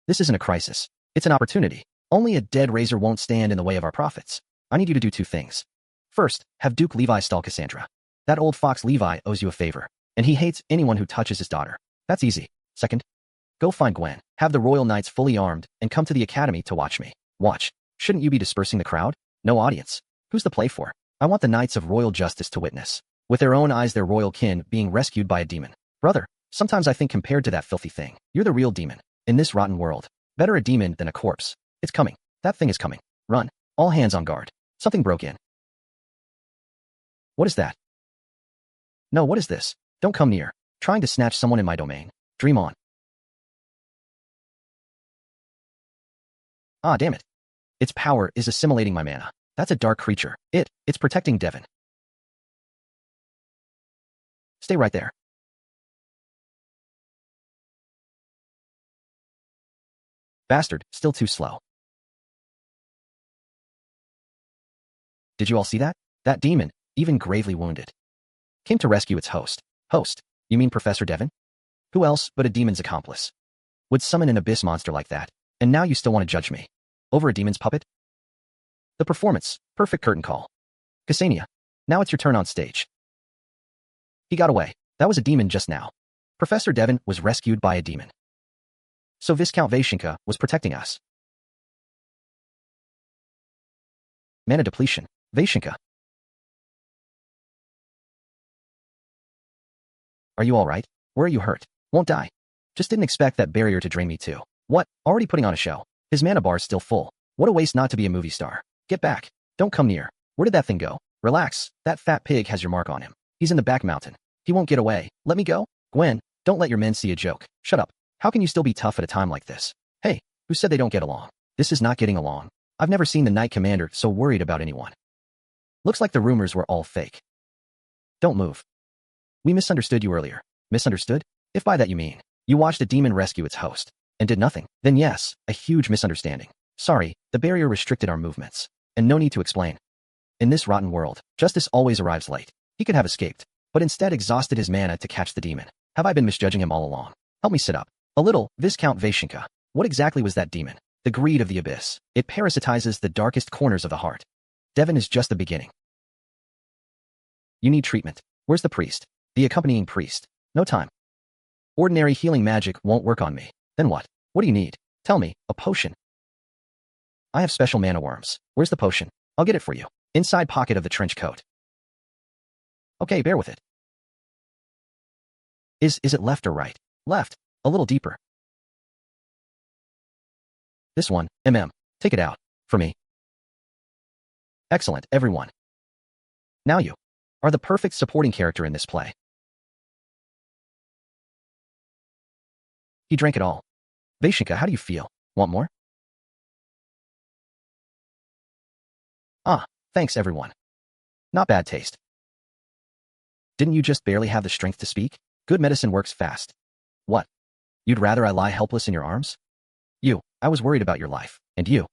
this isn't a crisis. It's an opportunity. Only a dead razor won't stand in the way of our profits. I need you to do two things. First, have Duke Levi stall Cassandra. That old fox Levi owes you a favor, and he hates anyone who touches his daughter. That's easy. Second, go find Gwen, have the Royal Knights fully armed, and come to the Academy to watch me. Watch. Shouldn't you be dispersing the crowd? No audience. Who's the play for? I want the Knights of Royal Justice to witness, with their own eyes, their royal kin being rescued by a demon. Brother, sometimes I think compared to that filthy thing, you're the real demon. In this rotten world, better a demon than a corpse. It's coming. That thing is coming. Run. All hands on guard. Something broke in. What is that? No, what is this? Don't come near. Trying to snatch someone in my domain. Dream on. Ah, damn it. Its power is assimilating my mana. That's a dark creature. It's protecting Devon. Stay right there. Bastard, still too slow. Did you all see that? That demon, even gravely wounded, came to rescue its host. Host? You mean Professor Devon? Who else but a demon's accomplice would summon an abyss monster like that? And now you still want to judge me? Over a demon's puppet? The performance. Perfect curtain call. Cassania, now it's your turn on stage. He got away. That was a demon just now. Professor Devon was rescued by a demon. So Viscount Vaishinka was protecting us. Mana depletion. Vaishinka. Are you alright? Where are you hurt? Won't die. Just didn't expect that barrier to drain me too. What? Already putting on a show. His mana bar's still full. What a waste not to be a movie star. Get back. Don't come near. Where did that thing go? Relax. That fat pig has your mark on him. He's in the back mountain. He won't get away. Let me go? Gwen, don't let your men see a joke. Shut up. How can you still be tough at a time like this? Hey, who said they don't get along? This is not getting along. I've never seen the Knight Commander so worried about anyone. Looks like the rumors were all fake. Don't move. We misunderstood you earlier. Misunderstood? If by that you mean, you watched a demon rescue its host, and did nothing, then yes, a huge misunderstanding. Sorry, the barrier restricted our movements. And no need to explain. In this rotten world, justice always arrives late. He could have escaped, but instead exhausted his mana to catch the demon. Have I been misjudging him all along? Help me sit up. A little, Viscount Vaishinka. What exactly was that demon? The greed of the abyss. It parasitizes the darkest corners of the heart. Devon is just the beginning. You need treatment. Where's the priest? The accompanying priest. No time. Ordinary healing magic won't work on me. Then what? What do you need? Tell me, a potion. I have special mana worms. Where's the potion? I'll get it for you. Inside pocket of the trench coat. Okay, bear with it. Is it left or right? Left. A little deeper. This one, Take it out. For me. Excellent, everyone. Now you are the perfect supporting character in this play. He drank it all. Vaishinka, how do you feel? Want more? Ah, thanks everyone. Not bad taste. Didn't you just barely have the strength to speak? Good medicine works fast. What? You'd rather I lie helpless in your arms? You, I was worried about your life. And you?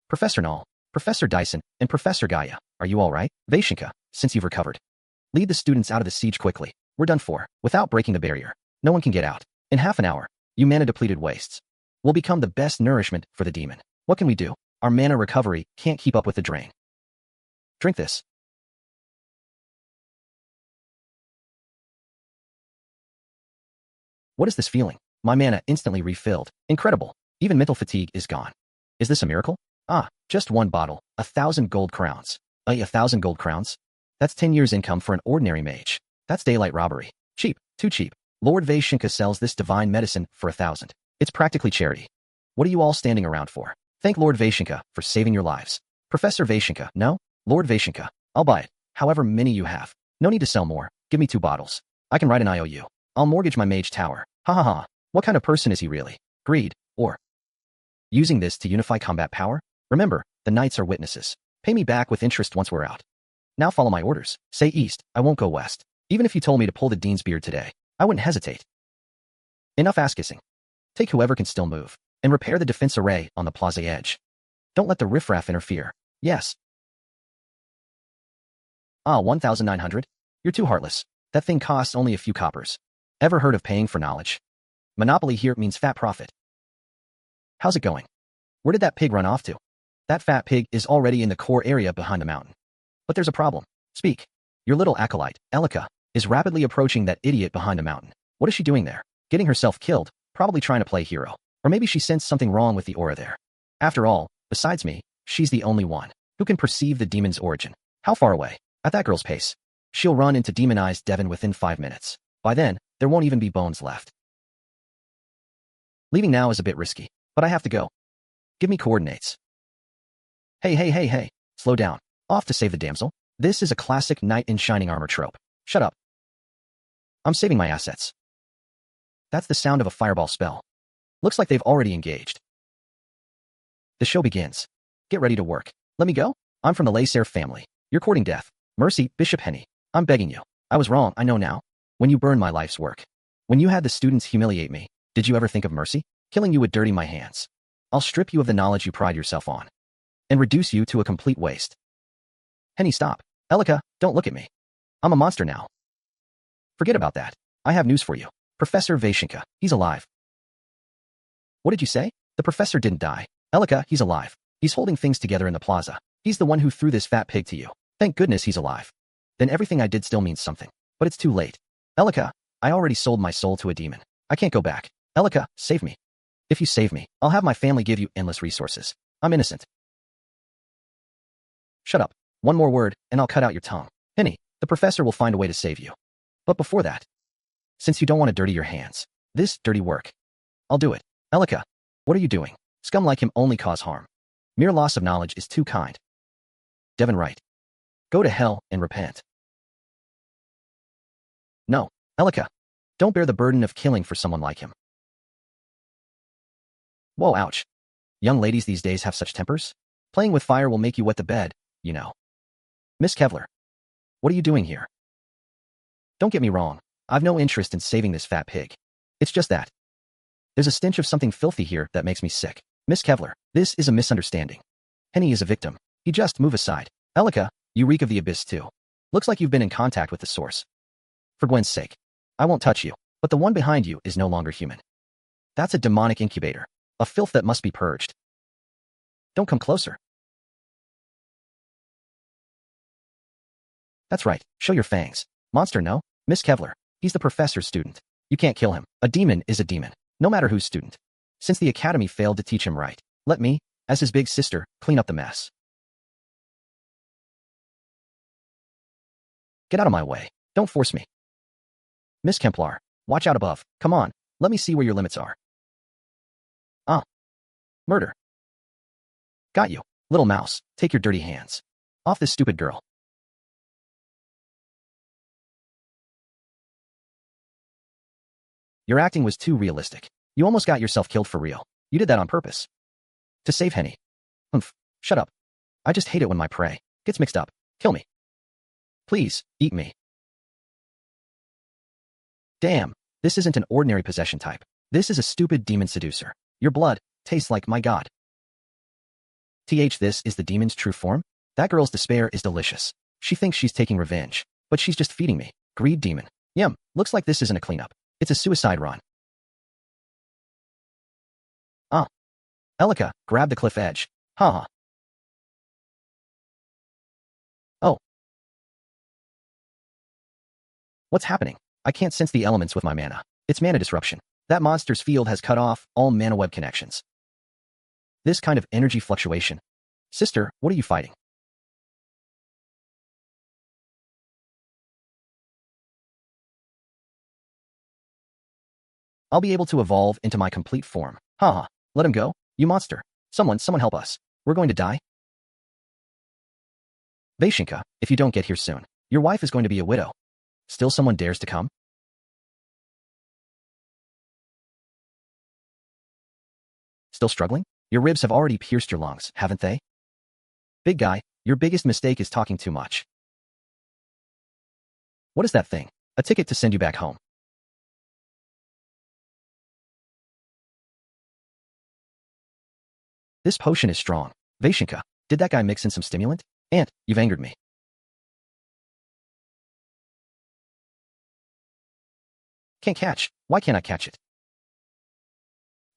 Professor Null, Professor Dyson, and Professor Gaia, are you alright? Vaishinka, since you've recovered, lead the students out of the siege quickly. We're done for. Without breaking the barrier, no one can get out. In half an hour, you mana-depleted wastes will become the best nourishment for the demon. What can we do? Our mana recovery can't keep up with the drain. Drink this. What is this feeling? My mana instantly refilled. Incredible. Even mental fatigue is gone. Is this a miracle? Ah, just one bottle. 1,000 gold crowns. 1,000 gold crowns? That's 10 years' income for an ordinary mage. That's daylight robbery. Cheap. Too cheap. Lord Vaishinka sells this divine medicine for 1,000. It's practically charity. What are you all standing around for? Thank Lord Vaishinka for saving your lives. Professor Vaishinka, no? Lord Vaishinka, I'll buy it. However many you have. No need to sell more. Give me 2 bottles. I can write an IOU. I'll mortgage my mage tower. Ha ha ha. What kind of person is he really? Greed, or using this to unify combat power? Remember, the knights are witnesses. Pay me back with interest once we're out. Now follow my orders. Say east, I won't go west. Even if you told me to pull the dean's beard today, I wouldn't hesitate. Enough ass-kissing. Take whoever can still move, and repair the defense array on the plaza edge. Don't let the riffraff interfere. Yes. Ah, 1,900? You're too heartless. That thing costs only a few coppers. Ever heard of paying for knowledge? Monopoly here means fat profit. How's it going? Where did that pig run off to? That fat pig is already in the core area behind the mountain. But there's a problem. Speak. Your little acolyte, Elica, is rapidly approaching that idiot behind the mountain. What is she doing there? Getting herself killed, probably trying to play hero. Or maybe she sensed something wrong with the aura there. After all, besides me, she's the only one who can perceive the demon's origin. How far away? At that girl's pace. She'll run into demonized Devon within 5 minutes. By then, there won't even be bones left. Leaving now is a bit risky, but I have to go. Give me coordinates. Hey. Slow down. Off to save the damsel? This is a classic knight in shining armor trope. Shut up. I'm saving my assets. That's the sound of a fireball spell. Looks like they've already engaged. The show begins. Get ready to work. Let me go? I'm from the Lacer family. You're courting death. Mercy, Bishop Henny. I'm begging you. I was wrong, I know now. When you burned my life's work. When you had the students humiliate me, did you ever think of mercy? Killing you would dirty my hands. I'll strip you of the knowledge you pride yourself on. And reduce you to a complete waste. Henny, stop. Elica, don't look at me. I'm a monster now. Forget about that. I have news for you. Professor Vashinka, he's alive. What did you say? The professor didn't die. Elica, he's alive. He's holding things together in the plaza. He's the one who threw this fat pig to you. Thank goodness he's alive. Then everything I did still means something. But it's too late. Elica, I already sold my soul to a demon. I can't go back. Elica, save me. If you save me, I'll have my family give you endless resources. I'm innocent. Shut up. One more word, and I'll cut out your tongue. Henny, the professor will find a way to save you. But before that, since you don't want to dirty your hands, this dirty work, I'll do it. Elica, what are you doing? Scum like him only cause harm. Mere loss of knowledge is too kind. Devon Wright. Go to hell and repent. No, Elica. Don't bear the burden of killing for someone like him. Whoa, ouch. Young ladies these days have such tempers. Playing with fire will make you wet the bed, you know. Miss Kevlar. What are you doing here? Don't get me wrong. I've no interest in saving this fat pig. It's just that. There's a stench of something filthy here that makes me sick. Miss Kevlar, this is a misunderstanding. Henny is a victim. He just move aside. Elica, you reek of the abyss too. Looks like you've been in contact with the source. For Gwen's sake. I won't touch you, but the one behind you is no longer human. That's a demonic incubator. A filth that must be purged. Don't come closer. That's right. Show your fangs. Monster, no? Miss Kevlar. He's the professor's student. You can't kill him. A demon is a demon, no matter whose student. Since the academy failed to teach him right, let me, as his big sister, clean up the mess. Get out of my way. Don't force me. Miss Kemplar, watch out above. Come on, let me see where your limits are. Ah. Murder. Got you. Little mouse, take your dirty hands off this stupid girl. Your acting was too realistic. You almost got yourself killed for real. You did that on purpose. To save Henny. Shut up. I just hate it when my prey gets mixed up. Kill me. Please, eat me. Damn, this isn't an ordinary possession type. This is a stupid demon seducer. Your blood tastes like my god. This is the demon's true form? That girl's despair is delicious. She thinks she's taking revenge, but she's just feeding me. Greed demon. Yum, looks like this isn't a cleanup. It's a suicide run. Ah. Elica, grab the cliff edge. Haha. Oh. What's happening? I can't sense the elements with my mana. It's mana disruption. That monster's field has cut off all mana web connections. This kind of energy fluctuation. Sister, what are you fighting? I'll be able to evolve into my complete form. Haha. Let him go. You monster. Someone help us. We're going to die. Vashinka, if you don't get here soon, your wife is going to be a widow. Still someone dares to come? Still struggling? Your ribs have already pierced your lungs, haven't they? Big guy, your biggest mistake is talking too much. What is that thing? A ticket to send you back home. This potion is strong. Vashinka, did that guy mix in some stimulant? Aunt, you've angered me. Can't catch. Why can't I catch it?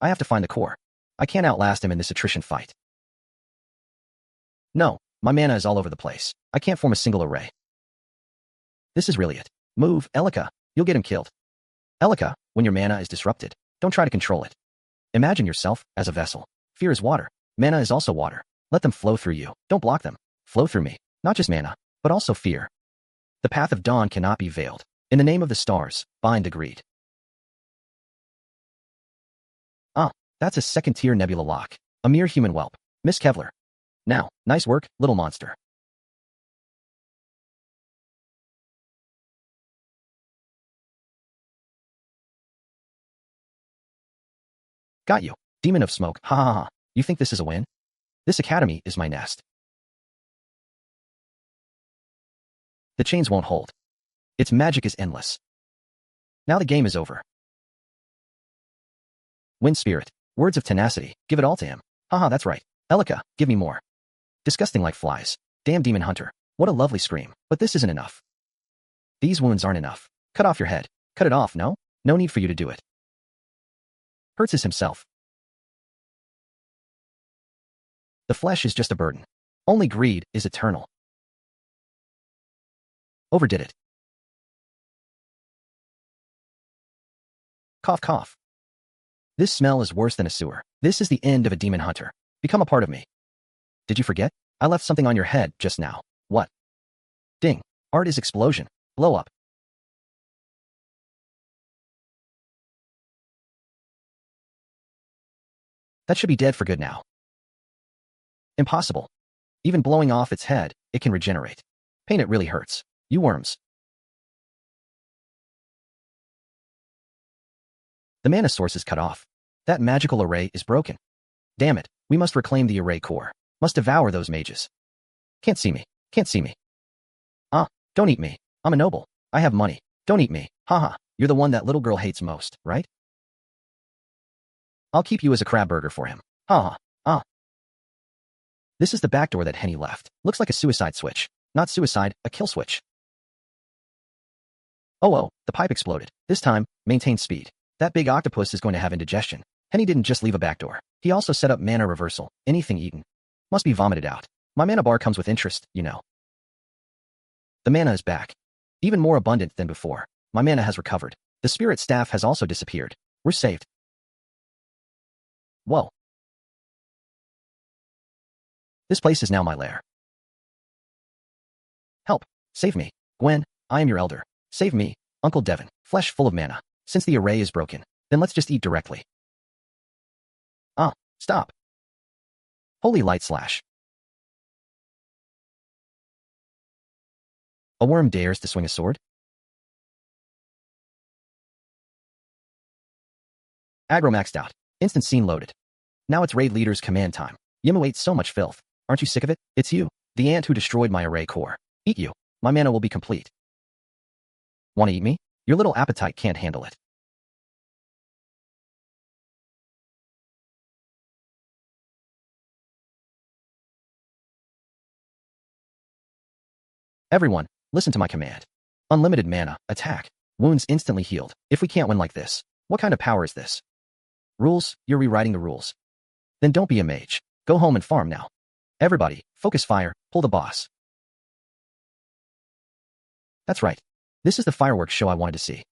I have to find the core. I can't outlast him in this attrition fight. No, my mana is all over the place. I can't form a single array. This is really it. Move, Elica. You'll get him killed. Elica, when your mana is disrupted, don't try to control it. Imagine yourself as a vessel. Fear is water. Mana is also water. Let them flow through you. Don't block them. Flow through me. Not just mana, but also fear. The path of dawn cannot be veiled. In the name of the stars, bind the greed. Ah, that's a second-tier nebula lock. A mere human whelp. Miss Kevlar. Now, nice work, little monster. Got you. Demon of smoke. Ha ha ha. You think this is a win? This academy is my nest. The chains won't hold. Its magic is endless. Now the game is over. Wind spirit. Words of tenacity. Give it all to him. Haha, that's right. Elica, give me more. Disgusting like flies. Damn demon hunter. What a lovely scream. But this isn't enough. These wounds aren't enough. Cut off your head. Cut it off, no? No need for you to do it. Hurts himself. The flesh is just a burden. Only greed is eternal. Overdid it. Cough cough. This smell is worse than a sewer. This is the end of a demon hunter. Become a part of me. Did you forget? I left something on your head just now. What? Ding. Art is explosion. Blow up. That should be dead for good now. Impossible. Even blowing off its head, it can regenerate. Pain, it really hurts. You worms. The mana source is cut off. That magical array is broken. Damn it, we must reclaim the array core. Must devour those mages. Can't see me. Can't see me. Ah, don't eat me. I'm a noble. I have money. Don't eat me. Haha, you're the one that little girl hates most, right? I'll keep you as a crab burger for him. Haha, ah. This is the back door that Henny left. Looks like a suicide switch. Not suicide, a kill switch. Oh, the pipe exploded. This time, maintain speed. That big octopus is going to have indigestion. Henny didn't just leave a back door. He also set up mana reversal. Anything eaten must be vomited out. My mana bar comes with interest, you know. The mana is back. Even more abundant than before. My mana has recovered. The spirit staff has also disappeared. We're saved. Whoa. This place is now my lair. Help. Save me. Gwen, I am your elder. Save me, Uncle Devon. Flesh full of mana. Since the array is broken, then let's just eat directly. Ah, stop. Holy light slash. A worm dares to swing a sword? Aggro maxed out. Instant scene loaded. Now it's raid leader's command time. Humiliates so much filth. Aren't you sick of it? It's you, the ant who destroyed my array core. Eat you. My mana will be complete. Want to eat me? Your little appetite can't handle it. Everyone, listen to my command. Unlimited mana, attack. Wounds instantly healed. If we can't win like this, what kind of power is this? Rules, you're rewriting the rules. Then don't be a mage. Go home and farm now. Everybody, focus fire, pull the boss. That's right. This is the fireworks show I wanted to see.